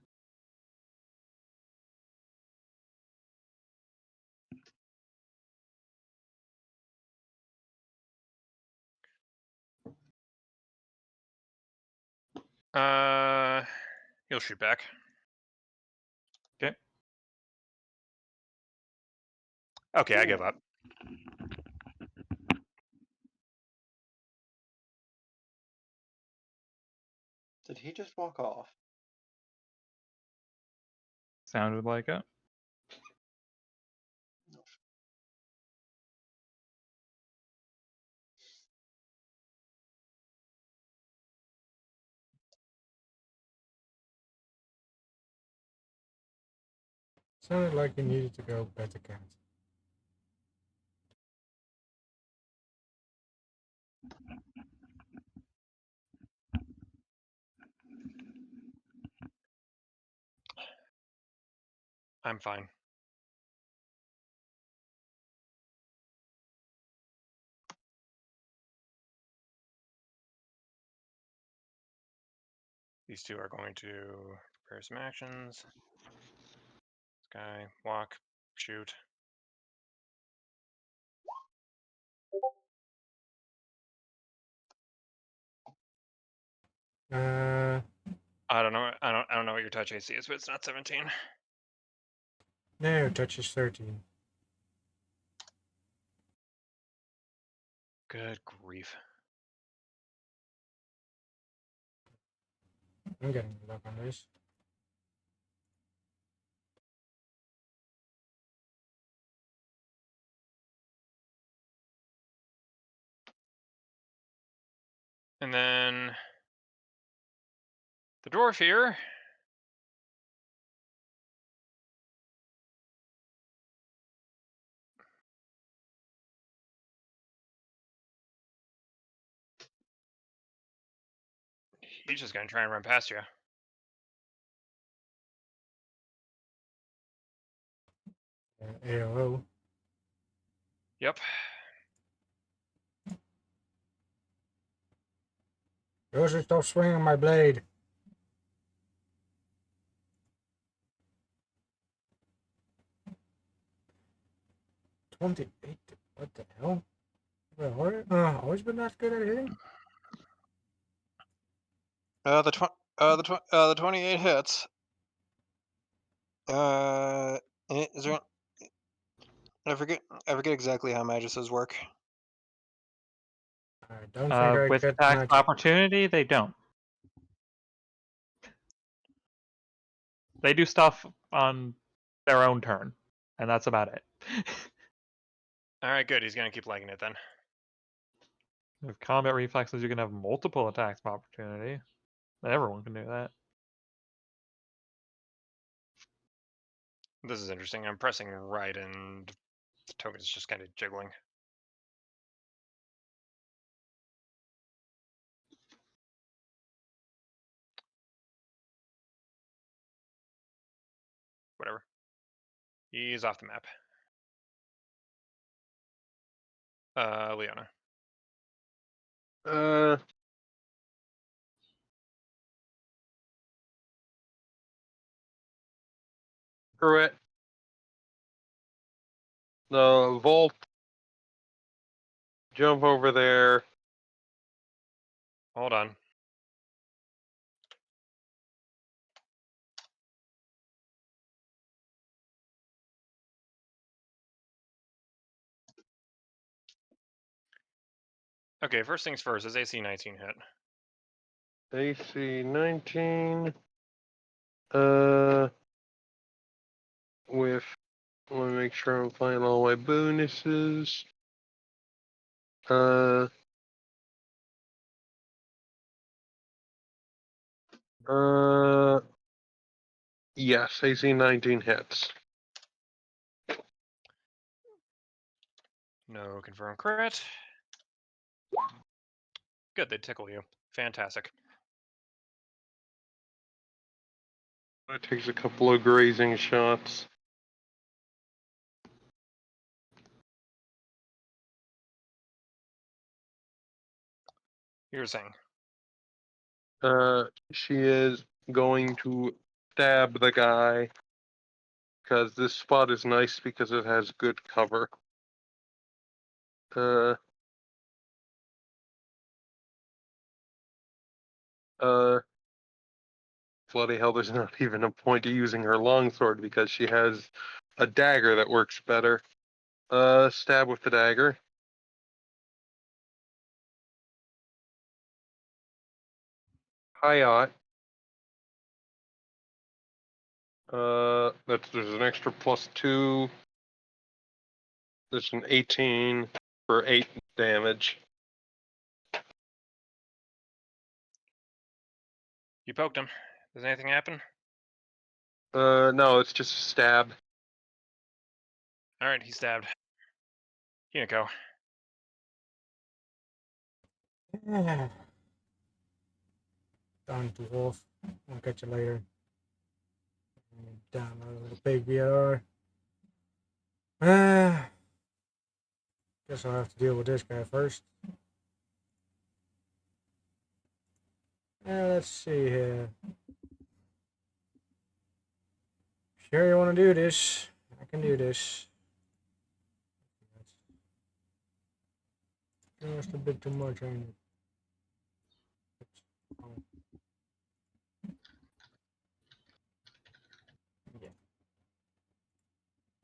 He'll shoot back. Okay. Okay, I give up. Did he just walk off? Sounded like it. Sounded like you needed to go pet a cat. I'm fine. These two are going to Prepare some actions. This guy, walk, shoot. Uh, I don't know. I don't know what your touch AC is, but it's not 17. no, touch is 13. Good grief. I'm getting luck on this. And then the dwarf here. He's just gonna try and run past you. AOO. Yep. Joseph, stop swinging my blade. $28. What the hell? Always been that good at hitting? The 28 hits. Is there? I forget exactly how Maguses work. I don't think I With get attack magic. opportunity, they don't. They do stuff on their own turn, and that's about it. All right, good. He's gonna keep legging it then. With combat reflexes, you can have multiple attacks of opportunity. Everyone can do that. This is interesting. I'm pressing right, and the token is just kind of jiggling. Whatever. He's off the map. Leona. Screw it. The vault. Jump over there. Hold on. Okay, first things first. Is AC 19 hit? AC 19. With. Let me make sure I'm finding all my bonuses. Yes, AC 19 hits. No confirm crit. Good, they tickle you. Fantastic. It takes a couple of grazing shots. You were saying. She is going to stab the guy because this spot is nice because it has good cover. Bloody hell, there's not even a point to using her longsword because she has a dagger that works better. Stab with the dagger. Hayat. There's an extra +2. There's an 18 for 8 damage. You poked him. Does anything happen? No, it's just a stab. Alright, he's stabbed. Hunico. Done, dwarf. I'll catch you later. Down a little big VR. Guess I'll have to deal with this guy first. Let's see here. sure you want to do this, I can do this. That's just a bit too much, ain't it?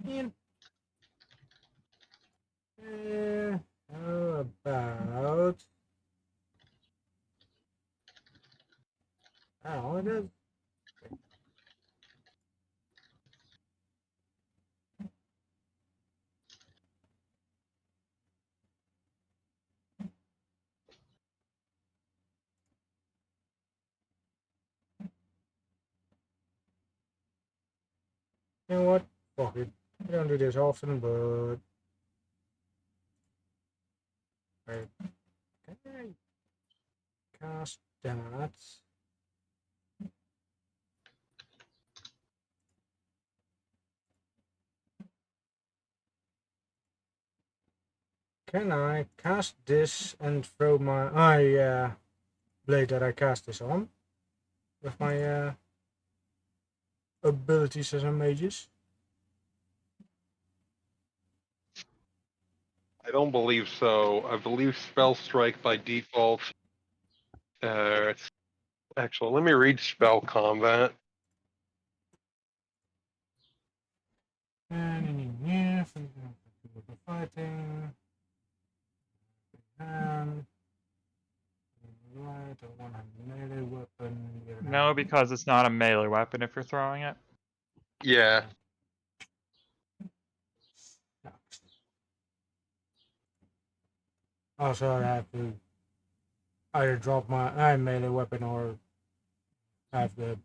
Yeah. How about... Oh, it is. You know what? Fuck it. I don't do this often, but... Right. Can I cast that? Can I cast this and throw my blade that I cast this on? With my abilities as a magus? I don't believe so. I believe Spell Strike by default. Actually, let me read Spell Combat. Yeah, fighting. Right, a one-handed melee weapon. No, because it's not a melee weapon if you're throwing it. Yeah. Also, I have to either drop my melee weapon or have the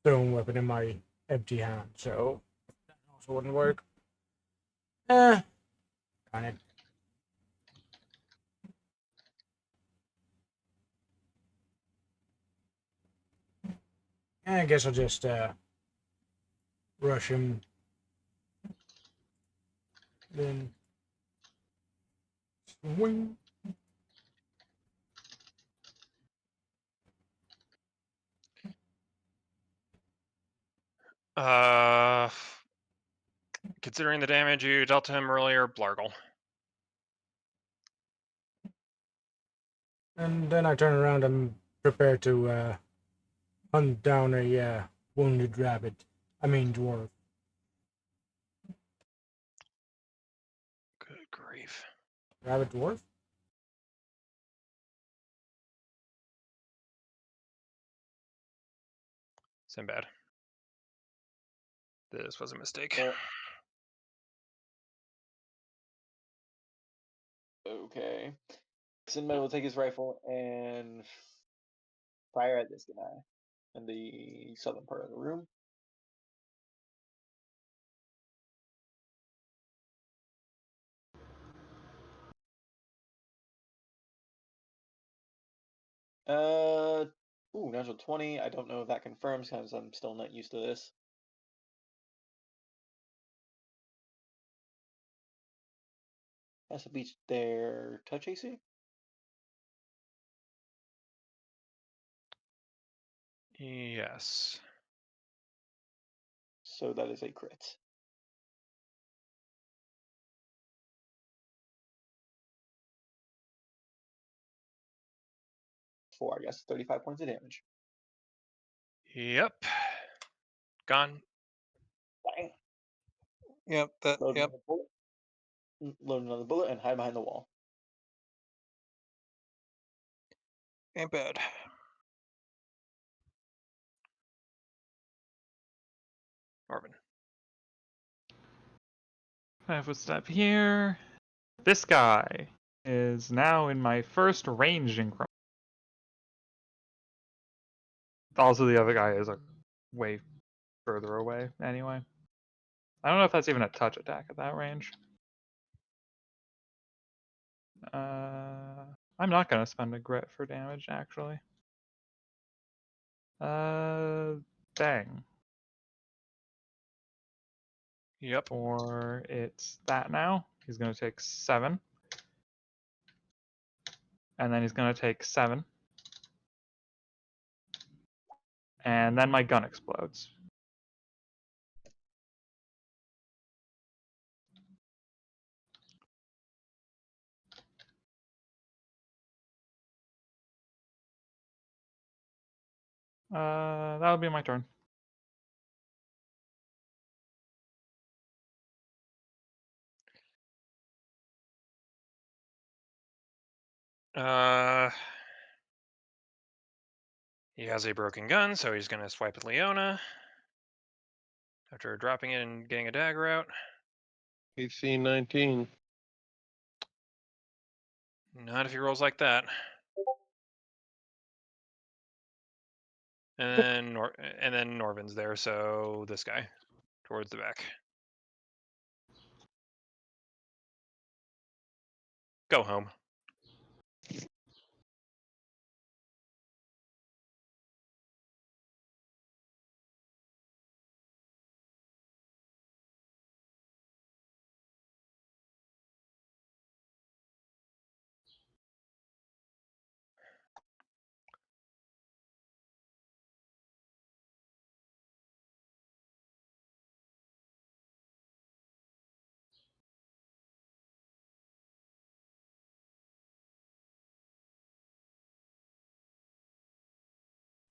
thrown weapon in my empty hand, so that also wouldn't work. Darn it. I guess I'll just rush him. Then swing. Considering the damage you dealt to him earlier, Blargle. And then I turn around and prepare to hunt down a wounded rabbit. I mean dwarf. Good grief. Rabbit dwarf? Sinbad. This was a mistake. Yeah. Okay. Sinbad will take his rifle and fire at this guy in the southern part of the room. Natural 20. I don't know if that confirms because I'm still not used to this. Has to beat their touch AC. Yes. So that is a crit. For, I guess, 35 points of damage. Yep. Gone. Bang. Yep. That. Load Yep. another bullet. Load another bullet and hide behind the wall. Ain't bad. Marvin. 5-foot step here. This guy is now in my first ranged increment. Also, the other guy is way further away anyway. I don't know if that's even a touch attack at that range. I'm not going to spend a grit for damage, actually. Bang. Yep. Or it's that now. He's going to take 7. And then he's going to take 7. And then my gun explodes. That would be my turn. He has a broken gun, so he's going to swipe at Leona after dropping it and getting a dagger out. PC 19. Not if he rolls like that. And then Norvin's there, so this guy towards the back. Go home.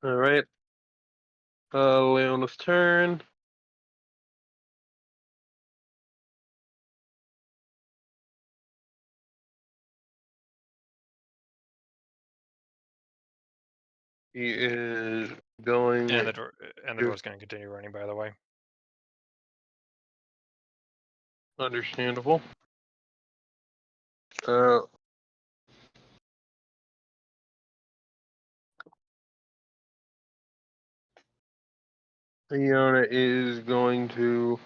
All right. Leona's turn. He is going. And the door's going to continue running, by the way. Understandable. Leona is going to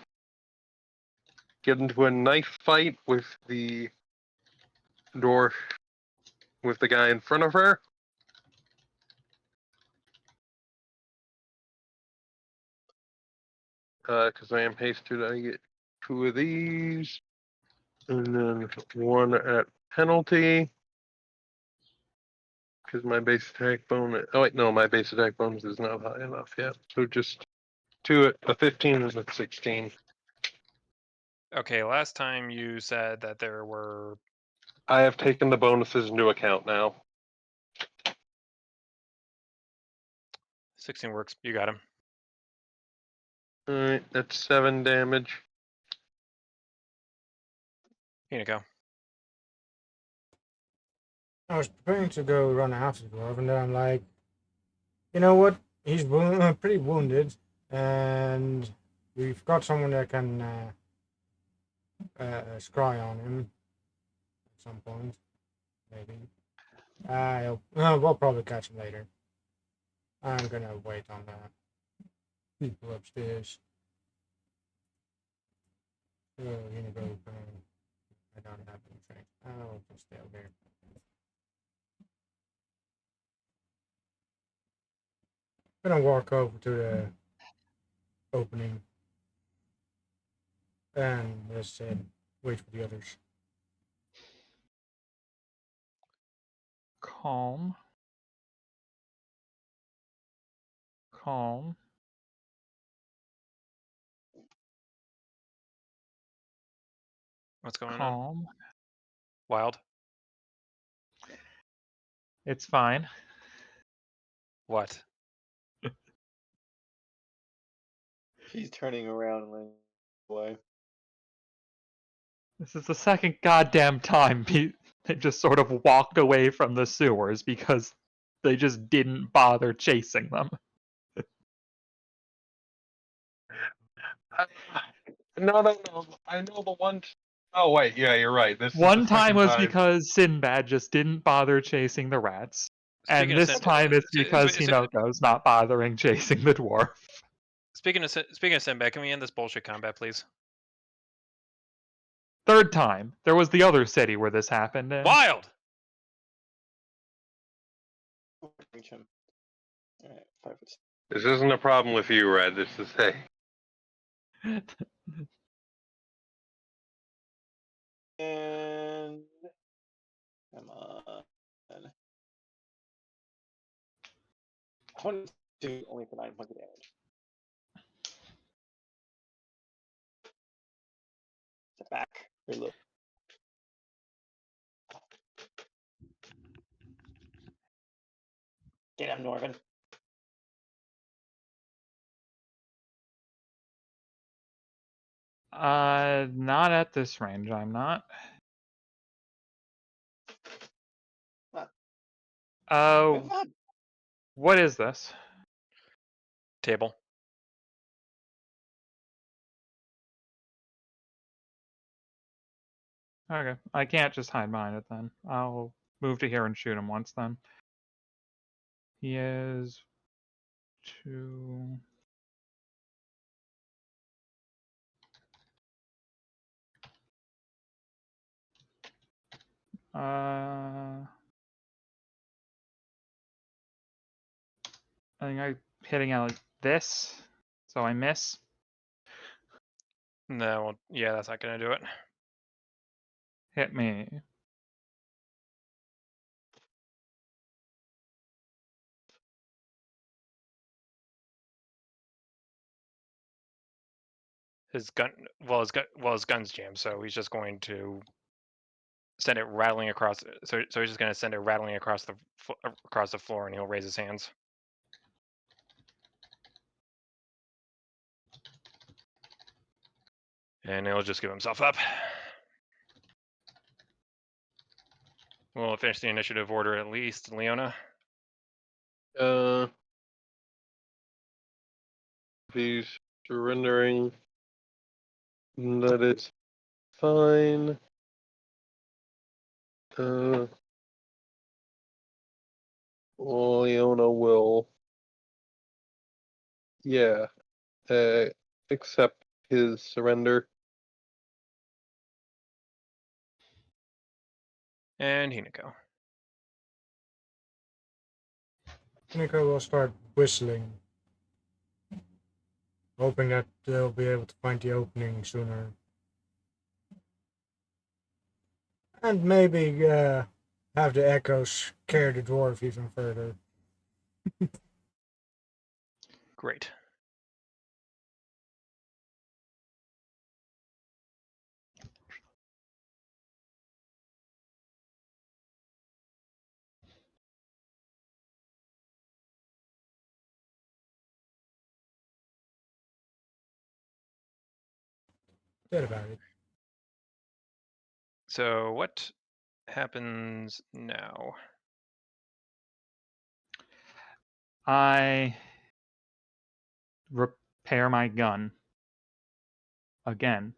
get into a knife fight with the dwarf, with the guy in front of her. Because I am hasted, I get 2 of these. And then 1 at penalty. Because my base attack bonus. Oh, wait, no, my base attack bonus is not high enough yet. So just 2 at a 15 and a 16. Okay, last time you said that there were... I have taken the bonuses into account now. 16 works. You got him. Alright, that's 7 damage. Here you go. I was preparing to go run after the dwarf, and then I'm like, you know what? He's pretty wounded, and we've got someone that can scry on him at some point, maybe. We'll probably catch him later. I'm gonna wait on the people upstairs. So, gonna go. I don't have anything. I'll just stay over here. Gonna walk over to the opening and just wait for the others. Calm. Calm. What's going on? Calm. Wild? It's fine. What? He's turning around and running away. This is the second goddamn time they just sort of walked away from the sewers because they just didn't bother chasing them. No. I know the one. Oh wait, yeah, you're right. This One is the time second was time. because Sinbad just didn't bother chasing the rats. Speaking And of this time it's because is it- Hinoko's not bothering chasing the dwarf. Speaking of Sinbad, can we end this bullshit combat, please? Third time. There was the other city where this happened in. Wild! Reach him. Alright, 5 foot. This isn't a problem with you, Red. This is hey. And come on. 22 only for 9 points of damage. Step back. Reload. Get him, Norvin. Not at this range, I'm not. Good Oh, fun. what is this? Table. Okay, I can't just hide behind it then. I'll move to here and shoot him once then. He is 2. I think I'm hitting out like this, so I miss. No, well, yeah, that's not gonna do it. Hit me. His his gun's jammed, so he's just going to send it rattling across. So he's just gonna send it rattling across the floor, and he'll raise his hands. And he'll just give himself up. We'll finish the initiative order at least, Leona. He's surrendering. That it's fine. Leona will, yeah, accept his surrender. And Hinako. Nico will start whistling, hoping that they'll be able to find the opening sooner. And maybe have the echoes carry the dwarf even further. Great. That about it. So what happens now? I repair my gun again.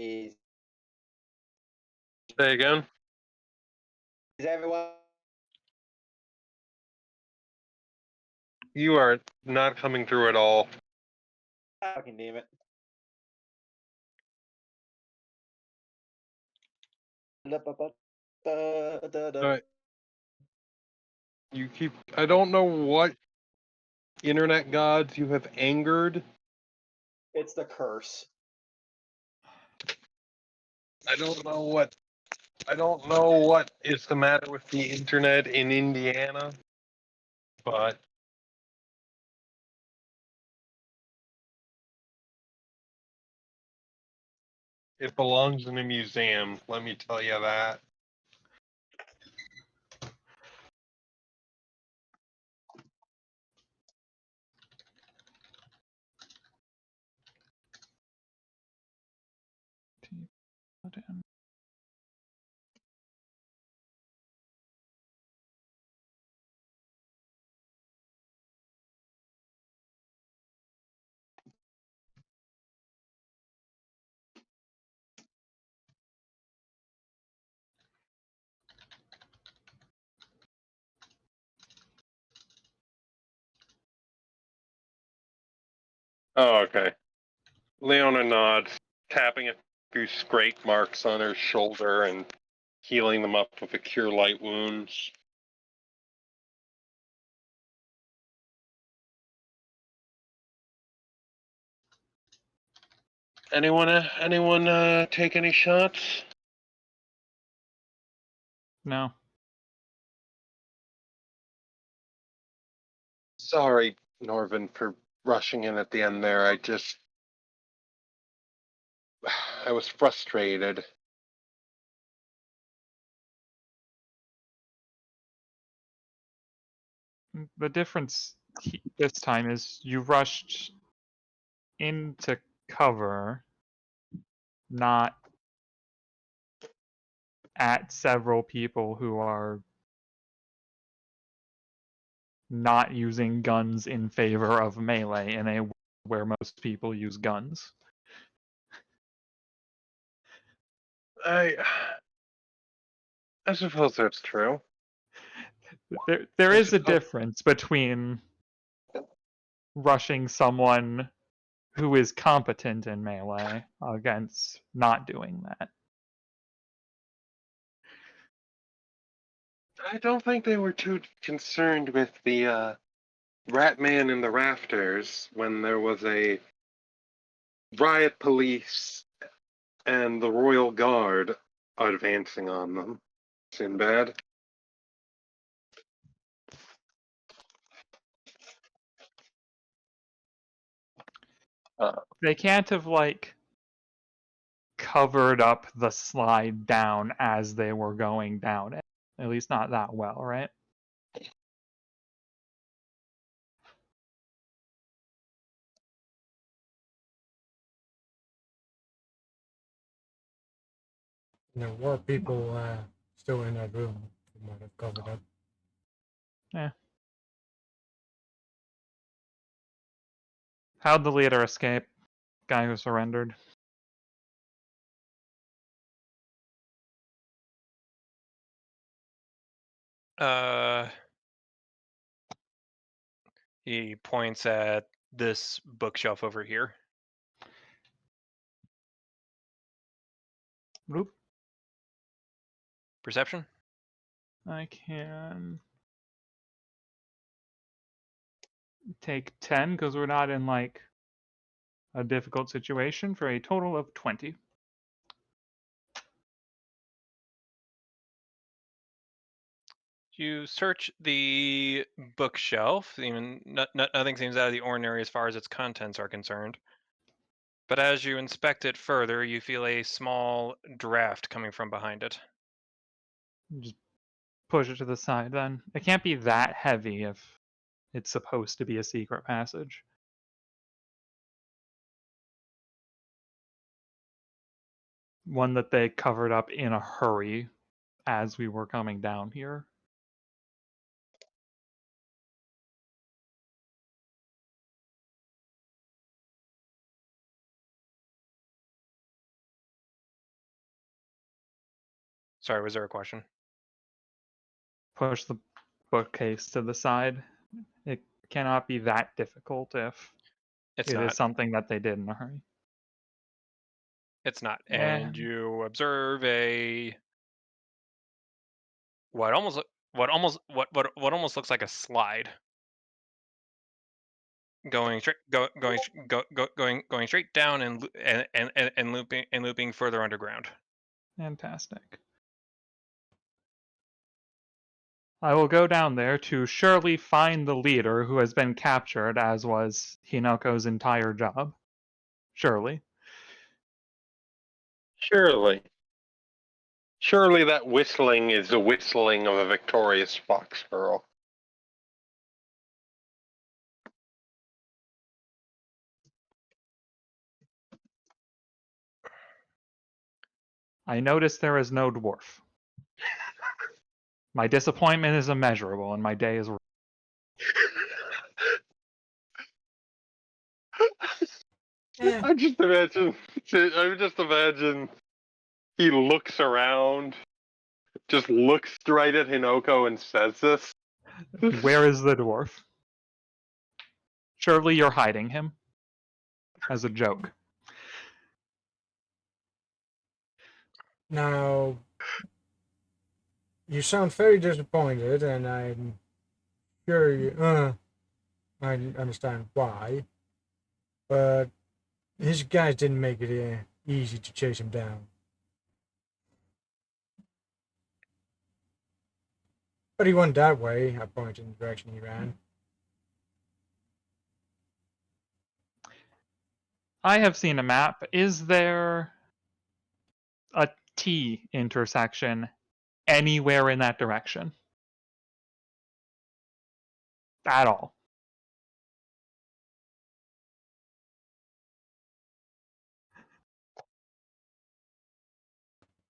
Is Say again? everyone? You are not coming through at all. Fucking damn it. Alright. You keep. I don't know what internet gods you have angered. It's the curse. I don't know what. I don't know what is the matter with the internet in Indiana, but it belongs in a museum. Let me tell you that. Oh, okay. Leona nods, tapping a few scrape marks on her shoulder and healing them up with a cure light wounds. Anyone take any shots? No. Sorry, Norvin, for rushing in at the end there. I was frustrated. The difference this time is you rushed into cover, not at several people who are not using guns in favor of melee in a world where most people use guns. I suppose that's true. There I is a suppose- difference between rushing someone who is competent in melee against not doing that. I don't think they were too concerned with the rat man in the rafters when there was a riot police and the royal guard advancing on them. Sinbad. They can't have like covered up the slide down as they were going down it. At least not that well, right? There were people still in that room who might have covered up. Yeah. How'd the leader escape? Guy who surrendered. He points at this bookshelf over here. Oop. Perception? I can take 10 because we're not in like a difficult situation for a total of 20. You search the bookshelf. Even nothing seems out of the ordinary as far as its contents are concerned. But as you inspect it further, you feel a small draft coming from behind it. Just push it to the side then. It can't be that heavy if it's supposed to be a secret passage. One that they covered up in a hurry as we were coming down here. Sorry, was there a question? Push the bookcase to the side. It cannot be that difficult if It's it not. is something that they did in a hurry. It's not. Yeah. And you observe a what almost looks like a slide going straight going straight down and looping further underground. Fantastic. I will go down there to surely find the leader who has been captured, as was Hinoko's entire job. Surely. Surely. Surely that whistling is the whistling of a victorious fox girl. I notice there is no dwarf. My disappointment is immeasurable, and my day is. Yeah. I just imagine he looks around, just looks straight at Hinoko and says this. Where is the dwarf? Surely you're hiding him. As a joke. Now, you sound very disappointed, and I'm sure I understand why. But His guys didn't make it easy to chase him down. But he went that way. I pointed in the direction he ran. I have seen a map. Is there a T intersection anywhere in that direction? At all?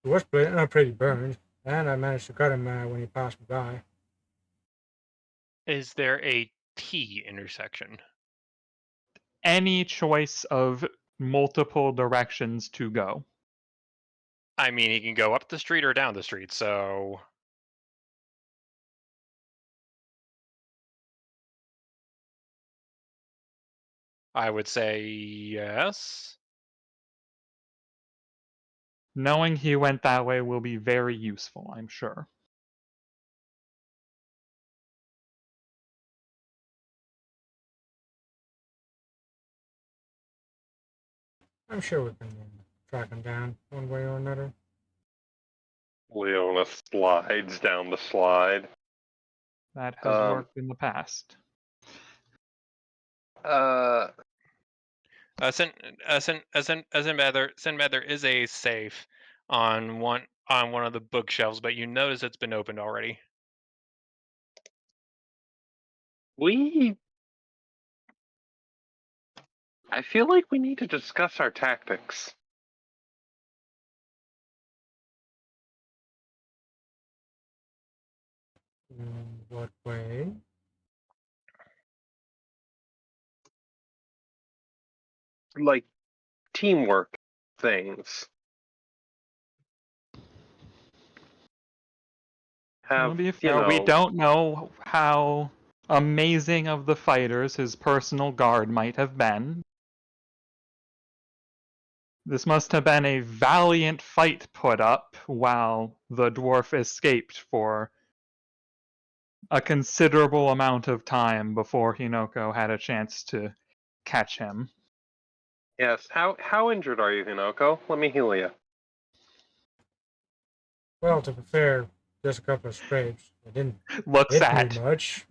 He was pretty burned, and I managed to cut him when he passed me by. Is there a T intersection? Any choice of multiple directions to go? I mean, he can go up the street or down the street, so I would say yes. Knowing he went that way will be very useful, I'm sure. I'm sure we can track him down one way or another. Leona slides down the slide. That has worked in the past. Sinbad, there is a safe on one of the bookshelves, but you notice it's been opened already. I feel like we need to discuss our tactics. In what way? Like teamwork things. To be fair, we don't know how amazing of the fighters his personal guard might have been. This must have been a valiant fight put up while the dwarf escaped for a considerable amount of time before Hinoko had a chance to catch him. Yes. How injured are you, Hinoko? Let me heal you. Well, to be fair, just a couple of scrapes. It didn't Looks hit me at much.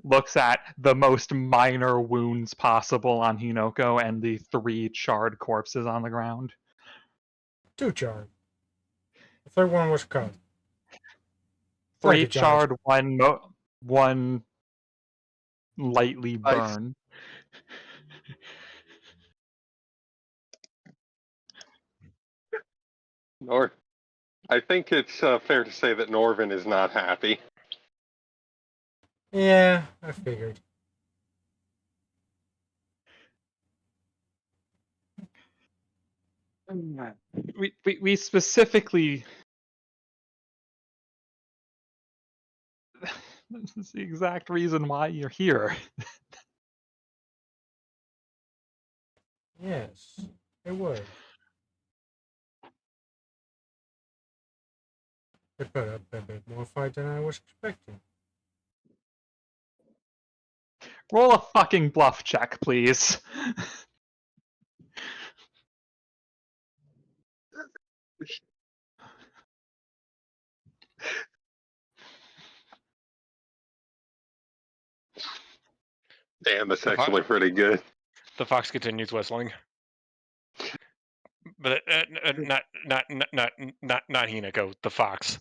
But the most minor wounds possible on Hinoko and the 3 charred corpses on the ground. 2 charred. The third one was cut. 3 charred, one lightly burned. I think it's fair to say that Norvin is not happy. Yeah, I figured. We specifically. This is the exact reason why you're here. Yes, it was. It put up a bit more fight than I was expecting. Roll a fucking bluff check, please. Damn, that's actually pretty good. The fox continues whistling, but not Hinako, the fox.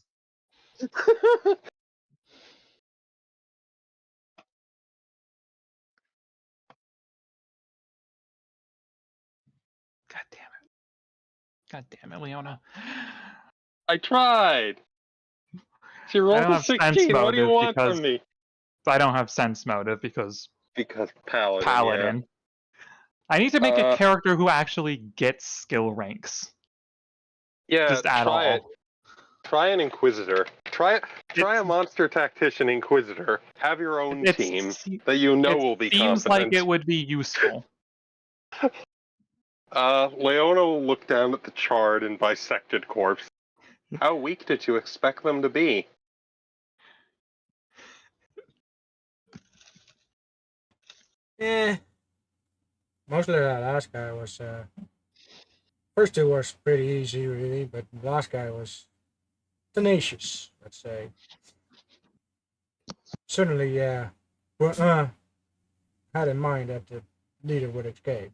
God damn it, Leona. I tried. She rolled a 16. What do you want from me? I don't have sense motive because Paladin. Yeah. I need to make a character who actually gets skill ranks. Yeah, just at try all. it. Try an Inquisitor. Try a Monster Tactician Inquisitor. Have your own team that you know will be competent. Seems like it would be useful. Leona will look down at the charred and bisected corpse. How weak did you expect them to be? Eh. mostly that last guy was. First two was pretty easy, really, but the last guy was tenacious. Let's say. Certainly, yeah. Well, had in mind that the leader would escape.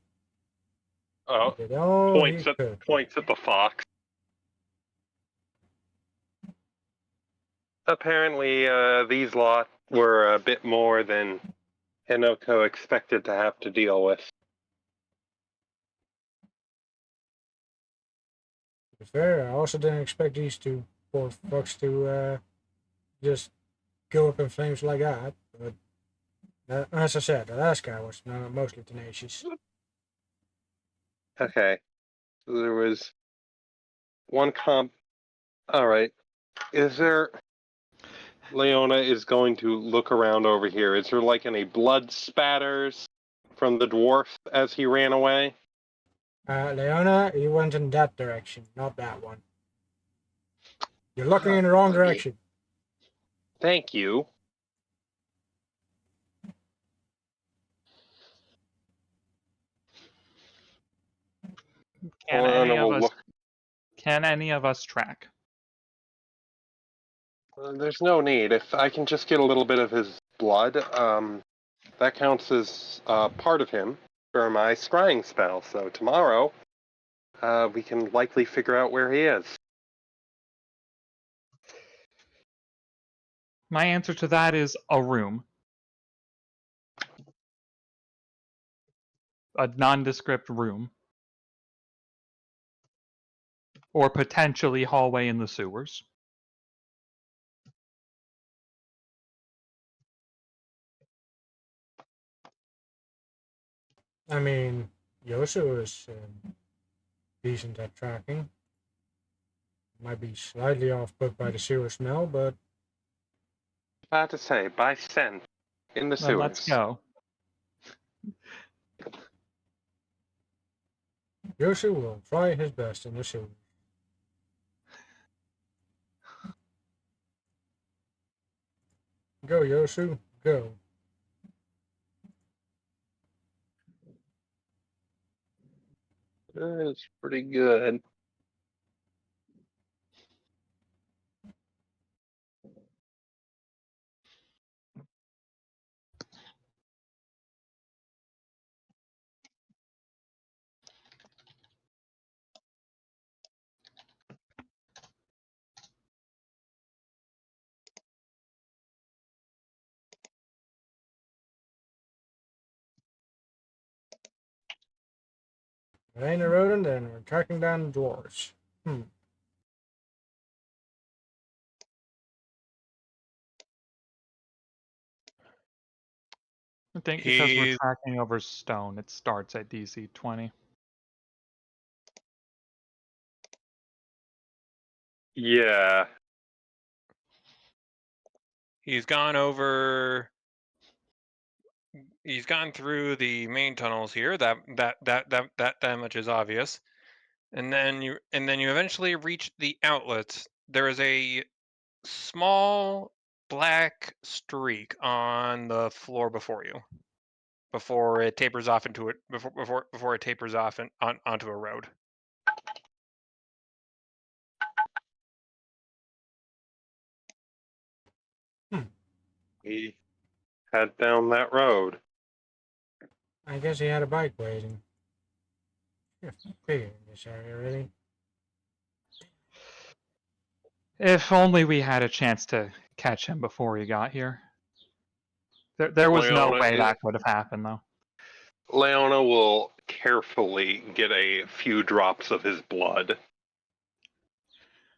Oh, He did all he points could. at the fox. Apparently, these lot were a bit more than Hinoko expected to have to deal with. To be fair, I also didn't expect these two poor fucks to just go up in flames like that. But as I said, the last guy was mostly tenacious. Okay, there was one comp. All right, is there? Leona is going to look around over here. Is there like any blood spatters from the dwarf as he ran away? Leona, you went in that direction, not that one. You're looking in the wrong direction. Thank you. Can any of us track? There's no need. If I can just get a little bit of his blood, that counts as part of him for my scrying spell. So tomorrow, we can likely figure out where he is. My answer to that is a room. A nondescript room. Or potentially hallway in the sewers. I mean, Yosu is decent at tracking. Might be slightly off put by the sewer smell, but About to say, by scent in the Well, sewers. let's go. Yosu will try his best in the sewer. Go, Yosu, go. It's pretty good. If it ain't a rodent, then we're tracking down the dwarves. I think because we're He tracking over stone, it starts at DC 20. Yeah. he's gone over. He's gone through the main tunnels here. That much is obvious. And then you eventually reach the outlets. There is a small black streak on the floor before you, before it tapers off into it before it tapers off onto a road. He head down that road. I guess he had a bike waiting. You're big in this area, really. If only we had a chance to catch him before he got here. There was no way that could have happened, though. Leona will carefully get a few drops of his blood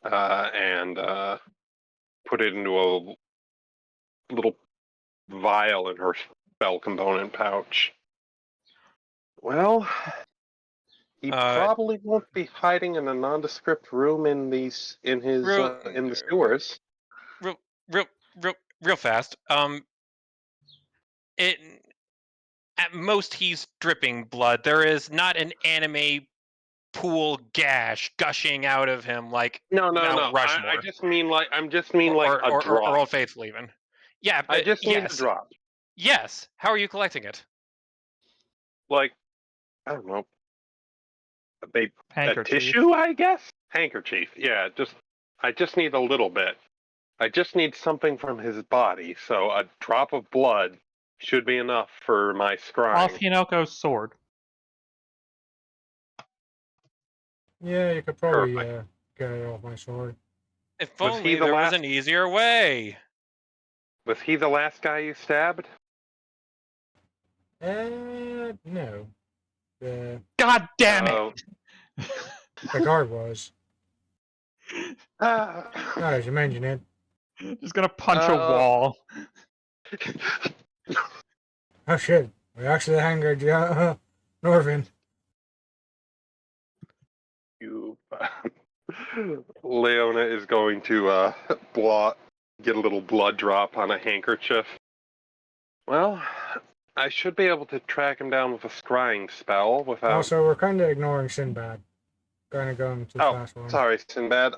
and put it into a little vial in her spell component pouch. Well, he probably won't be hiding in a nondescript room in the sewers. Real fast. It at most he's dripping blood. There is not an anime pool gash gushing out of him like No. Mount Rushmore. I just mean like a drop. Or Old Faithful even. Yeah, I just need yes. a drop. Yes. How are you collecting it? Like I don't know. A Handkerchief. tissue, I guess? Handkerchief, yeah. I just need a little bit. I just need something from his body, so a drop of blood should be enough for my scrying. Off Hinoko's sword. Yeah, you could probably Perfect. get it off my sword. If Was he only the there was last- an easier way. Was he the last guy you stabbed? No. The God damn it! Oh. the guard was. Now that you mention it. Just gonna punch a wall. Oh shit. We actually angered Norvin. You. Leona is going to get a little blood drop on a handkerchief. Well, I should be able to track him down with a scrying spell without. Also, we're kind of ignoring Sinbad. Kind of going too fast for him. Sorry, Sinbad.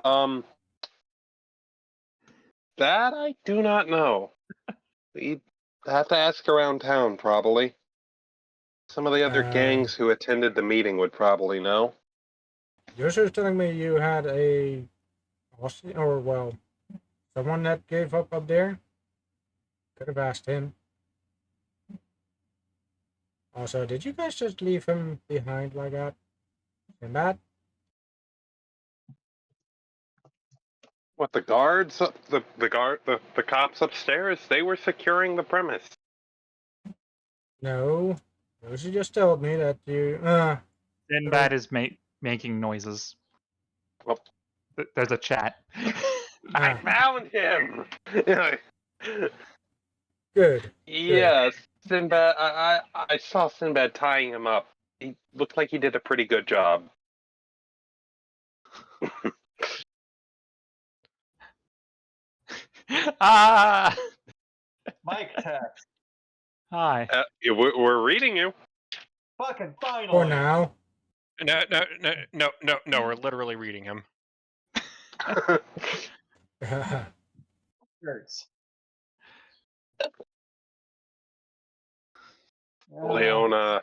That I do not know. We'd have to ask around town, probably. Some of the other gangs who attended the meeting would probably know. You're just telling me you had a someone that gave up there? Could have asked him. Also, did you guys just leave him behind like that? Sinbad? What, the guards? The cops upstairs? They were securing the premise. No. She just told me that you. Sinbad is making noises. Well, there's a chat. I found him! Good. Yes, Sinbad. I saw Sinbad tying him up. He looked like he did a pretty good job. Ah! Mike text. Hi. We're reading you. Fucking finally. For now. No, we're literally reading him. Hurts. Leona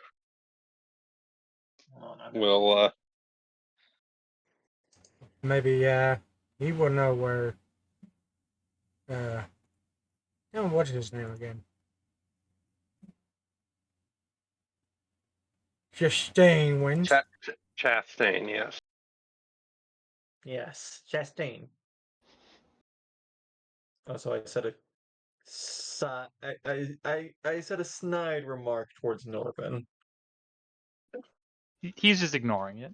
will. Maybe he will know where. What's his name again? Chastain wins. Chastain, yes. Yes, Chastain. Oh, so I said I said a snide remark towards Norvin. He's just ignoring it.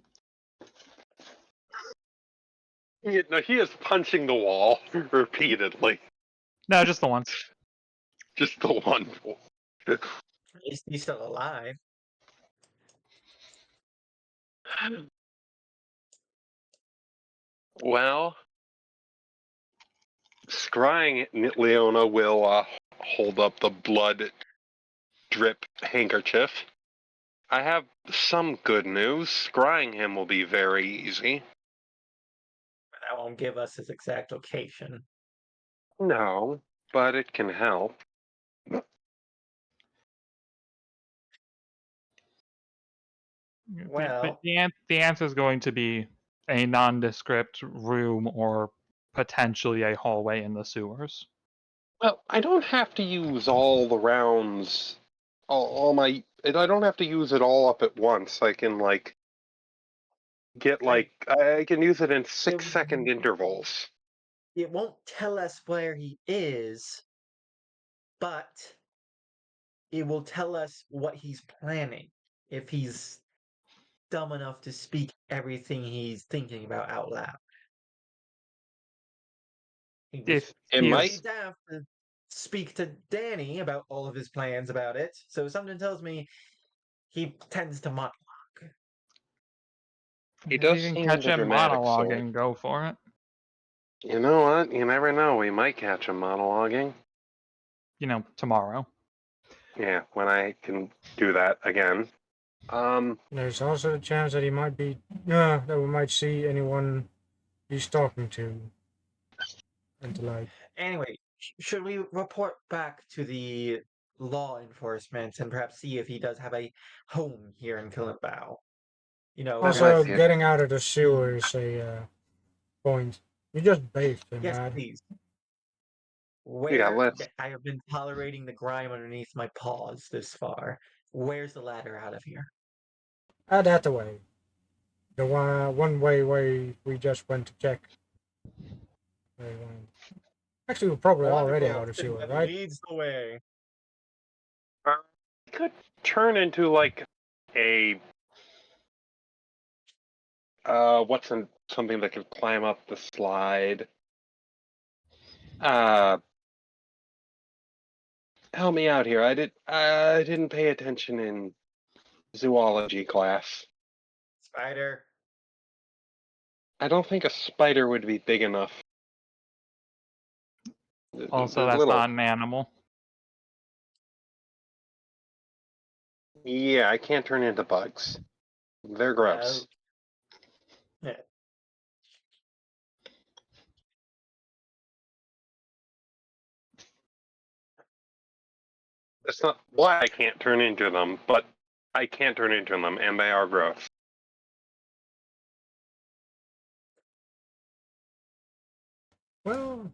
He is punching the wall repeatedly. No, just the once. Just the one. He's still alive. Well, scrying Leona will hold up the blood drip handkerchief. I have some good news. Scrying him will be very easy. That won't give us his exact location. No, but it can help. Well, the answer is going to be a nondescript room or potentially a hallway in the sewers. Well, I don't have to use all the rounds, all my. I don't have to use it all up at once. I can I can use it in 6-second intervals. it won't tell us where he is, but it will tell us what he's planning. If he's dumb enough to speak everything he's thinking about out loud. If It might. Daft to speak to Danny about all of his plans about it. So something tells me he tends to monologue. He if does you can seem catch the him dramatic monologuing, sort. go for it. You know what? You never know. We might catch him monologuing. Tomorrow. Yeah, when I can do that again. There's also a chance that he might be. That we might see anyone he's talking to. And Anyway, should we report back to the law enforcement and perhaps see if he does have a home here in Kilimbao. You know, That might Also, perhaps. be it. getting out of the sewer is a point. You just bathed him, Yes, lad. please. Yeah, Where let's. I have been tolerating the grime underneath my paws this far. Where's the ladder out of here? That way. The one way we just went to check. Where we went. Actually, we're probably already out of sewer, That right? leads the way. It could turn into like a something that could climb up the slide. Help me out here. I didn't pay attention in zoology class. Spider. I don't think a spider would be big enough. Also, The that's little. not an animal. Yeah, I can't turn into bugs. They're gross. Yeah. It's not why I can't turn into them, but I can't turn into them, and they are gross. Well,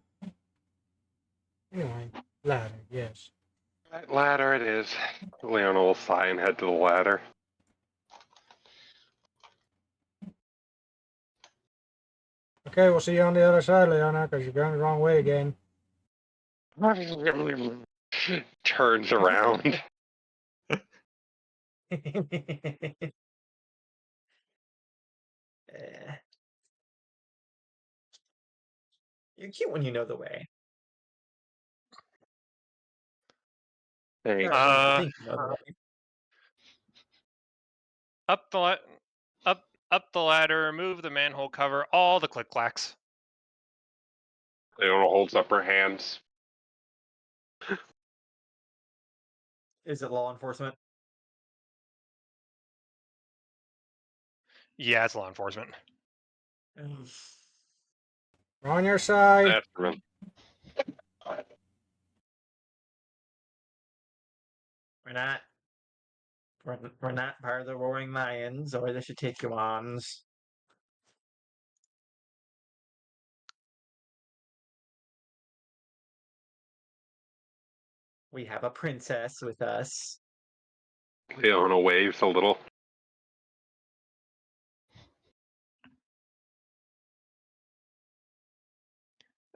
anyway, ladder, yes. That ladder it is. Leona will sigh and head to the ladder. Okay, we'll see you on the other side, Leona, because you're going the wrong way again. Turns around. Eh. You're cute when you know the way. Hey, Or at least you think you know the way. Up the up the ladder, move the manhole cover, all the click clacks. Leona holds up her hands. Is it law enforcement? Yeah, it's law enforcement. We're on your side. That's right. We're not. We're not part of the Roaring Lions or the Shatikwans. We have a princess with us. Leona waves a little.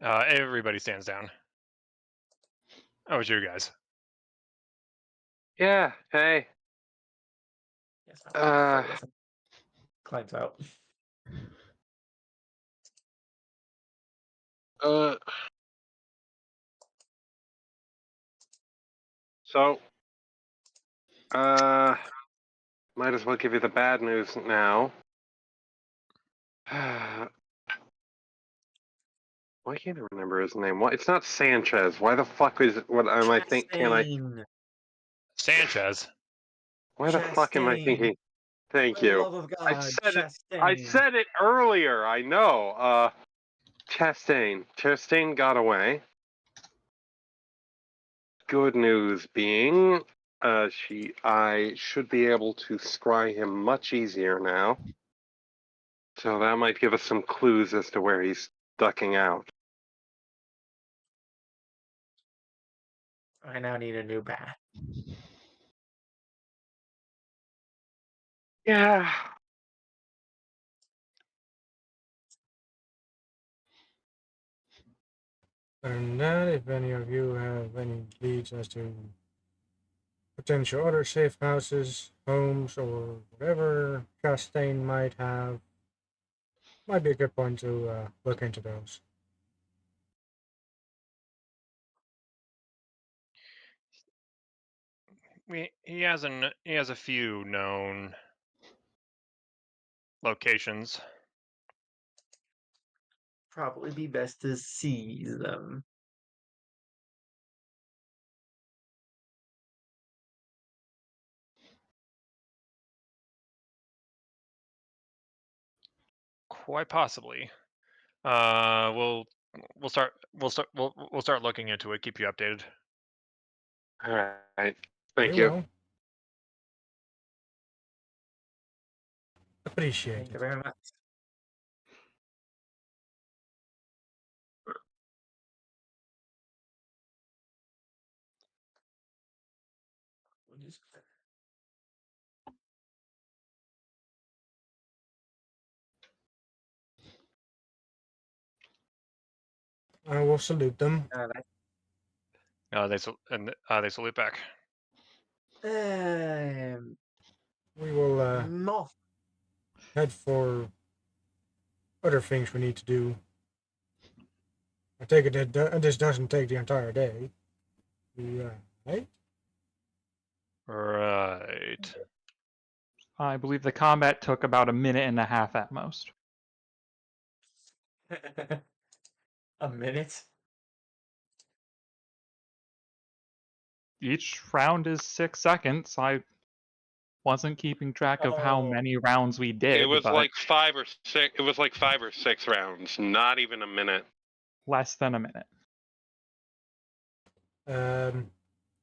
Everybody stands down. Oh, it's you guys. Yeah, hey. Yes, I'll listen. Climbs out. So, might as well give you the bad news now. Why can't I remember his name? Why it's not Sanchez? Why the fuck is it? What am I think? Can I? Chastain! Sanchez. Why the fuck am I Chastain! thinking? Thank For the you. love of I God, said it. I Chastain! said it earlier. I know. Chastain. Chastain got away. Good news being, I should be able to scry him much easier now. So that might give us some clues as to where he's ducking out. I now need a new bat. Yeah. Other than that, if any of you have any leads as to potential other safe houses, homes, or whatever Chastain might have, might be a good point to look into those. He has a few known locations. Probably be best to seize them. Quite possibly. We'll start looking into it. Keep you updated. All right. Thank Very you. well. Appreciate Thank you it. very much. I will salute them. They salute back. We will No. head for other things we need to do. I take it that this doesn't take the entire day. Right? Right. I believe the combat took about a minute and a half at most. A minute? Each round is 6 seconds. I wasn't keeping track of how Oh. many rounds we did, It was but like 5 or 6. It was like 5 or 6 rounds, not even a minute. less than a minute.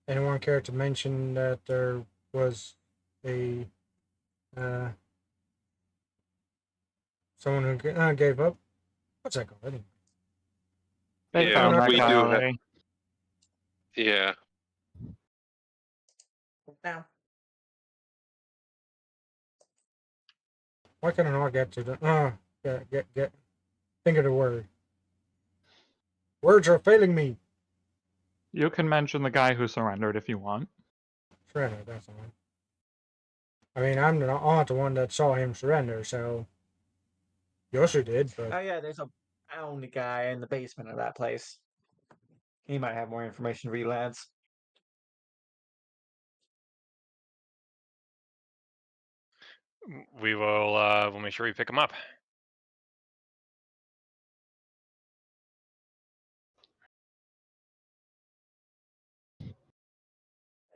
Anyone care to mention that there was a someone who gave up? What's that called? Anyway? They Yeah, found that we guy do. already. Yeah. Now. Why can I not get to the get think of the word? Words are failing me. You can mention the guy who surrendered if you want. Surrender, that's the one. I mean, I'm not the one that saw him surrender, so Yosu did, but Oh yeah, there's a bound guy in the basement of that place. He might have more information for you lads. We'll make sure we pick him up.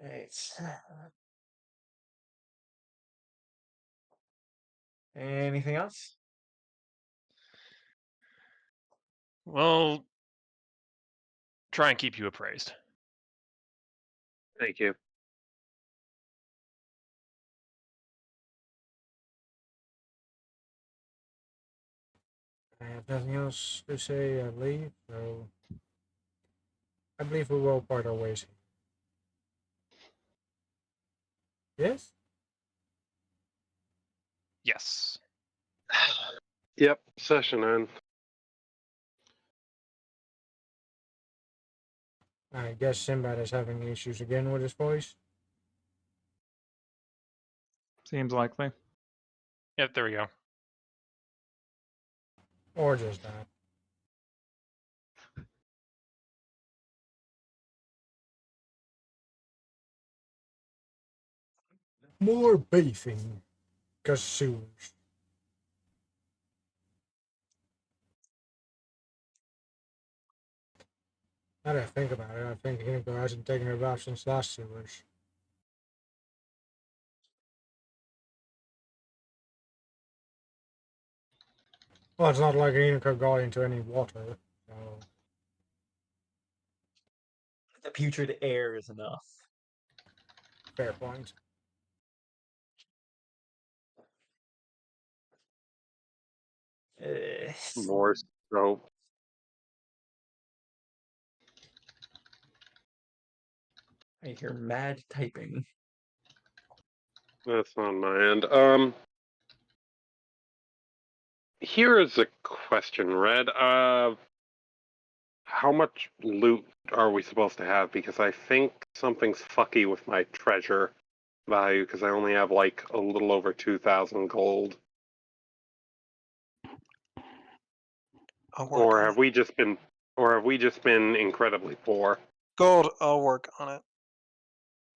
Right. Anything else? We'll try and keep you appraised. Thank you. I have nothing else to say. I leave, so I believe we will part our ways. Yes. Yes. Yep. Session end. I guess Sinbad is having issues again with his voice. Seems likely. Yep, there we go. Or just that. More beefing. Cause sewers. Now that I think about it, I think Hinigo hasn't taken a bath since last sewers. Well, it's not like Hinigo got into any water, so The putrid air is enough. fair point. More so. I hear mad typing. That's on my end. Here is a question, Red. How much loot are we supposed to have? Because I think something's fucky with my treasure value. Because I only have like a little over 2,000 gold. I'll work Or on have it. we just been? Or have we just been incredibly poor? Gold, I'll work on it.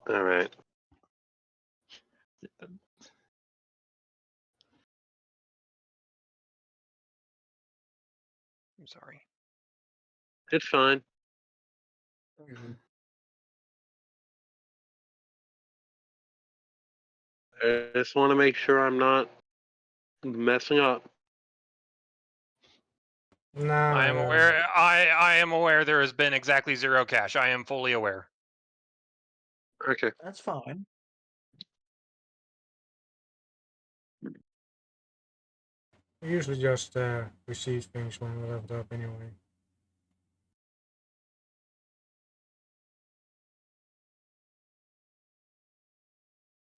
All right. I'm sorry. It's fine. I just want to make sure I'm not messing up. No, I am aware. I am aware there has been exactly 0 cash. I am fully aware. Okay. That's fine. We usually just receive things when we're leveled up anyway.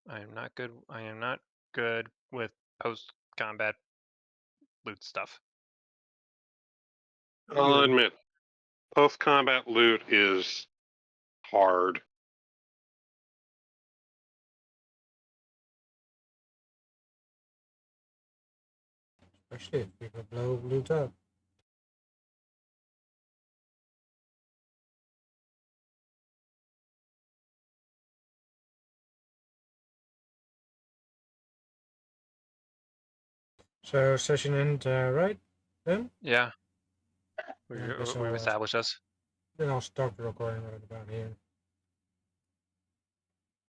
I am not good. I am not good with post combat loot stuff. I'll admit, post combat loot is hard. Especially if people blow loot up. So session end, right? Then? Yeah. Yeah, I guess We've I'll, established us. then I'll stop the recording right about here.